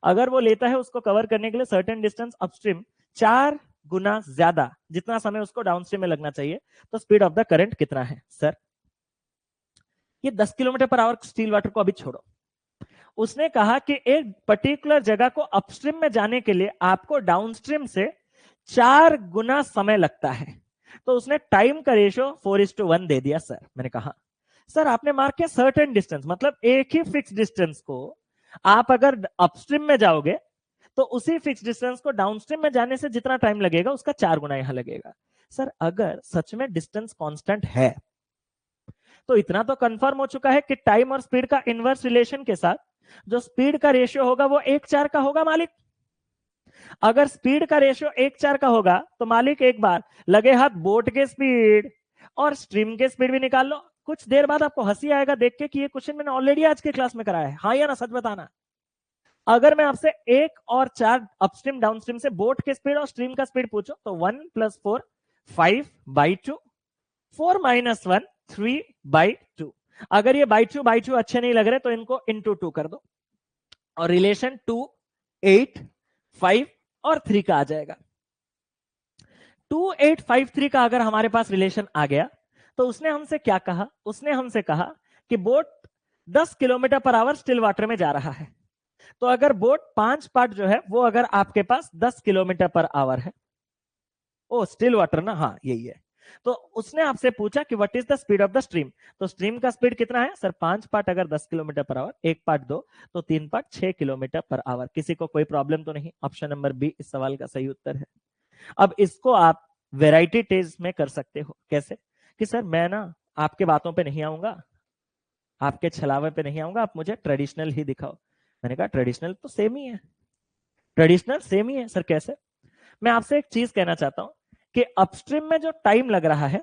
अगर वो लेता है उसको कवर करने के लिए सर्टेन डिस्टेंस अपस्ट्रीम 4 गुना ज्यादा जितना समय उसको डाउनस्ट्रीम में लगना चाहिए, तो स्पीड ऑफ द करंट कितना है सर? ये 10 kilometre per our still water को अभी छोड़ो। उसने कहा कि एक पर्टिकुलर जगह को अपस्ट्रीम में जाने के लिए आपको डाउनस्ट्रीम से 4 गुना समय लगता है। तो उसने टाइम का रेशियो 4:1 दे दिया सर। मैंने कहा सर आपने मार्क किया सर्टेन डिस्टेंस, मतलब एक ही फिक्स डिस्टेंस को आप अगर अपस्ट्रीम में जाओगे तो उसी फिक्स डिस्टेंस को डाउनस्ट्रीम में जाने से जितना टाइम लगेगा उसका 4 गुना यहां लगेगा। सर अगर सच में डिस्टेंस कांस्टेंट है तो इतना तो कंफर्म हो चुका है कि टाइम और स्पीड का इनवर्स रिलेशन के साथ जो स्पीड का रेशियो होगा वो 1:4 का होगा मालिक। अगर स्पीड का रेशियो 1:4 का होगा तो मालिक एक बार लगे हाथ बोट के स्पीड और स्ट्रीम के स्पीड भी निकाल लो। कुछ देर बाद आपको हंसी आएगा देख के कि ये क्वेश्चन मैंने ऑलरेडी आज के क्लास में कराया है। हाँ या ना, सच बताना। अगर मैं आपसे 1 और 4 अपस्ट्रीम डाउनस्ट्रीम से बोट के स्पीड और स्ट्रीम का स्पीड पूछो तो 1 + 4 5/2, 4 - 1 3/2। अगर ये बाई टू अच्छे नहीं लग रहे तो इनको इंटू 2 कर दो और रिलेशन 2 8 5 और 3 का आ जाएगा। 2 8 5 3 का अगर हमारे पास रिलेशन आ गया तो उसने हमसे क्या कहा? उसने हमसे कहा कि boat 10 kilometre per our still water में जा रहा है। तो अगर बोट 5 पार्ट जो है वो अगर आपके पास 10 किलोमीटर पर आवर है, ओ स्टिल वाटर ना, हाँ यही है, तो उसने आपसे पूछा कि what is the speed of the stream. तो स्ट्रीम का स्पीड कितना है सर? 5 पार्ट अगर 10 किलोमीटर पर आवर, 1 पार्ट 2, तो 3 पार्ट 6 किलोमीटर पर आवर। किसी को कोई प्रॉब्लम तो नहीं? ऑप्शन नंबर बी इस सवाल का सही उत्तर है। अब इसको आप वेराइटी टेस्ट में कर सकते हो। कैसे? कि सर मैं ना आपके बातों पे नहीं आऊंगा, आपके छलावे पे नहीं आऊंगा, आप मुझे ट्रेडिशनल ही दिखाओ। मैंने कहा ट्रेडिशनल तो सेम ही है, ट्रेडिशनल सेम ही है सर। कैसे? मैं आपसे एक चीज कहना चाहता हूं कि अपस्ट्रीम में जो टाइम लग रहा है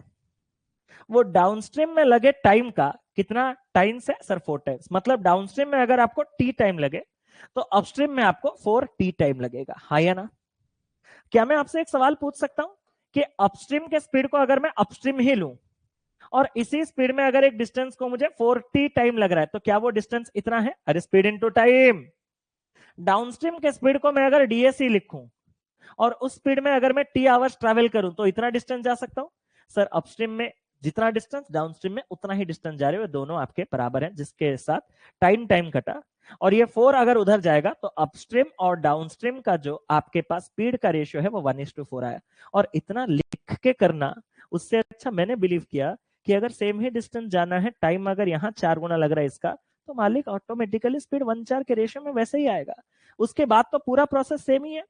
वो डाउनस्ट्रीम में लगे टाइम का कितना टाइम्स है सर? 4 टाइम्स। मतलब डाउनस्ट्रीम में अगर आपको टी टाइम लगे तो अपस्ट्रीम में आपको 4 टी टाइम लगेगा। हाँ या ना? क्या मैं आपसे एक सवाल पूछ सकता हूं कि अपस्ट्रीम के स्पीड को अगर मैं अपस्ट्रीम ही लूं और इसी स्पीड में अगर एक डिस्टेंस को मुझे 40 टाइम लग रहा है तो क्या वो डिस्टेंस इतना है? अरे स्पीड इनटू टाइम। डाउनस्ट्रीम के स्पीड को मैं अगर डीएसई लिखूं और उस स्पीड में अगर मैं टी आवर्स ट्रैवल करूं तो इतना डिस्टेंस जा सकता हूं सर? अपस्ट्रीम में जितना डिस्टेंस, डाउनस्ट्रीम में उतना ही डिस्टेंस जा रहे हो, दोनों आपके बराबर हैं, जिसके साथ टाइम टाइम कटा। और ये 4 अगर उधर जाएगा तो अपस्ट्रीम और डाउनस्ट्रीम का जो आपके पास स्पीड का रेशियो है वो 1:4 आया। और इतना लिख के करना, उससे अच्छा मैंने बिलीव किया कि अगर सेम ही डिस्टेंस जाना है, टाइम अगर यहाँ 4 गुना लग रहा है इसका, तो मालिक ऑटोमेटिकली स्पीड 1:4 के रेशियो में वैसे ही आएगा। उसके बाद तो पूरा प्रोसेस सेम ही है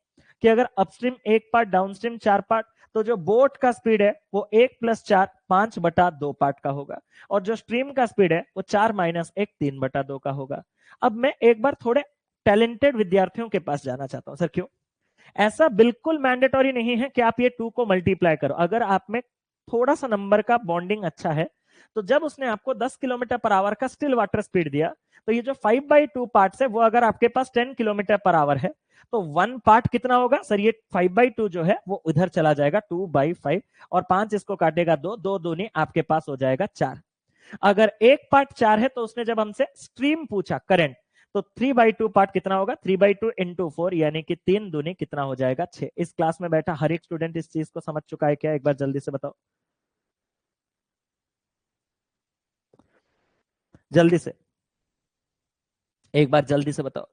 कि अगर अपस्ट्रीम 1 पार्ट, डाउनस्ट्रीम 4 पार्ट, तो जो बोट का स्पीड है वो 1 + 4 5/2 पार्ट का होगा, और जो स्ट्रीम का स्पीड है वो 4 - 1 3/2 का होगा। अब मैं एक बार थोड़े टैलेंटेड विद्यार्थियों के पास जाना चाहता हूं। सर क्यों? ऐसा बिल्कुल मैंडेटरी नहीं है कि आप ये 2 को मल्टीप्लाई करो। अगर आप में थोड़ा सा नंबर का बॉन्डिंग अच्छा है तो जब उसने आपको 10 किलोमीटर पर आवर का स्टिल वाटर स्पीड दिया तो ये जो 5/2 पार्ट है वो अगर आपके पास 10 किलोमीटर पर आवर है तो 1 पार्ट कितना होगा सर? ये 5/2 जो है वो उधर चला जाएगा 2/5, और 5 इसको काटेगा 2, 2 दूनी आपके पास हो जाएगा 4। अगर 1 पार्ट 4 है तो उसने जब हमसे स्ट्रीम पूछा, करंट, तो 3/2 पार्ट कितना होगा? 3/2 × 4, यानी कि 3 दूनी कितना हो जाएगा? 6। इस क्लास में बैठा हर एक स्टूडेंट इस चीज को समझ चुका है क्या? एक बार जल्दी से बताओ। जल्दी से, एक बार जल्दी से बताओ।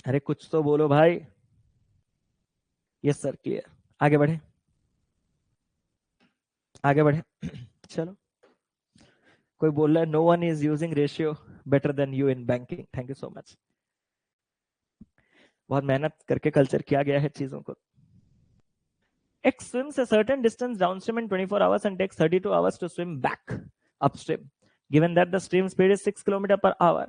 अरे कुछ तो बोलो भाई। Yes sir, clear. आगे बढ़े, आगे बढ़े। चलो, कोई बोल रहा है no one is using ratio better than you in banking. Thank you so much. बहुत मेहनत करके कल्चर किया गया है चीजों को। X swims a certain distance downstream in 24 hours and takes 32 hours to swim back upstream. Given that the stream speed is 6 km per hour,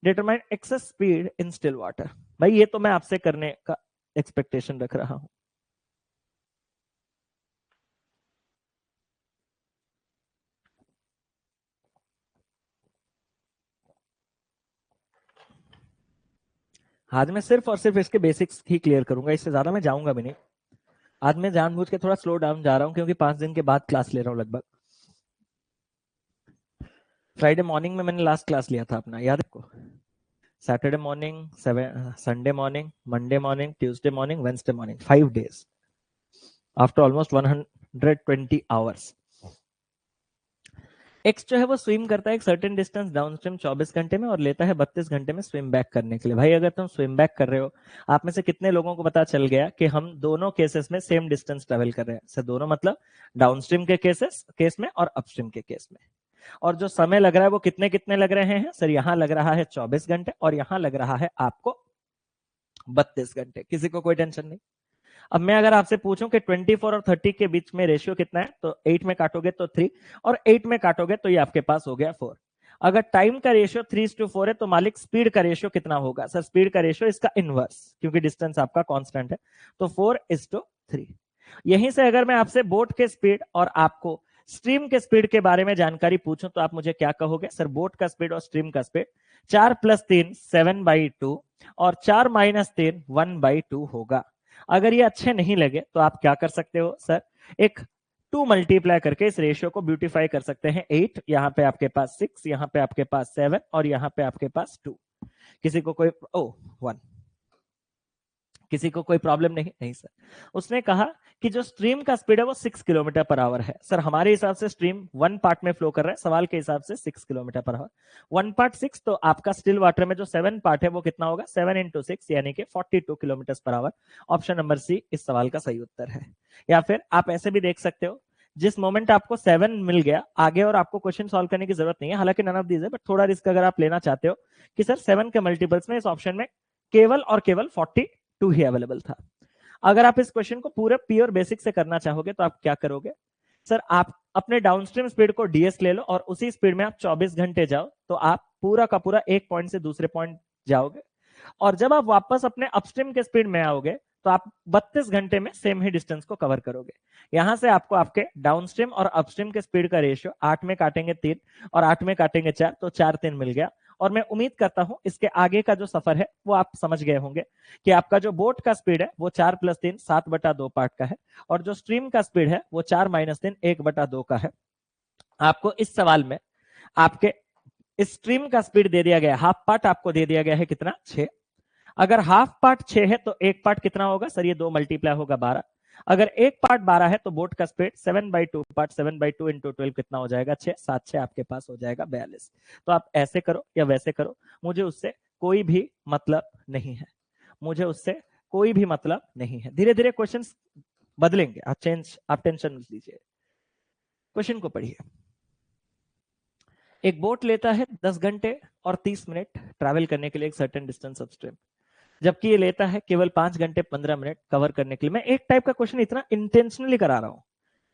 determine excess speed in still water. भाई ये तो मैं आपसे करने का एक्सपेक्टेशन रख रहा हूं। आज मैं सिर्फ और सिर्फ इसके बेसिक्स ही क्लियर करूंगा, इससे ज्यादा मैं जाऊंगा भी नहीं। आज मैं जानबूझ के थोड़ा स्लो डाउन जा रहा हूं क्योंकि 5 दिन के बाद क्लास ले रहा हूं लगभग। फ्राइडे मॉर्निंग में मैंने लास्ट क्लास लिया था अपना, याद है आपको? Saturday morning, Sunday morning, Monday morning, Tuesday morning, Wednesday morning, 5 days after almost 120 hours. X जो है वो स्विम करता है एक सर्टेन डिस्टेंस डाउनस्ट्रीम 24 घंटे में और लेता है 32 घंटे में स्विम बैक करने के लिए। भाई अगर तुम स्विम बैक कर रहे हो, आप में से कितने लोगों को पता चल गया कि हम दोनों केसेस में सेम डिस्टेंस ट्रेवल कर रहे हैं? सर दोनों मतलब डाउनस्ट्रीम के केस में और अपस्ट्रीम के केस में। और जो समय लग रहा है वो कितने कितने लग रहे हैं सर? यहाँ लग रहा है 24 घंटे और यहाँ लग रहा है आपको 32 घंटे। किसी को कोई टेंशन नहीं। अब मैं अगर आपसे पूछूं कि 24 और 30 के बीच में रेशियो कितना है, तो 8 में काटोगे तो 3 और 8 में काटोगे तो ये आपके पास हो गया 4। अगर टाइम का रेशियो 3:4 है तो मालिक स्पीड का रेशियो कितना होगा? सर स्पीड का रेशियो इसका इनवर्स, क्योंकि डिस्टेंस आपका कांस्टेंट है, तो 4:3। यहीं से अगर मैं आपसे बोट के स्पीड और आपको स्ट्रीम के स्पीड के बारे में जानकारी पूछूं तो आप मुझे क्या कहोगे? सर बोट का स्पीड और स्ट्रीम का स्पीड 4 + 3 7/2 और 4 - 3 1/2 होगा। अगर ये अच्छे नहीं लगे तो आप क्या कर सकते हो सर? एक 2 मल्टीप्लाई करके इस रेशियो को ब्यूटीफाई कर सकते हैं। 8 यहाँ पे आपके पास 6, यहाँ पे आपके पास 7 और यहाँ पे आपके पास 2। किसी को कोई 1, किसी को कोई प्रॉब्लम नहीं? नहीं सर। उसने कहा कि जो स्ट्रीम का स्पीड है वो 6 किलोमीटर पर आवर है। सर हमारे हिसाब से स्ट्रीम 1 पार्ट में फ्लो कर रहा है, सवाल के हिसाब से 6 किलोमीटर पर आवर। 1 पार्ट 6, तो आपका स्टिल वाटर में जो 7 पार्ट है वो कितना होगा? 7 × 6 यानी कि 42 kilometre per our. Option number C इस सवाल का सही उत्तर है। या फिर आप ऐसे भी देख सकते हो, जिस मोमेंट आपको 7 मिल गया आगे और आपको क्वेश्चन सॉल्व करने की जरूरत नहीं है, हालांकि नन ऑफ दीज है, बट थोड़ा रिस्क अगर आप लेना चाहते हो कि सर 7 के मल्टीपल्स में इस ऑप्शन में केवल और केवल 42 ही अवेलेबल था। अगर आप इस क्वेश्चन को पूरे प्योर बेसिक से करना चाहोगे तो आप क्या करोगे? सर आप अपने डाउनस्ट्रीम स्पीड को डीएस ले लो और उसी स्पीड में आप 24 घंटे जाओ, तो आप पूरा का पूरा एक पॉइंट से दूसरे पॉइंट जाओगे। और जब आप वापस अपने अपस्ट्रीम के स्पीड में आओगे तो आप 32 घंटे में सेम ही डिस्टेंस को कवर करोगे। यहां से आपको आपके डाउनस्ट्रीम और अपस्ट्रीम के स्पीड का रेशियो 8 में काटेंगे 3 और 8 में काटेंगे 4, तो 4 3 मिल गया। और मैं उम्मीद करता हूं इसके आगे का जो सफर है वो आप समझ गए होंगे कि आपका जो बोट का स्पीड है वो 4 + 3 7/2 पार्ट का है और जो स्ट्रीम का स्पीड है वो 4 - 3 1/2 का है। आपको इस सवाल में आपके स्ट्रीम का स्पीड दे दिया गया, हाफ पार्ट आपको दे दिया गया है कितना? 6। अगर हाफ पार्ट 6 है तो एक पार्ट कितना होगा सर? ये 2 मल्टीप्लाई होगा 12। अगर एक पार्ट 12 है तो बोट का स्पीड 7/2 पार्ट 7/2 × 12 कितना हो जाएगा? 6। 7 6 आपके पास हो जाएगा 42। तो आप ऐसे करो या वैसे करो, मुझे उससे कोई भी मतलब नहीं है, मुझे उससे कोई भी मतलब नहीं है। धीरे धीरे क्वेश्चंस बदलेंगे, आप टेंशन मत लीजिए। क्वेश्चन को पढ़िए। एक बोट लेता है 10 घंटे और 30 मिनट ट्रैवल करने के लिए एक सर्टेन डिस्टेंस अपस्ट्रीम, जबकि ये लेता है केवल 5 घंटे 15 मिनट कवर करने के लिए। मैं एक टाइप का क्वेश्चन इतना इंटेंशनली करा रहा हूं,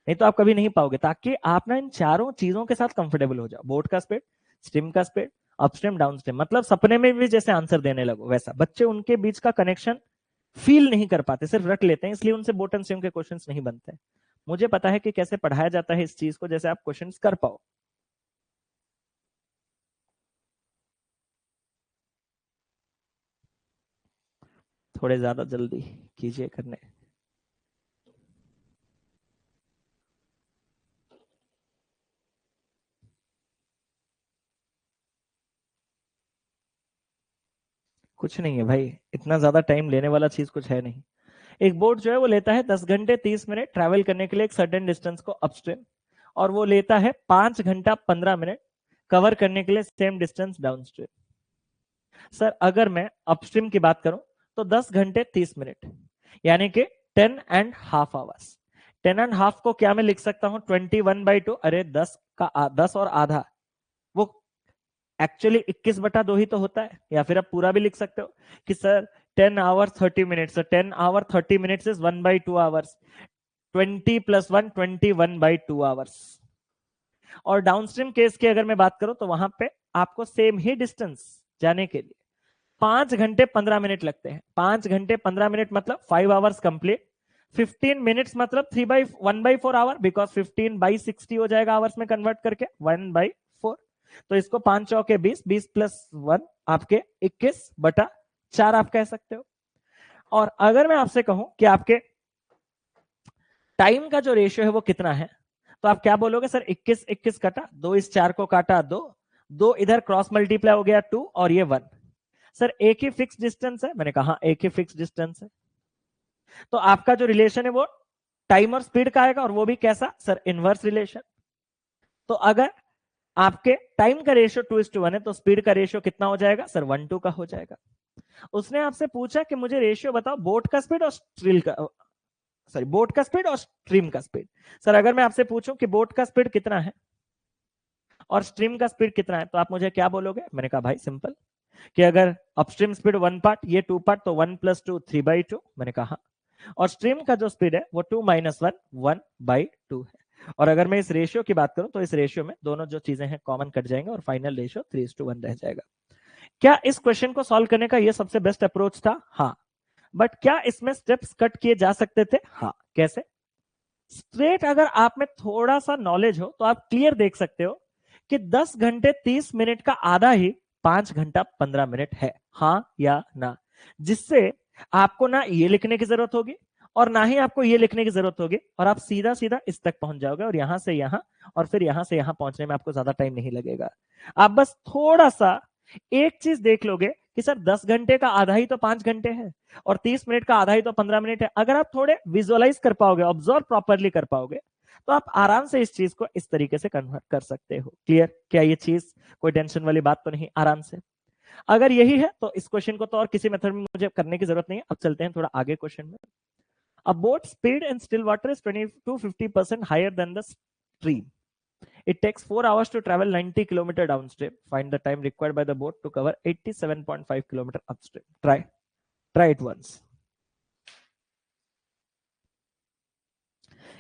नहीं तो आप कभी नहीं पाओगे, ताकि आप ना इन चारों चीजों के साथ कंफर्टेबल हो जाओ। बोट का स्पीड, स्ट्रीम का स्पीड, अपस्ट्रीम डाउनस्ट्रीम, मतलब सपने में भी जैसे आंसर देने लगो वैसा। बच्चे उनके बीच का कनेक्शन फील नहीं कर पाते, सिर्फ रट लेते हैं, इसलिए उनसे बोट एंड स्ट्रीम के क्वेश्चंस नहीं बनते। मुझे पता है कि कैसे पढ़ाया जाता है इस चीज को, जैसे आप क्वेश्चंस कर पाओ। थोड़े ज्यादा जल्दी कीजिए करने। कुछ नहीं है भाई, इतना ज्यादा टाइम लेने वाला चीज कुछ है नहीं। एक बोट जो है वो लेता है 10 घंटे 30 मिनट ट्रैवल करने के लिए एक सर्टेन डिस्टेंस को अपस्ट्रीम, और वो लेता है 5 घंटा 15 मिनट कवर करने के लिए सेम डिस्टेंस डाउनस्ट्रीम। सर अगर मैं अपस्ट्रीम की बात करूं तो 10 घंटे 30 मिनट, यानी कि 10.5 आवर्स। 10.5 को क्या मैं लिख सकता हूं 21/2। अरे 10 और आधा, वो एक्चुअली 21/2 ही तो होता है। या फिर आप पूरा भी लिख सकते हो कि sir 10 hour 30 minutes, 10 hour 30 minutes is 1/2 hours. 20 + 1 21/2 hours. और डाउनस्ट्रीम केस की अगर मैं बात करूं तो वहां पे आपको सेम ही डिस्टेंस जाने के लिए 5 घंटे 15 मिनट लगते हैं। 5 घंटे 15 मिनट मतलब 5 आवर्स कंप्लीट। 15 मिनट्स मतलब 1/4 आवर, बिकॉज 15/60 हो जाएगा आवर्स में कन्वर्ट करके 1/4। तो इसको 5 चौके 20, 20 + 1 आपके 21/4 आप कह सकते हो। और अगर मैं आपसे कहूं कि आपके टाइम का जो रेशियो है वो कितना है, तो आप क्या बोलोगे सर 21 21 कटा 2, इस 4 को काटा 2, 2 इधर क्रॉस मल्टीप्लाई हो गया 2 और ये 1। सर एक ही फिक्स डिस्टेंस है, मैंने कहा एक ही फिक्स डिस्टेंस है। तो आपका जो रिलेशन है वो टाइम और स्पीड का आएगा, और वो भी कैसा सर इनवर्स रिलेशन। तो अगर आपके टाइम का रेशियो 2:1 है तो स्पीड का रेशियो कितना हो जाएगा सर 1:2 का हो जाएगा। उसने आपसे पूछा कि मुझे रेशियो बताओ बोट का स्पीड और स्ट्रील का, सॉरी बोट का स्पीड और स्ट्रीम का स्पीड। सर अगर मैं आपसे पूछूं कि बोट का स्पीड कितना है और स्ट्रीम का स्पीड कितना है, तो आप मुझे क्या बोलोगे। मैंने कहा भाई सिंपल, कि अगर अपस्ट्रीम स्पीड 1 पार्ट, ये 2 पार्ट, तो 1 + 2 3/2। मैंने कहा और स्ट्रीम का जो स्पीड है वो 2 - 1 1/2 है। और अगर मैं इस रेशियो की बात करूं तो इस रेशियो में दोनों जो चीजें हैं कॉमन कट जाएंगे और फाइनल रेशियो 3:1 रह जाएगा। क्या इस क्वेश्चन को सॉल्व करने का ये सबसे बेस्ट अप्रोच था? हाँ। बट क्या इसमें स्टेप्स कट किए जा सकते थे? हाँ। कैसे? स्ट्रेट अगर आप में थोड़ा सा नॉलेज हो तो आप क्लियर देख सकते हो कि 10 घंटे 30 मिनट का आधा ही 5 घंटा 15 मिनट है। हाँ या ना? जिससे आपको ना ये लिखने की जरूरत होगी और ना ही आपको ये लिखने की जरूरत होगी, और आप सीधा सीधा इस तक पहुंच जाओगे, और यहां से यहां और फिर यहां से यहां पहुंचने में आपको ज्यादा टाइम नहीं लगेगा। आप बस थोड़ा सा एक चीज देख लोगे कि सर 10 घंटे का आधा ही तो 5 घंटे है और 30 मिनट का आधा ही तो 15 मिनट है। अगर आप थोड़े विजुअलाइज कर पाओगे, ऑब्जर्व प्रॉपरली कर पाओगे, तो आप आराम से इस चीज को इस तरीके से कन्वर्ट कर सकते हो। क्लियर? क्या ये चीज कोई टेंशन वाली बात तो नहीं? आराम से अगर यही है तो इस क्वेश्चन को तो और किसी मेथड में मुझे करने की जरूरत नहीं है। अब चलते हैं थोड़ा आगे क्वेश्चन में। A boat speed in still water is 20 to 50% higher than the stream. It takes 4 hours to travel 90 km downstream. Find the time required by the boat to cover 87.5 km upstream. Try it once.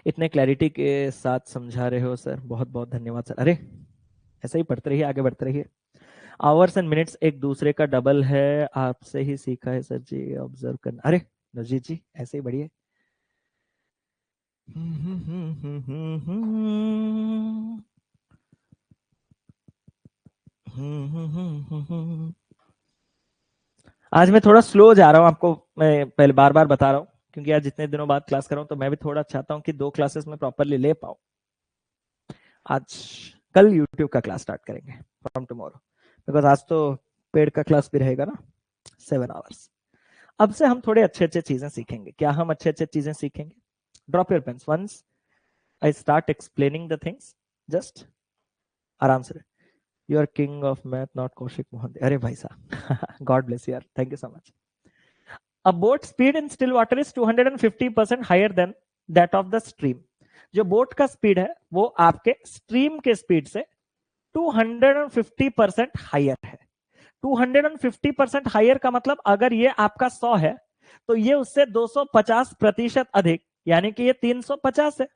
इतने clarity के साथ समझा रहे हो sir, बहुत बहुत धन्यवाद sir. अरे ऐसा ही पढ़ते रहिए, आगे बढ़ते रहिए। आवर्स एंड मिनट्स एक दूसरे का डबल है, आपसे ही सीखा है सर जी, ऑब्जर्व करना। अरे नजीत जी ऐसे ही बढ़िए। आज मैं थोड़ा स्लो जा रहा हूं, आपको मैं पहले बार बार बता रहा हूं, क्योंकि आज जितने दिनों बाद क्लास कर रहा हूं तो मैं भी थोड़ा चाहता हूं कि 2 क्लासेस में प्रॉपरली ले पाऊं। आज कल यूट्यूब का क्लास स्टार्ट करेंगे फ्रॉम टुमारो, बिकॉज आज तो पेड का क्लास भी रहेगा ना 7 आवर्स। अब से हम थोड़े अच्छे अच्छे चीजें सीखेंगे। क्या हम अच्छे अच्छे चीजें सीखेंगे? Drop your pens once I start explaining the things, just आराम से। You are king of math not Kaushik Mohan. अरे भाई साहब गॉड ब्लेस यू यार, thank you so much. A boat speed in still water is 250% higher than that of the stream. जो boat का speed है वो आपके स्ट्रीम के स्पीड से 250% हायर है। 250% हायर का मतलब अगर ये आपका 100 है तो ये उससे 250% अधिक, यानी कि ये 350 है।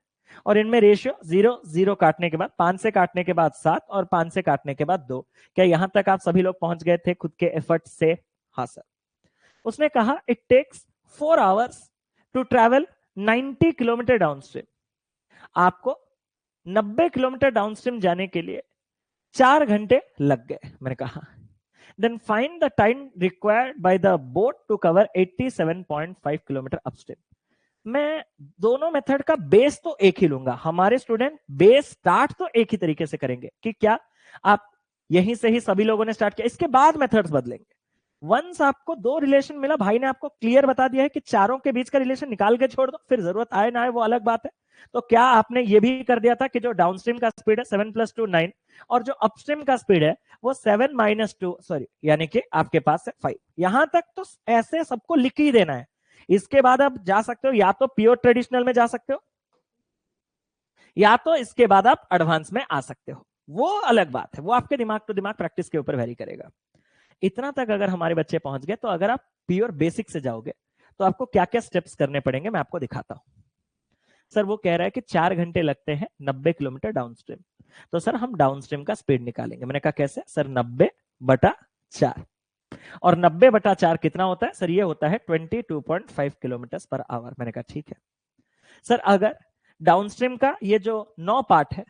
और इनमें रेशियो 0 0 काटने के बाद, 5 से काटने के बाद 7 और 5 से काटने के बाद 2। क्या यहां तक आप सभी लोग पहुंच गए थे खुद के एफर्ट से? हाँ सर। उसने कहा it takes 4 hours to travel 90 kilometre downstream. आपको 90 किलोमीटर डाउनस्ट्रीम जाने के लिए 4 घंटे लग गए। मैंने कहा then find the time required by the boat to cover 87.5 kilometre upstream. मैं दोनों मेथड का बेस तो एक ही लूंगा। हमारे स्टूडेंट बेस स्टार्ट तो एक ही तरीके से करेंगे कि क्या आप यहीं से ही सभी लोगों ने स्टार्ट किया, इसके बाद मेथड्स बदलेंगे। वंस आपको 2 रिलेशन मिला, भाई ने आपको क्लियर बता दिया है कि चारों के बीच का रिलेशन निकाल के छोड़ दो, फिर जरूरत आए ना आए वो अलग बात है। तो क्या आपने ये भी कर दिया था कि जो डाउनस्ट्रीम का स्पीड है 7 + 2 9 और जो अपस्ट्रीम का स्पीड है वो 7 - 2 सॉरी यानी कि आपके पास है 5। यहां तक तो ऐसे सबको लिख ही देना है। इसके बाद आप जा सकते हो या तो प्योर ट्रेडिशनल में जा सकते हो या तो इसके बाद आप एडवांस में आ सकते हो, वो अलग बात है, वो आपके दिमाग टू दिमाग प्रैक्टिस के ऊपर वेरी करेगा। इतना तक अगर हमारे बच्चे पहुंच गए तो अगर आप प्योर बेसिक से जाओगे तो आपको क्या क्या स्टेप्स करने पड़ेंगे मैं आपको दिखाता हूं। सर वो कह रहा है कि 4 घंटे लगते हैं 90 किलोमीटर डाउनस्ट्रीम, तो सर हम डाउनस्ट्रीम का स्पीड निकालेंगे। मैंने कहा कैसे? सर 90/4 और 90/4 कितना होता है? सर ये होता है 22.5 किलोमीटर/आवर। मैंने कहा ठीक है सर, अगर डाउनस्ट्रीम का ये जो 9 पार्ट है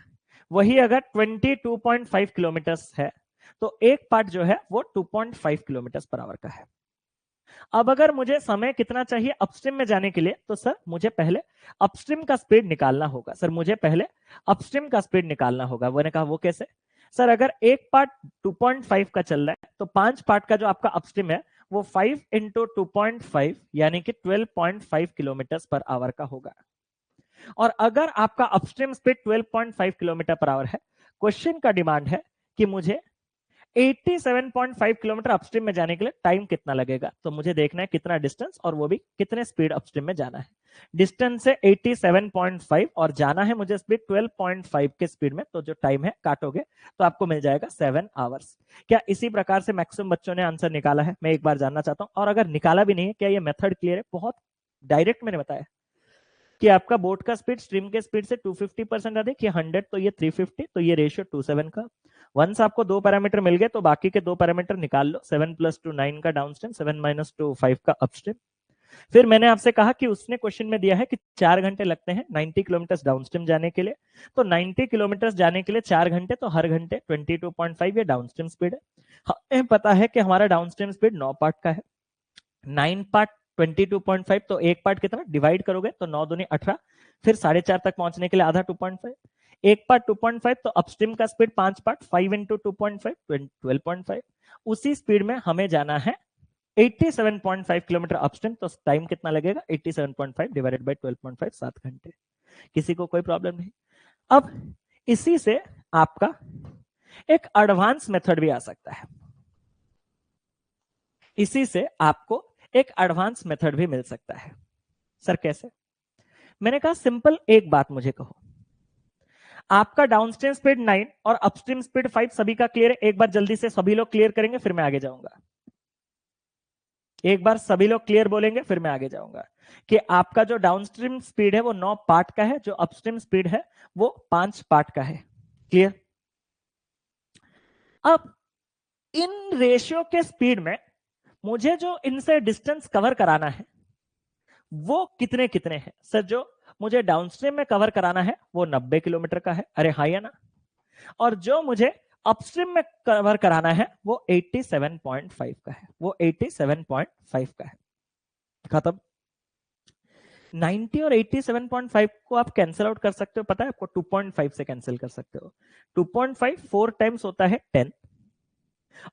वही अगर 22.5 किलोमीटर है तो एक पार्ट जो है वो 2.5 किलोमीटर/आवर का है। अब अगर मुझे समय कितना चाहिए अपस्ट्रीम में जाने के लिए, तो सर मुझे पहले अपस्ट्रीम का स्पीड निकालना होगा। सर मुझे पहले अपस्ट्रीम का स्पीड निकालना होगा। मैंने कहा वो कैसे? सर अगर एक पार्ट 2.5 का चल रहा है तो 5 पार्ट का जो आपका अपस्ट्रीम है वो 5 × 2.5 यानी कि 12.5 किलोमीटर/आवर का होगा। और अगर आपका अपस्ट्रीम स्पीड 12.5 किलोमीटर/आवर है, क्वेश्चन का डिमांड है कि मुझे 87.5 किलोमीटर अपस्ट्रीम में जाने के लिए टाइम कितना लगेगा। तो मुझे देखना है कितना डिस्टेंस और वो भी कितने स्पीड अपस्ट्रीम में जाना है। डिस्टेंस है 87.5 और जाना है मुझे स्पीड 12.5 के स्पीड में, तो जो टाइम है काटोगे तो आपको मिल जाएगा 7 आवर्स। क्या इसी प्रकार से मैक्सिमम बच्चों ने आंसर निकाला है? मैं एक बार जानना चाहता हूं। और अगर निकाला भी नहीं है, क्या ये मेथड क्लियर है? बहुत डायरेक्ट मैंने बताया कि आपका बोट का स्पीड स्ट्रीम के स्पीड से 250% अधिक, ये 100 तो ये 350, तो ये रेशियो 2:7 का। वंस आपको 2 पैरामीटर मिल गए तो बाकी के 2 पैरामीटर निकाल लो। 7 + 2 9 का डाउनस्ट्रीम, 7 - 2 5 का अपस्ट्रीम। फिर मैंने आपसे कहा कि उसने क्वेश्चन में दिया है कि 4 घंटे लगते हैं 90 किलोमीटर डाउनस्ट्रीम जाने के लिए। तो 90 किलोमीटर जाने के लिए 4 घंटे, तो हर घंटे 22.5 ये डाउनस्ट्रीम स्पीड है। हमें पता है कि हमारा डाउनस्ट्रीम स्पीड 9 पार्ट का है। 9 पार्ट 22.5, तो एक पार्ट कितना डिवाइड करोगे तो 9 दूनी 18, फिर 4.5 तक पहुंचने के लिए आधा 2.5, एक पार्ट 2.5, तो अपस्ट्रीम का स्पीड 5 पार्ट 5 × 2.5 12.5। उसी स्पीड में हमें जाना है 87.5 किलोमीटर अपस्ट्रीम, तो टाइम कितना लगेगा? 87.5 डिवाइडेड बाय 12.5, 7 घंटे। किसी को कोई प्रॉब्लम नहीं? अब इसी से आपका एक एडवांस मेथड भी आ सकता है। इसी से आपको एक एडवांस मेथड भी मिल सकता है। सर कैसे? मैंने कहा सिंपल एक बात मुझे कहो, आपका डाउनस्ट्रीम स्पीड 9 और अपस्ट्रीम स्पीड 5 सभी का क्लियर है? एक बार जल्दी से सभी लोग क्लियर करेंगे फिर मैं आगे जाऊंगा। एक बार सभी लोग क्लियर बोलेंगे फिर मैं आगे जाऊंगा कि आपका जो डाउनस्ट्रीम स्पीड है वो 9 पार्ट का है, जो अपस्ट्रीम स्पीड है वो 5 पार्ट का है। क्लियर? अब इन रेशियो के स्पीड में मुझे जो इनसे डिस्टेंस कवर कराना है वो कितने कितने हैं? सर जो मुझे डाउनस्ट्रीम में कवर कराना है वो 90 किलोमीटर का है। अरे हाँ या ना? और जो मुझे अपस्ट्रीम में कवर कराना है वो 87.5 का है, वो 87.5 का है। खत्म। 90 और 87.5 को आप कैंसिल आउट कर सकते हो, पता है आपको? 2.5 से कैंसिल कर सकते हो। 2.5 4 टाइम्स होता है 10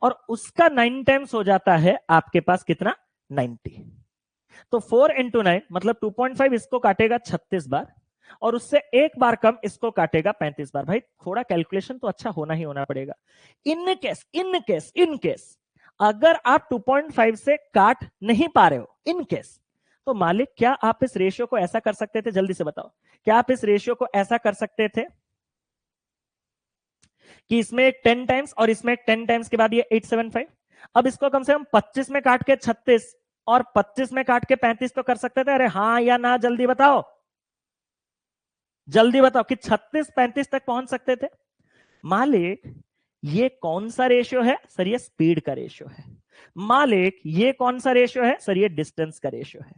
और उसका 9 टाइम्स हो जाता है आपके पास कितना? 90। तो 4 × 9 मतलब 2.5 इसको काटेगा 36 बार और उससे एक बार कम इसको काटेगा 35 बार। भाई थोड़ा कैलकुलेशन तो अच्छा होना ही होना पड़ेगा। इन केस अगर आप 2.5 से काट नहीं पा रहे हो, इन केस, तो मालिक क्या आप इस रेशियो को ऐसा कर सकते थे? जल्दी से बताओ, क्या आप इस रेशियो को ऐसा कर सकते थे कि इसमें एक 10 टाइम्स और इसमें एक 10 टाइम्स के बाद ये 875? अब इसको कम से कम 25 में काट के 36 और 25 में काट के 35 तो कर सकते थे। अरे हाँ या ना? जल्दी बताओ, जल्दी बताओ कि 36 35 तक पहुंच सकते थे? मालिक ये कौन सा रेशियो है? सर ये स्पीड का रेशियो है। मालिक ये कौन सा रेशियो है? सर ये डिस्टेंस का रेशियो है।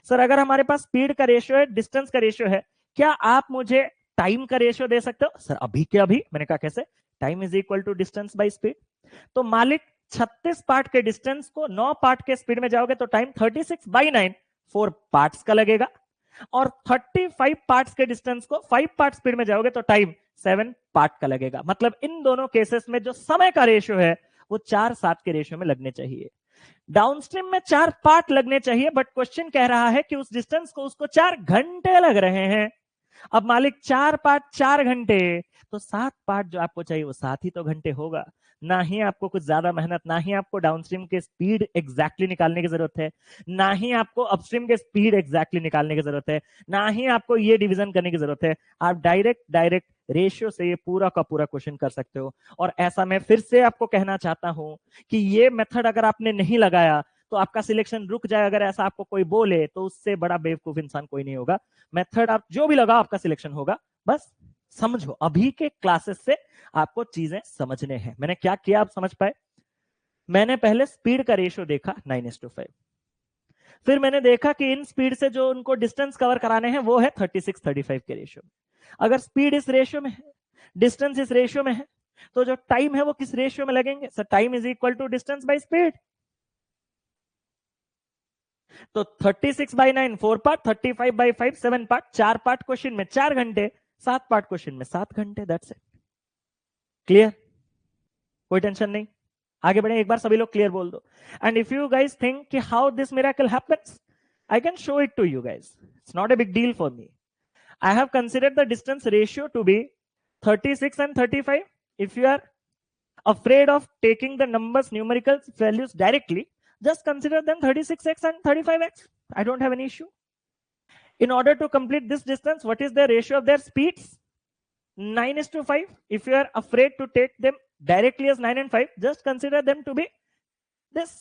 सर अगर हमारे पास स्पीड का रेशियो है, डिस्टेंस का रेशियो है, क्या आप मुझे टाइम का रेशियो दे सकते हो? सर अभी के अभी। मैंने कहा कैसे? Time is equal to distance by speed. तो मालिक 36 पार्ट के डिस्टेंस को 9 पार्ट के स्पीड में जाओगे तो टाइम 36/9 4 पार्ट्स का लगेगा और 35 पार्ट्स के डिस्टेंस को 5 पार्ट स्पीड में जाओगे तो टाइम 7 पार्ट का लगेगा। मतलब इन दोनों केसेस में जो समय का रेशियो है वो 4:7 के रेशियो में लगने चाहिए। डाउनस्ट्रीम में 4 पार्ट लगने चाहिए, बट क्वेश्चन कह रहा है कि उस डिस्टेंस को उसको 4 घंटे लग रहे हैं। अब मालिक 4 पार्ट 4 घंटे, तो 7 पार्ट जो आपको चाहिए वो 7 ही तो घंटे होगा। ना ही आपको कुछ ज्यादा मेहनत, ना ही आपको डाउनस्ट्रीम के स्पीड एग्जैक्टली निकालने की जरूरत है, ना ही आपको अपस्ट्रीम के स्पीड एग्जैक्टली निकालने की जरूरत है, ना ही आपको ये डिवीजन करने की जरूरत है। आप डायरेक्ट रेशियो से ये पूरा का पूरा क्वेश्चन कर सकते हो। और ऐसा मैं फिर से आपको कहना चाहता हूं कि ये मेथड अगर आपने नहीं लगाया तो आपका सिलेक्शन रुक जाए। अगर ऐसा आपको कोई बोले तो उससे बड़ा बेवकूफ इंसान कोई नहीं होगा। मेथड आप जो भी लगा आपका सिलेक्शन होगा। बस समझो, अभी के क्लासेस से आपको चीजें समझने हैं। मैंने क्या किया आप समझ पाए? मैंने पहले स्पीड का रेशियो देखा 9:5। फिर मैंने देखा कि इन स्पीड से जो उनको डिस्टेंस कवर कराने हैं वो है 36:35 के रेशियो में। अगर स्पीड इस रेशियो में है, डिस्टेंस इस रेशियो में है, तो जो टाइम है वो किस रेशियो में लगेंगे? Sir time is equal to distance by speed. तो 36/9 4 पार्ट, 35/5 7 पार्ट, 4 पार्ट क्वेश्चन में 4 घंटे, 7 पार्ट क्वेश्चन में 7 घंटे। That's it. क्लियर? कोई टेंशन नहीं। आगे बढ़े, एक बार सभी लोग क्लियर बोल दो। And if you guys think कि how this miracle happens, I can show it to you guys. It's not a big deal for me. I have considered the distance ratio to be 36 and 35. If you are afraid of taking the numbers, numerical values directly, just consider them 36x and 35x. I don't have any issue. In order to complete this distance, what is the ratio of their speeds? 9:5. If you are afraid to take them directly as 9 and 5, just consider them to be this.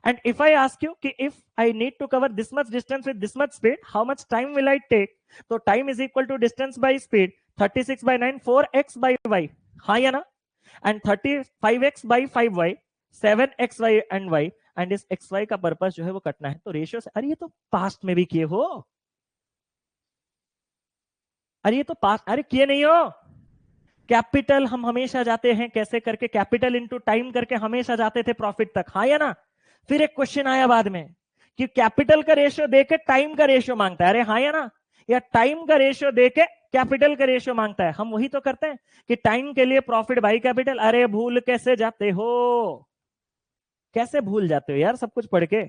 And if I ask you if I need to cover this much distance with this much speed, how much time will I take? So time is equal to distance by speed, 36/9 4x by y. हाँ या ना? And 35x by 5y, 7xy and y. And इस xy का purpose जो है वो कटना है। तो रेशियो से, अरे ये तो पास्ट में भी किए हो, अरे ये तो पास्ट, अरे किए नहीं हो। कैपिटल हम हमेशा जाते हैं कैसे करके, कैपिटल इनटू टाइम करके हमेशा जाते थे प्रॉफिट तक। हाँ या ना? फिर एक क्वेश्चन आया बाद में कि कैपिटल का रेशियो देके टाइम का रेशियो मांगता है। अरे हाँ या ना? या टाइम का रेशियो देके कैपिटल का रेशियो मांगता है। हम वही तो करते हैं कि टाइम के लिए प्रॉफिट बाई कैपिटल। अरे भूल कैसे जाते हो, कैसे भूल जाते हो यार सब कुछ पढ़ के?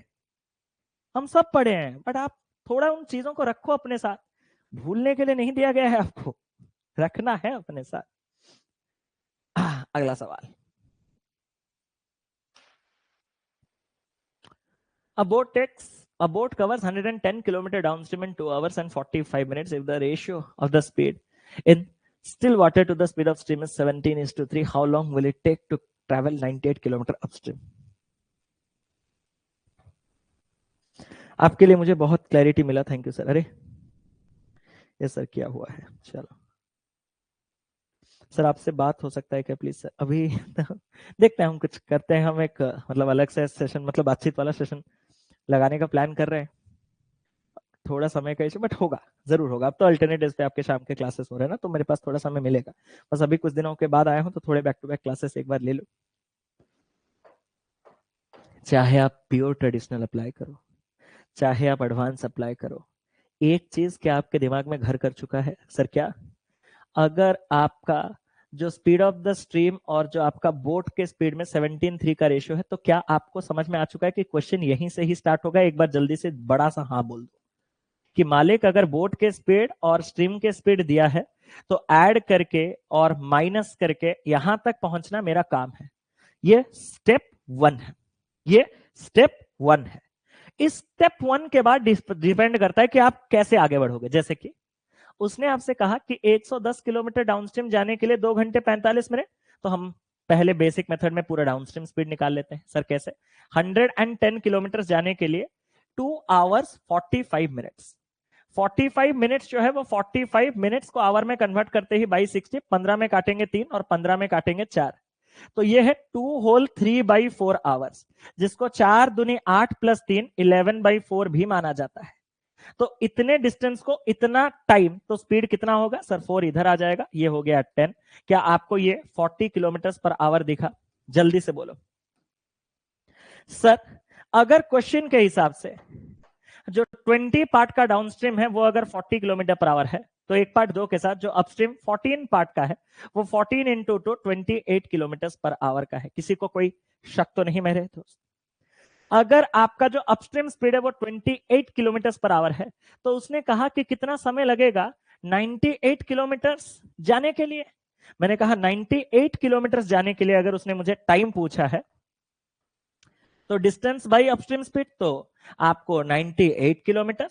हम सब पढ़े हैं, बट आप थोड़ा उन चीजों को रखो अपने साथ। भूलने के लिए नहीं दिया गया है आपको, रखना है अपने साथ। अगला सवाल। A boat covers 110 km downstream in 2 hours and 45 minutes if the ratio of the speed in still water to the speed of stream is 17:3. How long will it take to travel 98 km upstream? आपके लिए मुझे बहुत clarity मिला, thank you sir. अरे ये sir क्या हुआ है? चलो सर आपसे बात हो सकता है क्या प्लीज सर? अभी देखते हैं, हम कुछ करते हैं। हम एक मतलब अलग से सेशन, मतलब बातचीत वाला सेशन लगाने का प्लान कर रहे हैं। थोड़ा समय का इशू, बट होगा, जरूर होगा। अब तो अल्टरनेट डेज पे आपके शाम के क्लासेस हो रहे हैं ना, तो मेरे पास थोड़ा समय मिलेगा। बस अभी कुछ दिनों के बाद आया हूं तो थोड़े बैक टू बैक क्लासेस एक बार ले लो। चाहे आप प्योर ट्रेडिशनल अप्लाई करो, चाहे आप एडवांस अप्लाई करो, एक चीज क्या आपके दिमाग में घर कर चुका है सर? क्या? अगर आपका जो स्पीड ऑफ द स्ट्रीम और जो आपका बोट के स्पीड में 17:3 का रेशियो है, तो क्या आपको समझ में आ चुका है कि क्वेश्चन यहीं से ही स्टार्ट होगा? एक बार जल्दी से बड़ा सा हाँ बोल दो कि मालिक अगर बोट के स्पीड और स्ट्रीम के स्पीड दिया है तो ऐड करके और माइनस करके यहां तक पहुंचना मेरा काम है। ये स्टेप 1 है, ये स्टेप 1 है। इस स्टेप 1 के बाद डिपेंड करता है कि आप कैसे आगे बढ़ोगे। जैसे कि उसने आपसे कहा कि 110 किलोमीटर डाउनस्ट्रीम जाने के लिए 2 घंटे 45 मिनट, तो हम पहले बेसिक मेथड में पूरा डाउनस्ट्रीम स्पीड निकाल लेते हैं। सर कैसे? 110 किलोमीटर जाने के लिए 2 hours 45 मिनट्स। 45 मिनट्स जो है वो 45 मिनट्स को आवर में कन्वर्ट करते ही बाई 60, 15 में काटेंगे 3 और 15 में काटेंगे 4, तो ये है 2 होल 3/4 आवर्स, जिसको 4 दूनी 8 प्लस 3 11/4 भी माना जाता है। तो इतने डिस्टेंस को इतना टाइम, तो स्पीड कितना होगा सर? 4 इधर आ जाएगा, ये हो गया 10। क्या आपको ये 40 किलोमीटर पर आवर दिखा? जल्दी से बोलो सर। अगर क्वेश्चन के हिसाब से जो 20 पार्ट का डाउनस्ट्रीम है वो अगर 40 किलोमीटर पर आवर है, तो एक पार्ट 2 के साथ जो अपस्ट्रीम 14 पार्ट का है वो 14 इंटू 2 28 किलोमीटर पर आवर का है। किसी को कोई शक तो नहीं मेरे दोस्त? अगर आपका जो अपस्ट्रीम स्पीड है वो 28 किलोमीटर पर आवर है, तो उसने कहा कि कितना समय लगेगा 98 किलोमीटर जाने के लिए। मैंने कहा 98 किलोमीटर जाने के लिए अगर उसने मुझे टाइम पूछा है तो डिस्टेंस बाई अपस्ट्रीम स्पीड, तो आपको 98 किलोमीटर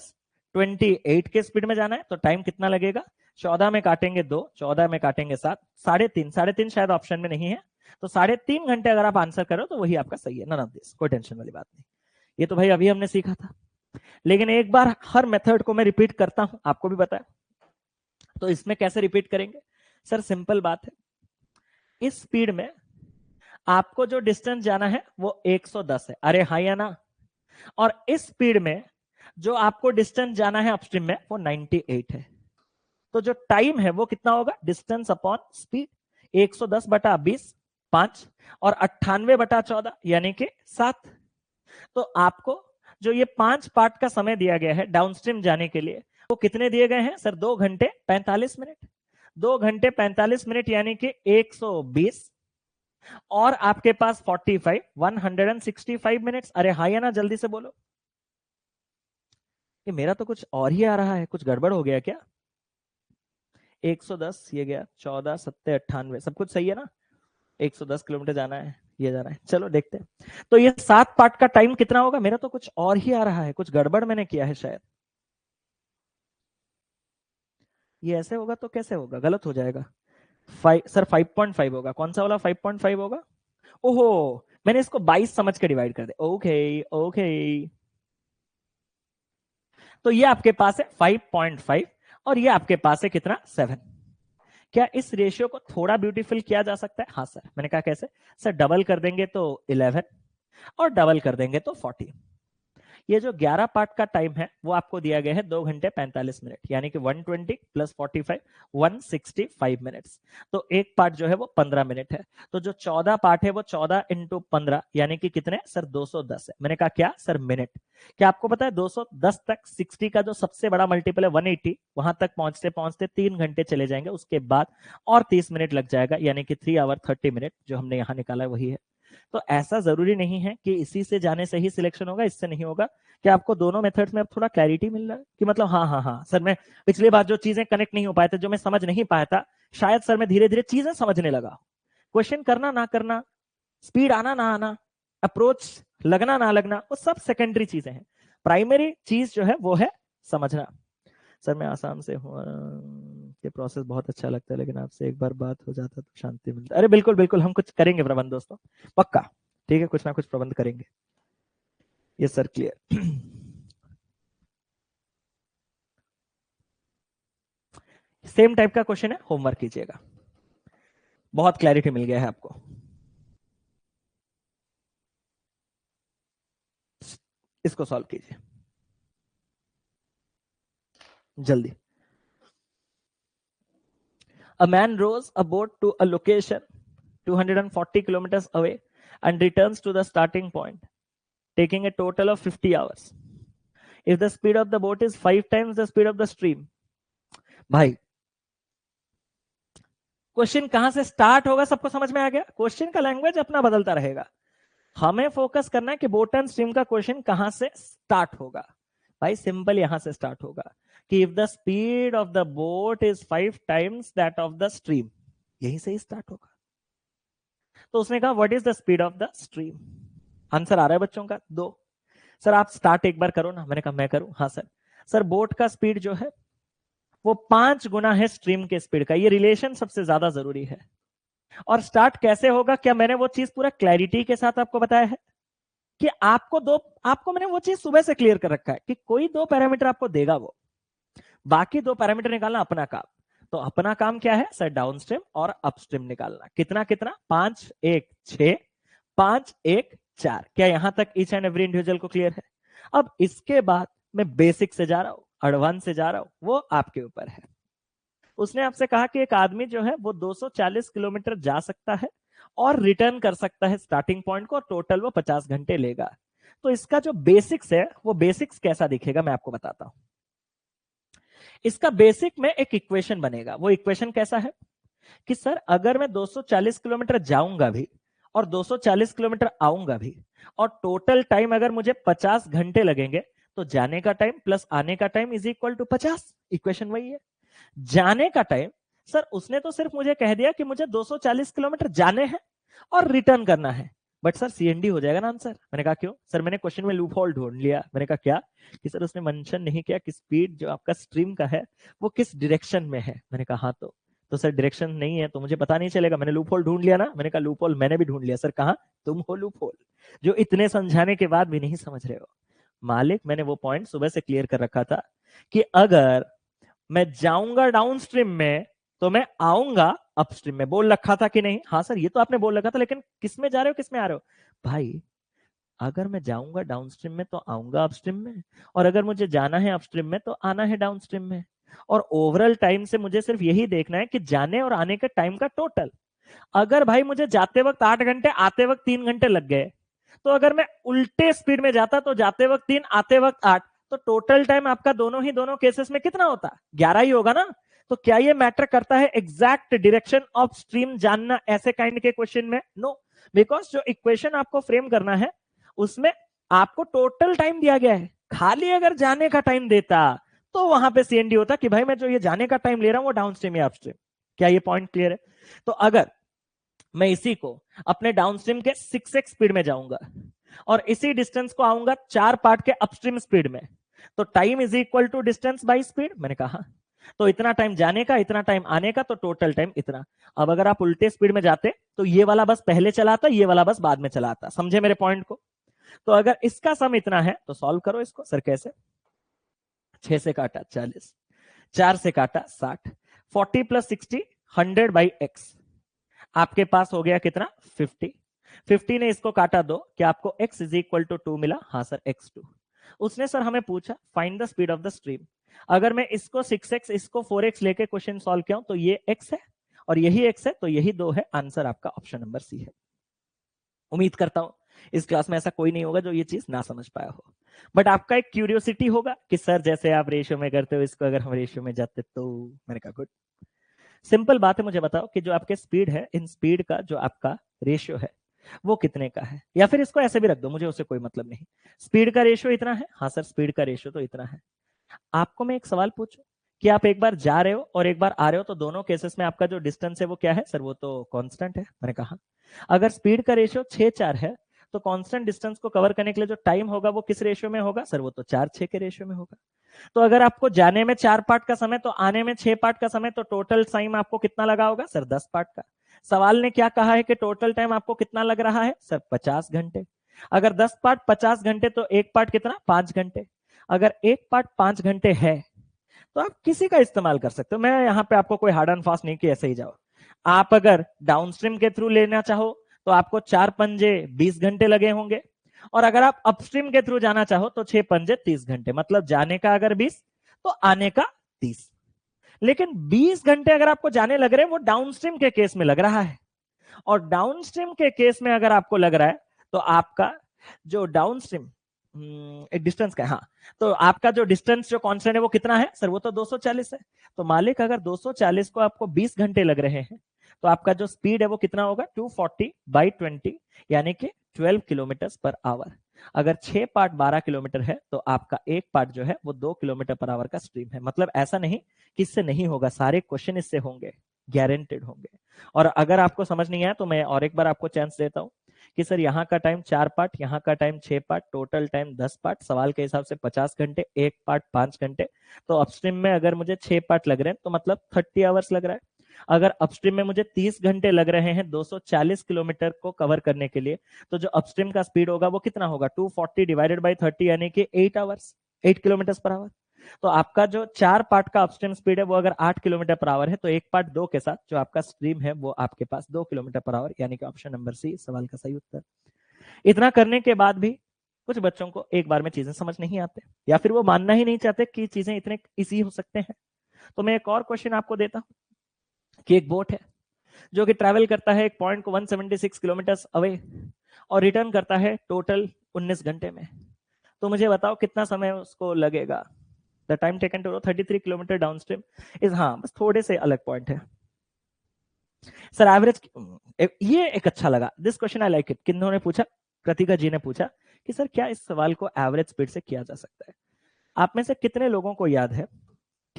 28 के स्पीड में जाना है, तो टाइम कितना लगेगा? 14 में काटेंगे 2, 14 में काटेंगे 7, 3.5, 3.5 शायद ऑप्शन में नहीं है, तो 3.5 घंटे अगर आप आंसर करो तो वही आपका सही है। नन ऑफ दिस, कोई टेंशन वाली बात नहीं। ये तो भाई अभी हमने सीखा था, लेकिन एक बार हर मेथड को मैं रिपीट करता हूं, आपको भी पता है। तो इसमें कैसे रिपीट करेंगे सर? सिंपल बात है, इस स्पीड में आपको जो डिस्टेंस जाना है वो 110 है, अरे हाँ या ना? और इस स्पीड में जो आपको डिस्टेंस जाना है अपस्ट्रीम में वो 98 है, तो जो टाइम है वो कितना होगा? डिस्टेंस अपॉन स्पीड, 110 बटा 20 5 और 98 बटा 14 यानी कि 7। तो आपको जो ये 5 पार्ट का समय दिया गया है डाउनस्ट्रीम जाने के लिए, वो कितने दिए गए हैं सर? 2 घंटे 45 मिनट। 2 घंटे 45 मिनट यानी कि 120 और आपके पास 45 165 मिनट्स। अरे हाँ या ना? जल्दी से बोलो। ये मेरा तो कुछ और ही आ रहा है, कुछ गड़बड़ हो गया क्या? 110 ये गया, 14 7 98, सब कुछ सही है ना? 110 किलोमीटर जाना है, ये जाना है। चलो देखते हैं। तो ये 7 पार्ट का टाइम कितना होगा? मेरा तो कुछ और ही आ रहा है, कुछ गड़बड़ मैंने किया है शायद। ये ऐसे होगा तो कैसे होगा? गलत हो जाएगा। सर 5.5 होगा। कौन सा वाला 5.5 होगा? ओहो, मैंने इसको 22 समझ के डिवाइड कर दिया। ओके ओके, तो ये आपके पास है 5.5 और ये आपके पास है कितना? 7। क्या इस रेशियो को थोड़ा ब्यूटीफुल किया जा सकता है? हाँ सर। मैंने कहा कैसे? सर डबल कर देंगे तो 11 और डबल कर देंगे तो 40। ये जो 11 पार्ट का टाइम है वो आपको दिया गया है 2 घंटे 45 मिनट, यानी कि 120 प्लस 45 165 मिनट्स। तो एक पार्ट जो है वो 15 मिनट है। तो जो 14 पार्ट है वो 14 इंटू 15 यानी कि कितने सर? 210 है। मैंने कहा क्या सर? मिनट। क्या आपको पता है 210 तक 60 का जो सबसे बड़ा मल्टीपल है 180, वहां तक पहुंचते पहुंचते 3 घंटे चले जाएंगे, उसके बाद और 30 मिनट लग जाएगा, यानी कि 3 आवर 30 मिनट जो हमने यहाँ निकाला है वही है। तो ऐसा जरूरी नहीं है कि इसी से जाने से ही सिलेक्शन होगा, इससे नहीं होगा। क्या आपको दोनों मेथड्स में अब थोड़ा क्लैरिटी मिल रहा है कि मतलब हाँ हाँ हाँ सर, मैं पिछली बार जो चीजें कनेक्ट नहीं हो पाए थे, जो मैं समझ नहीं पाया था, शायद सर मैं धीरे धीरे चीजें समझने लगा। क्वेश्चन करना ना करना, स्पीड आना ना आना, अप्रोच लगना ना लगना, वो सब सेकेंडरी चीजें हैं। प्राइमरी चीज जो है वो है समझना। सर मैं आसाम से हूँ, ये प्रोसेस बहुत अच्छा लगता है, लेकिन आपसे एक बार बात हो जाता तो शांति मिलता। अरे बिल्कुल बिल्कुल, हम कुछ करेंगे प्रबंध दोस्तों, पक्का। ठीक है, कुछ ना कुछ प्रबंध करेंगे। ये सर क्लियर। सेम टाइप का क्वेश्चन है, होमवर्क कीजिएगा। बहुत क्लैरिटी मिल गया है आपको। इसको सॉल्व कीजिए जल्दी। A man rows a boat to a location 240 kilometers away and returns to the starting point, taking a total of 50 hours. If the speed of the boat is 5 times the speed of the stream, भाई question कहां से start होगा सबको समझ में आ गया? Question का language अपना बदलता रहेगा, हमें फोकस करना है कि बोट एंड स्ट्रीम का क्वेश्चन कहां से स्टार्ट होगा। भाई सिंपल यहां से स्टार्ट होगा कि if the speed of the boat is 5 times that of the stream, यहीं से ही स्टार्ट होगा। तो उसने कहा what is the speed of the stream? Answer आ रहा है बच्चों का? 2। सर आप स्टार्ट एक बार करो ना। मैंने कहा मैं करूं? हाँ सर। सर बोट का स्पीड जो है वो 5 गुना है स्ट्रीम के स्पीड का, ये रिलेशन सबसे ज्यादा जरूरी है। और स्टार्ट कैसे होगा? क्या मैंने वो चीज पूरा क्लैरिटी के साथ आपको बताया है कि आपको मैंने वो चीज सुबह से क्लियर कर रखा है कि कोई 2 पैरामीटर आपको देगा, वो बाकी 2 पैरामीटर निकालना अपना काम। तो अपना काम क्या है सर? डाउनस्ट्रीम और अपस्ट्रीम निकालना। कितना कितना? 5 1 6 5 1 4। क्या यहां तक ईच एंड एवरी इंडिविजुअल को क्लियर है? अब इसके बाद मैं बेसिक से जा रहा हूं, एडवांस से जा रहा हूं, वो आपके ऊपर है। उसने आपसे कहा कि एक आदमी जो है वो 240 किलोमीटर जा सकता है और रिटर्न कर सकता है स्टार्टिंग पॉइंट को, और टोटल वो 50 घंटे लेगा। तो इसका जो बेसिक्स है वो बेसिक्स कैसा दिखेगा मैं आपको बताता हूं। इसका बेसिक में एक इक्वेशन बनेगा। वो इक्वेशन कैसा है कि सर अगर मैं 240 किलोमीटर जाऊंगा भी और 240 किलोमीटर आऊंगा भी, और टोटल टाइम अगर मुझे 50 घंटे लगेंगे, तो जाने का टाइम प्लस आने का time is equal to 50। Equation वही है। जाने का टाइम, सर उसने तो सिर्फ मुझे कह दिया कि मुझे 240 किलोमीटर जाने हैं और रिटर्न करना है, बट सर सीएनडी हो जाएगा ना आंसर। मैंने कहा क्यों सर, मैंने क्वेश्चन में लूप होल ढूंढ लिया। मैंने कहा क्या, कि सर उसने मेंशन नहीं किया कि स्पीड जो आपका स्ट्रीम का है वो किस डायरेक्शन में है। मैंने कहा हाँ, तो सर डायरेक्शन नहीं है तो मुझे पता नहीं चलेगा, मैंने लूप होल ढूंढ लिया ना। मैंने कहा लूप होल मैंने भी ढूंढ लिया। सर कहा, तुम हो लूप होल, जो इतने समझाने के बाद भी नहीं समझ रहे हो। मालिक, मैंने वो पॉइंट सुबह से क्लियर कर रखा था कि अगर मैं जाऊंगा डाउनस्ट्रीम में तो मैं आऊंगा अपस्ट्रीम में। बोल रखा था कि नहीं? हाँ सर ये तो आपने बोल रखा था, लेकिन किस में जा रहे हो किस में आ रहे हो? भाई अगर मैं जाऊंगा डाउनस्ट्रीम में तो आऊंगा अपस्ट्रीम में, और अगर मुझे जाना है अपस्ट्रीम में तो आना है डाउनस्ट्रीम में। और ओवरऑल टाइम से मुझे सिर्फ यही देखना है कि जाने और आने के टाइम का टोटल। अगर भाई मुझे जाते वक्त 8 घंटे, आते वक्त 3 घंटे लग गए, तो अगर मैं उल्टे स्पीड में जाता तो जाते वक्त 3, आते वक्त 8, तो टोटल टाइम आपका दोनों केसेस में कितना होता? 11 ही होगा ना। तो क्या ये मैटर करता है एग्जैक्ट डायरेक्शन ऑफ स्ट्रीम जानना ऐसे काइंड के क्वेश्चन में? नो, बिकॉज जो इक्वेशन आपको फ्रेम करना है उसमें आपको टोटल टाइम दिया गया है। खाली अगर जाने का टाइम देता तो वहां पे सीएनडी होता कि भाई मैं जो ये जाने का टाइम ले रहा हूं वो डाउनस्ट्रीम या अपस्ट्रीम। क्या ये पॉइंट क्लियर है? तो अगर मैं इसी को अपने डाउनस्ट्रीम के 6x स्पीड में जाऊंगा और इसी डिस्टेंस को आऊंगा 4 पार्ट के अपस्ट्रीम स्पीड में, तो time is equal to distance by speed. मैंने कहा तो इतना टाइम जाने का, इतना टाइम आने का, तो टोटल टाइम इतना। अब अगर आप उल्टे स्पीड में जाते तो ये वाला बस पहले चलाता, ये वाला बस बाद में चलाता। समझे मेरे पॉइंट को? तो अगर इसका सम इतना है तो सॉल्व करो इसको। सर कैसे? 6 से काटा 40, 4 से काटा 60, 40 प्लस 60 100 बाई एक्स। आपके पास हो गया कितना? 50। 50 ने इसको काटा 2, क्या आपको x इज इक्वल टू 2 मिला? हाँ सर x2। उसने सर हमें पूछा find the speed of the stream. अगर मैं इसको 6x इसको 4x लेके क्वेश्चन सॉल्व किया तो ये x है और यही x है, तो यही 2 है। आंसर आपका ऑप्शन नंबर सी है। उम्मीद करता हूं इस क्लास में ऐसा कोई नहीं होगा जो ये चीज ना समझ पाया हो, बट आपका एक क्यूरियोसिटी होगा कि सर जैसे आप रेशियो में करते हो इसको अगर हम रेशियो में जाते तो। मैंने कहा गुड, सिंपल बात है। मुझे बताओ कि जो आपके स्पीड है, इन स्पीड का जो आपका रेशियो है वो कितने का है? या फिर इसको ऐसे भी रख दो, मुझे उससे कोई मतलब नहीं। स्पीड का रेशियो इतना है। हाँ सर स्पीड का रेशियो तो इतना है। आपको मैं एक सवाल पूछूं कि आप एक बार जा रहे हो और एक बार आ रहे हो, तो दोनों केसेस में आपका जो डिस्टेंस है वो क्या है? सर वो तो कांस्टेंट है। मैंने कहा अगर स्पीड का रेशियो 6:4 है तो कांस्टेंट डिस्टेंस को कवर करने के लिए जो टाइम होगा वो किस रेशियो में होगा? सर वो तो 4:6 के रेशियो में होगा। तो अगर आपको जाने में 4 पार्ट का समय तो आने में 6 पार्ट का समय, तो टोटल टाइम आपको कितना लगा होगा? सर 10 पार्ट का। सवाल ने क्या कहा है कि टोटल टाइम आपको कितना लग रहा है? सर 50 घंटे। अगर 10 पार्ट 50 घंटे तो एक पार्ट कितना? 5 घंटे। अगर एक पार्ट 5 घंटे है तो आप किसी का इस्तेमाल कर सकते हो। मैं यहां पे आपको कोई हार्ड एंड फास्ट नहीं कि ऐसे ही जाओ। आप अगर डाउनस्ट्रीम के थ्रू लेना चाहो तो आपको 4 पंजे 20 घंटे लगे होंगे, और अगर आप अपस्ट्रीम के थ्रू जाना चाहो तो 6 पंजे 30 घंटे। मतलब जाने का अगर 20 तो आने का 30। लेकिन 20 घंटे अगर आपको जाने लग रहे हैं वो डाउनस्ट्रीम के केस में लग रहा है, और डाउनस्ट्रीम के केस में अगर आपको लग रहा है तो आपका जो डाउनस्ट्रीम एक डिस्टेंस का है, हाँ, तो आपका जो डिस्टेंस जो कांस्टेंट है वो कितना है? सर वो तो 240 है। तो मालिक अगर 240 को आपको 20 घंटे लग रहे हैं तो आपका जो स्पीड है वो कितना होगा? 240/20, यानी कि 12 किलोमीटर पर आवर। अगर 6 पार्ट 12 किलोमीटर है तो आपका एक पार्ट जो है वो 2 किलोमीटर पर आवर का स्ट्रीम है। मतलब ऐसा नहीं कि इससे नहीं होगा, सारे क्वेश्चन इससे होंगे, गारंटेड होंगे। और अगर आपको समझ नहीं आया तो मैं और एक बार आपको चांस देता हूं कि सर यहाँ का टाइम 4 पार्ट, यहाँ का time 6 part, total time 10 part, सवाल के हिसाब से 50 घंटे, एक पार्ट 5 घंटे। तो अपस्ट्रीम में अगर मुझे 6 पार्ट लग रहे हैं तो मतलब 30 आवर्स लग रहा है। अगर अपस्ट्रीम में मुझे 30 घंटे लग रहे हैं 240 किलोमीटर को कवर करने के लिए, तो जो अपस्ट्रीम का स्पीड होगा वो कितना होगा? 240 डिवाइडेड बाई 30, यानी कि 8 आवर्स, 8 किलोमीटर पर आवर। तो आपका जो 4 पार्ट का अपस्ट्रीम स्पीड है वो अगर 8 किलोमीटर पर आवर है, तो एक पार्ट 2 के साथ जो आपका स्ट्रीम है वो आपके पास 2 किलोमीटर पर आवर, यानी कि ऑप्शन नंबर सी सवाल का सही उत्तर। इतना करने के बाद भी कुछ बच्चों को एक बार में चीजें समझ नहीं आते, या फिर वो मानना ही नहीं चाहते कि चीजें इतने इजी हो सकते हैं। तो मैं एक और क्वेश्चन आपको देता हूं कि एक बोट है जो कि ट्रैवल करता है एक पॉइंट को 176 किलोमीटर अवे और रिटर्न करता है टोटल 19 घंटे में। तो मुझे बताओ कितना समय उसको लगेगा? The time taken to 33 kilometre downstream is, हाँ बस थोड़े से अलग पॉइंट है सर एवरेज। ये एक अच्छा लगा, this question I like it. किन्होंने पूछा? कृतिका जी ने पूछा कि सर क्या इस सवाल को एवरेज स्पीड से किया जा सकता है? आप में से कितने लोगों को याद है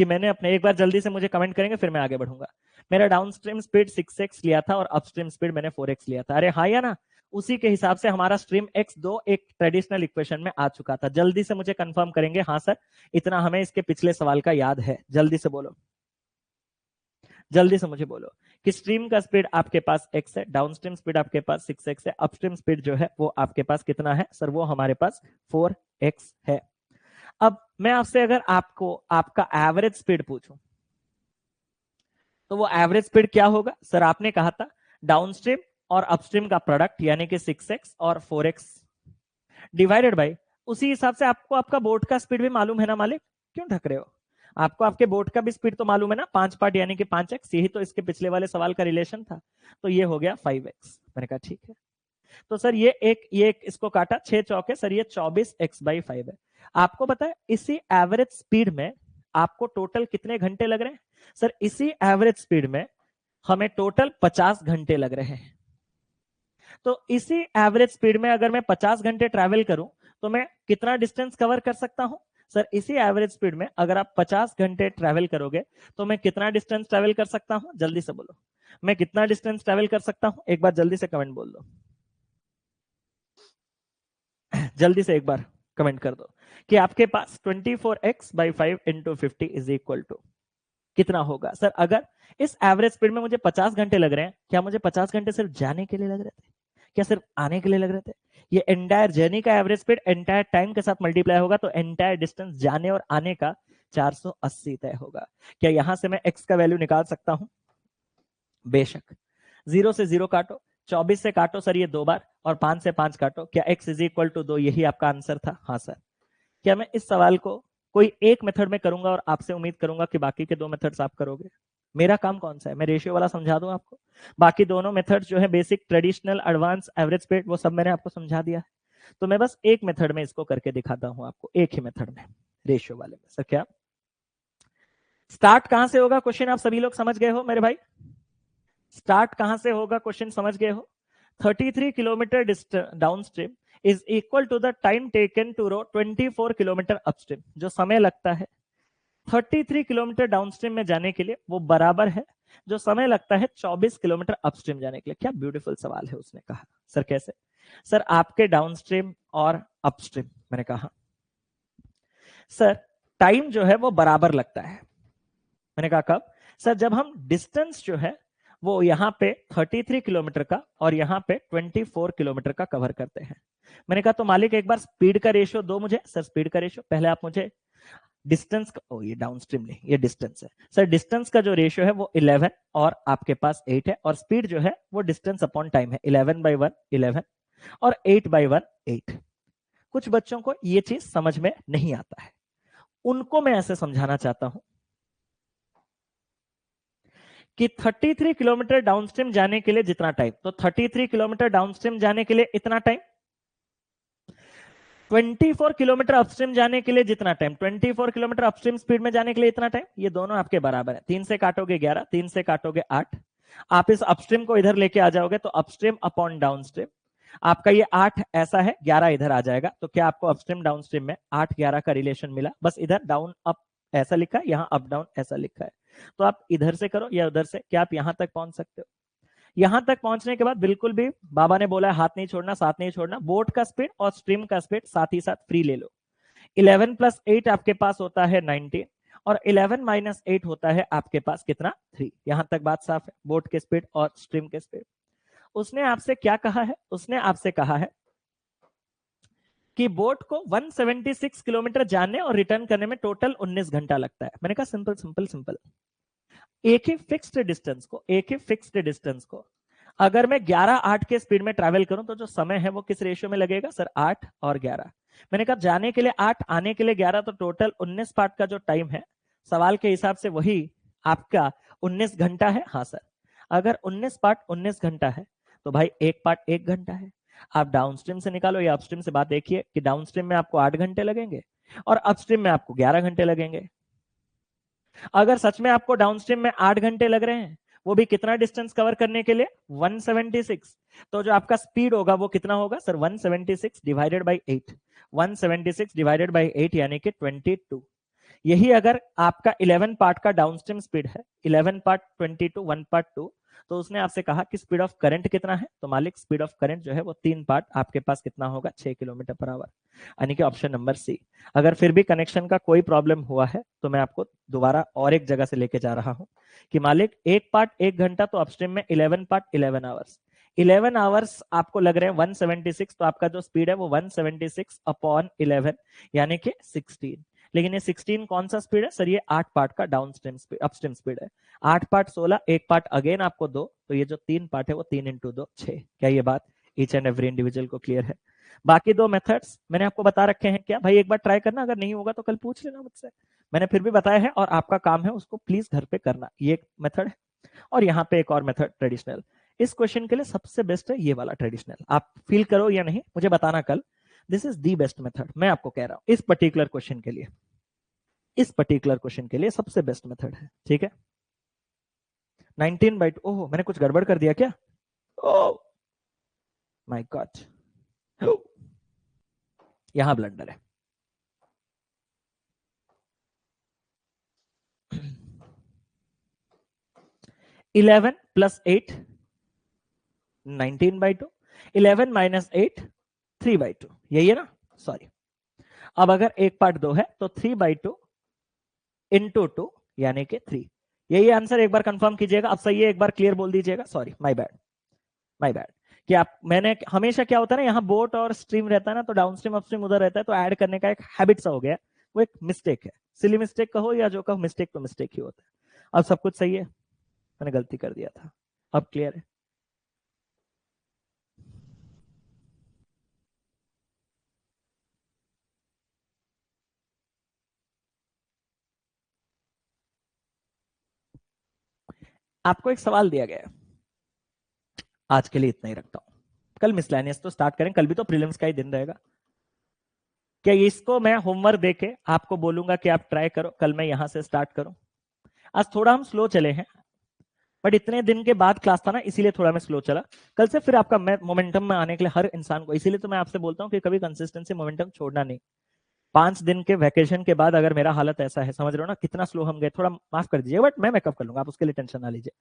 कि मैंने अपने, एक बार जल्दी से मुझे कमेंट करेंगे फिर मैं आगे बढ़ूंगा। मेरा डाउनस्ट्रीम स्पीड 6x लिया था और अपस्ट्रीम स्पीड मैंने 4x लिया था। अरे हाँ या ना? उसी के हिसाब से हमारा स्ट्रीम x2 एक ट्रेडिशनल इक्वेशन में आ चुका था। जल्दी से मुझे कंफर्म करेंगे, हाँ सर इतना हमें इसके पिछले सवाल का याद है। जल्दी से बोलो, जल्दी से मुझे बोलो कि स्ट्रीम का स्पीड आपके पास x है, डाउनस्ट्रीम स्पीड आपके पास 6x है, अपस्ट्रीम स्पीड जो है वो आपके पास कितना है सर? वो हमारे पास 4x है। अब मैं आपसे अगर आपको आपका एवरेज स्पीड पूछूं तो वो एवरेज स्पीड क्या होगा सर? आपने कहा था डाउनस्ट्रीम और अपस्ट्रीम का प्रोडक्ट यानी कि 6x और 4x डिवाइडेड बाय, उसी हिसाब से आपको आपका बोट का स्पीड भी मालूम है ना मालिक? क्यों ढक रहे हो? आपको आपके बोट का भी स्पीड तो मालूम है ना, 5 पार्ट यानी कि 5x, यही तो इसके पिछले वाले सवाल का रिलेशन था। तो ये हो गया 5x। मैंने कहा ठीक है। तो सर ये एक इसको काटा, 6 चौके सर ये 24x/5 है। आपको पता है इसी एवरेज स्पीड में आपको टोटल कितने घंटे लग रहे हैं सर? इसी एवरेज स्पीड में हमें टोटल 50 घंटे लग रहे हैं। तो इसी एवरेज स्पीड में अगर मैं 50 घंटे ट्रैवल करूं तो मैं कितना डिस्टेंस कवर कर सकता हूं सर? इसी एवरेज स्पीड में अगर आप 50 घंटे ट्रैवल करोगे तो मैं कितना डिस्टेंस ट्रैवल कर सकता हूं? जल्दी से बोलो, मैं कितना डिस्टेंस ट्रैवल कर सकता हूं? एक बार जल्दी से कमेंट बोल दो, जल्दी से एक बार कमेंट कर दो कि आपके पास 24x/5 into 50 is equal to कितना होगा सर? अगर इस एवरेज स्पीड में मुझे 50 घंटे लग रहे हैं, क्या मुझे 50 घंटे सिर्फ जाने के लिए लग रहे थे? क्या सिर्फ आने के लिए लग रहे थे? ये एंटायर जर्नी का एवरेज स्पीड एंटायर टाइम के साथ मल्टीप्लाई होगा तो एंटायर डिस्टेंस जाने और आने का 480 तय होगा। क्या यहां से मैं x का वैल्यू निकाल सकता हूं? बेशक। 0 से 0 काटो, 24 से काटो सर ये 2 बार, और 5 से 5 काटो। क्या x इज इक्वल टू 2? यही आपका आंसर था? हाँ सर। क्या मैं इस सवाल को कोई एक मेथड में करूंगा और आपसे उम्मीद करूंगा कि बाकी के 2 मेथड्स आप करोगे? मेरा काम कौन सा है? मैं रेशियो वाला समझा दूं आपको। बाकी दोनों मेथड्स जो है basic, traditional, advance, average speed, वो सब मैंने आपको समझा दिया है। तो मैं बस एक मेथड में इसको करके दिखाता हूं आपको, एक ही मेथड में, रेशियो वाले में। सर क्या स्टार्ट कहां से होगा? क्वेश्चन आप सभी लोग समझ गए हो मेरे भाई? स्टार्ट कहां से होगा क्वेश्चन समझ गए हो? 33 kilometre downstream is equal to the time taken to row 24 kilometre upstream. जो समय लगता है 33 किलोमीटर डाउनस्ट्रीम में जाने के लिए वो बराबर है जो समय लगता है 24 किलोमीटर अपस्ट्रीम जाने के लिए। क्या ब्यूटीफुल सवाल है। उसने कहा सर कैसे? सर आपके डाउनस्ट्रीम और अपस्ट्रीम, मैंने कहा सर टाइम जो है वो बराबर लगता है। मैंने कहा कब? सर जब हम डिस्टेंस जो है वो यहाँ पे 33 किलोमीटर का और यहाँ पे 24 किलोमीटर का कवर करते हैं। मैंने कहा तो मालिक एक बार स्पीड का रेशियो दो मुझे। सर स्पीड का रेशियो पहले आप मुझे डिस्टेंस का, ओ ये डाउनस्ट्रीम नहीं ये डिस्टेंस है सर, डिस्टेंस का जो रेशियो है वो 11 और आपके पास 8 है, और स्पीड जो है वो डिस्टेंस अपॉन टाइम है। 11/1 11 और 8/1 8। कुछ बच्चों को ये चीज समझ में नहीं आता है, उनको मैं ऐसे समझाना चाहता हूं कि 33 किलोमीटर डाउनस्ट्रीम जाने के लिए जितना टाइम, तो 33 किलोमीटर डाउनस्ट्रीम जाने के लिए इतना टाइम, 24 किलोमीटर अपस्ट्रीम जाने के लिए जितना टाइम, 24 किलोमीटर अपस्ट्रीम स्पीड में जाने के लिए इतना टाइम, ये दोनों आपके बराबर है। 3 से काटोगे 11, 3 से काटोगे 8। आप इस अपस्ट्रीम को इधर लेके आ जाओगे तो अपस्ट्रीम अपॉन डाउनस्ट्रीम आपका ये 8 ऐसा है, 11 इधर आ जाएगा। तो क्या आपको अपस्ट्रीम डाउनस्ट्रीम में 8-11 का रिलेशन मिला? बस इधर डाउन अप ऐसा लिखा है, यहाँ अप डाउन ऐसा लिखा है। तो आप इधर से करो या उधर से, क्या आप यहां तक पहुंच सकते हो? यहां तक पहुंचने के बाद बिल्कुल भी बाबा ने बोला हाथ नहीं छोड़ना, साथ नहीं छोड़ना, बोट का स्पीड और स्ट्रीम का स्पीड साथ ही साथ फ्री ले लो। 11 + 8 आपके पास होता है 19 और 11 - 8 होता है आपके पास कितना? 3। यहां तक बात साफ है, बोट के स्पीड और स्ट्रीम के स्पीड। उसने आपसे क्या कहा है? उसने आपसे कहा है कि बोट को 176 किलोमीटर जाने और रिटर्न करने में टोटल 19 घंटा लगता है। मैंने कहा सिंपल सिंपल सिंपल। एक ही फिक्स्ड डिस्टेंस को अगर मैं 11-8 के स्पीड में ट्रैवल करूं तो जो समय है वो किस रेशियो में लगेगा सर? 8 और 11। मैंने कहा जाने के लिए 8, आने के लिए 11, तो टोटल 19 पार्ट का जो टाइम है सवाल के हिसाब से वही आपका 19 घंटा है। हाँ सर, अगर 19 पार्ट 19 घंटा है तो भाई एक पार्ट 1 घंटा है। आप डाउनस्ट्रीम से निकालो या अपस्ट्रीम से बात देखिए कि डाउनस्ट्रीम में आपको 8 घंटे लगेंगे और अपस्ट्रीम में आपको 11 घंटे लगेंगे। अगर सच में आपको डाउनस्ट्रीम में 8 घंटे लग रहे हैं, वो भी कितना डिस्टेंस कवर करने के लिए? 176। तो जो आपका स्पीड होगा वो कितना होगा sir? 176 divided by 8। 176 divided by 8 यानी कि 22। यही अगर आपका 11 पार्ट का डाउनस्ट्रीम स्पीड है, 11 पार्ट 20 टू 1 पार्ट 2, तो उसने आपसे कहा कि स्पीड ऑफ करंट कितना है, तो मालिक स्पीड ऑफ करंट जो है वो 3 पार्ट आपके पास कितना होगा, 6 किलोमीटर पर आवर, यानी कि ऑप्शन नंबर सी। अगर फिर भी कनेक्शन का कोई प्रॉब्लम हुआ है तो मैं आपको दोबारा और एक जगह से लेके जा रहा हूं कि मालिक एक पार्ट 1 घंटा, तो अपस्ट्रीम में 11 पार्ट 11 आवर्स, 11 आवर्स आपको लग रहे हैं 176, तो आपका जो स्पीड है वो 176 अपॉन 11 यानी कि 16। लेकिन ये 16 कौन सा स्पीड है सर, ये 8 पार्ट का डाउनस्ट्रीम स्पीड, अपस्ट्रीम स्पीड है। 8 पार्ट 16, एक पार्ट अगेन आपको 2, तो ये जो 3 पार्ट है वो 3 इंटू 2 6। क्या ये बात ईच एंड एवरी इंडिविजुअल को क्लियर है? बाकी 2 मेथड्स मैंने आपको बता रखे हैं, क्या भाई एक बार ट्राई करना, अगर नहीं होगा तो कल पूछ लेना मुझसे, मैंने फिर भी बताया है, और आपका काम है उसको प्लीज घर पे करना। ये एक मेथड है, और यहाँ पे एक और मेथड ट्रेडिशनल। इस क्वेश्चन के लिए सबसे बेस्ट है ये वाला ट्रेडिशनल, आप फील करो या नहीं मुझे बताना कल। This is the best method, मैं आपको कह रहा हूं इस पर्टिकुलर क्वेश्चन के लिए, इस पर्टिकुलर क्वेश्चन के लिए सबसे बेस्ट मेथड है, ठीक है। 19/2, ओह मैंने कुछ गड़बड़ कर दिया क्या, ओह माय गॉड, यहां ब्लंडर है। इलेवन प्लस 8 19/2, 11 माइनस 8 3/2, यही है ना, सॉरी। अब अगर एक पार्ट 2 है तो 3/2 इंटू 2 यानी कि 3, यही आंसर, एक बार कंफर्म कीजिएगा। अब सही है, एक बार क्लियर बोल दीजिएगा, sorry my bad, my bad. कि आप, मैंने हमेशा क्या होता है ना, यहाँ बोट और स्ट्रीम रहता है ना, तो डाउनस्ट्रीम अपस्ट्रीम उधर रहता है, तो ऐड करने का एक हैबिट सा हो गया, वो एक मिस्टेक है, सिली मिस्टेक कहो या जो कहो, मिस्टेक तो मिस्टेक ही होता है। अब सब कुछ सही है, मैंने गलती कर दिया था, अब क्लियर है। आपको एक सवाल दिया गया है, आज के लिए इतना ही रखता हूं, कल मिसलेनियस तो स्टार्ट करें, कल भी तो प्रीलिम्स का ही दिन रहेगा। क्या इसको मैं होमवर्क देके आपको बोलूंगा कि आप ट्राई करो, कल मैं यहां से स्टार्ट करूं? आज थोड़ा हम स्लो चले हैं, बट इतने दिन के बाद क्लास था ना, इसीलिए थोड़ा मैं स्लो चला। कल से फिर आपका मैं मोमेंटम में आने के लिए हर इंसान को, इसीलिए तो मैं आपसे बोलता हूँ कि कभी कंसिस्टेंसी मोमेंटम छोड़ना नहीं। 5 दिन के वैकेशन के बाद अगर मेरा हालत ऐसा है, समझ रहे हो ना कितना स्लो हम गए, थोड़ा माफ कर दीजिए, बट मैं मेकअप कर लूंगा, आप उसके लिए टेंशन ना लीजिए।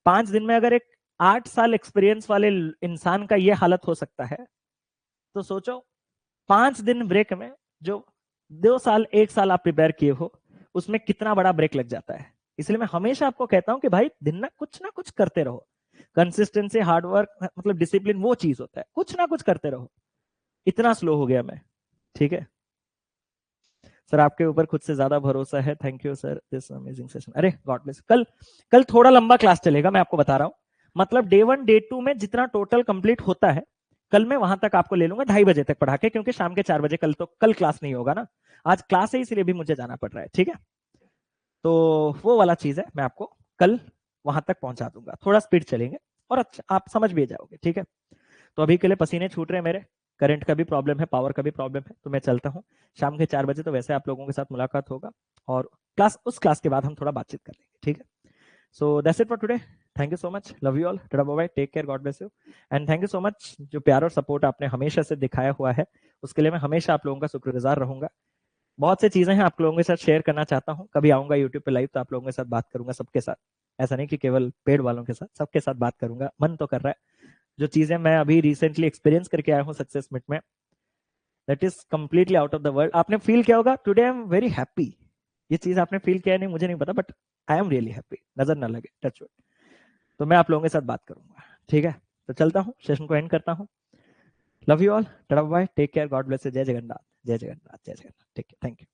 5 दिन में अगर एक 8 साल एक्सपीरियंस वाले इंसान का ये हालत हो सकता है, तो सोचो 5 दिन ब्रेक में जो 2 साल 1 साल आप प्रिपेयर किए हो, उसमें कितना बड़ा ब्रेक लग जाता है। इसलिए मैं हमेशा आपको कहता हूं कि भाई दिन ना कुछ करते रहो। कंसिस्टेंसी, हार्डवर्क, मतलब डिसिप्लिन वो चीज होता है, कुछ ना कुछ करते रहो। इतना स्लो हो गया मैं, ठीक है सर, आपके ऊपर खुद से ज्यादा भरोसा है, thank you sir, this amazing session. अरे गॉड ब्लेस। कल कल थोड़ा लंबा क्लास चलेगा, मैं आपको बता रहा हूं, मतलब डे 1 डे 2 में जितना टोटल कंप्लीट होता है, कल मैं वहां तक आपको ले लूंगा 2:30 बजे तक पढ़ा के, क्योंकि शाम के 4 बजे कल क्लास नहीं होगा ना, आज क्लास है इसलिए भी मुझे जाना पड़ रहा है, ठीक है। तो वो वाला चीज है, मैं आपको कल वहां तक पहुंचा दूंगा, थोड़ा स्पीड चलेंगे और अच्छा आप समझ भी जाओगे, ठीक है। तो अभी के लिए पसीने छूट रहे हैं मेरे, करंट का भी प्रॉब्लम है, पावर का भी प्रॉब्लम है, तो मैं चलता हूँ। शाम के 4 बजे तो वैसे आप लोगों के साथ मुलाकात होगा, और उस क्लास के बाद हम थोड़ा बातचीत कर लेंगे, ठीक है। So that's it for today, thank you so much, love you all, tata bye bye, take care, god bless you, and thank you so much. जो प्यार और सपोर्ट आपने हमेशा से दिखाया हुआ है, उसके लिए मैं हमेशा आप लोगों का शुक्रगुजार रहूंगा। बहुत सी चीजें हैं आप लोगों के साथ शेयर करना चाहता हूँ, कभी आऊंगा यूट्यूब पे लाइव तो आप लोगों के साथ बात करूंगा, सबके साथ, ऐसा नहीं कि केवल पेड वालों के साथ, सबके साथ बात करूंगा, मन तो कर रहा है। जो चीजें मैं अभी रिसेंटली एक्सपीरियंस करके आया हूँ सक्सेस मीट में, that is completely out of the world. आपने फील किया होगा, today I am very happy, ये चीज आपने फील किया नहीं मुझे नहीं पता, but I am really happy, नजर ना लगे, टच वुड। तो मैं आप लोगों के साथ बात करूंगा, ठीक है। तो चलता हूँ, सेशन को एंड करता हूँ। Love you all, tata bye, take care, god bless you, Jai Jagannath, Jai Jagannath, Jai Jagannath, take care, thank you.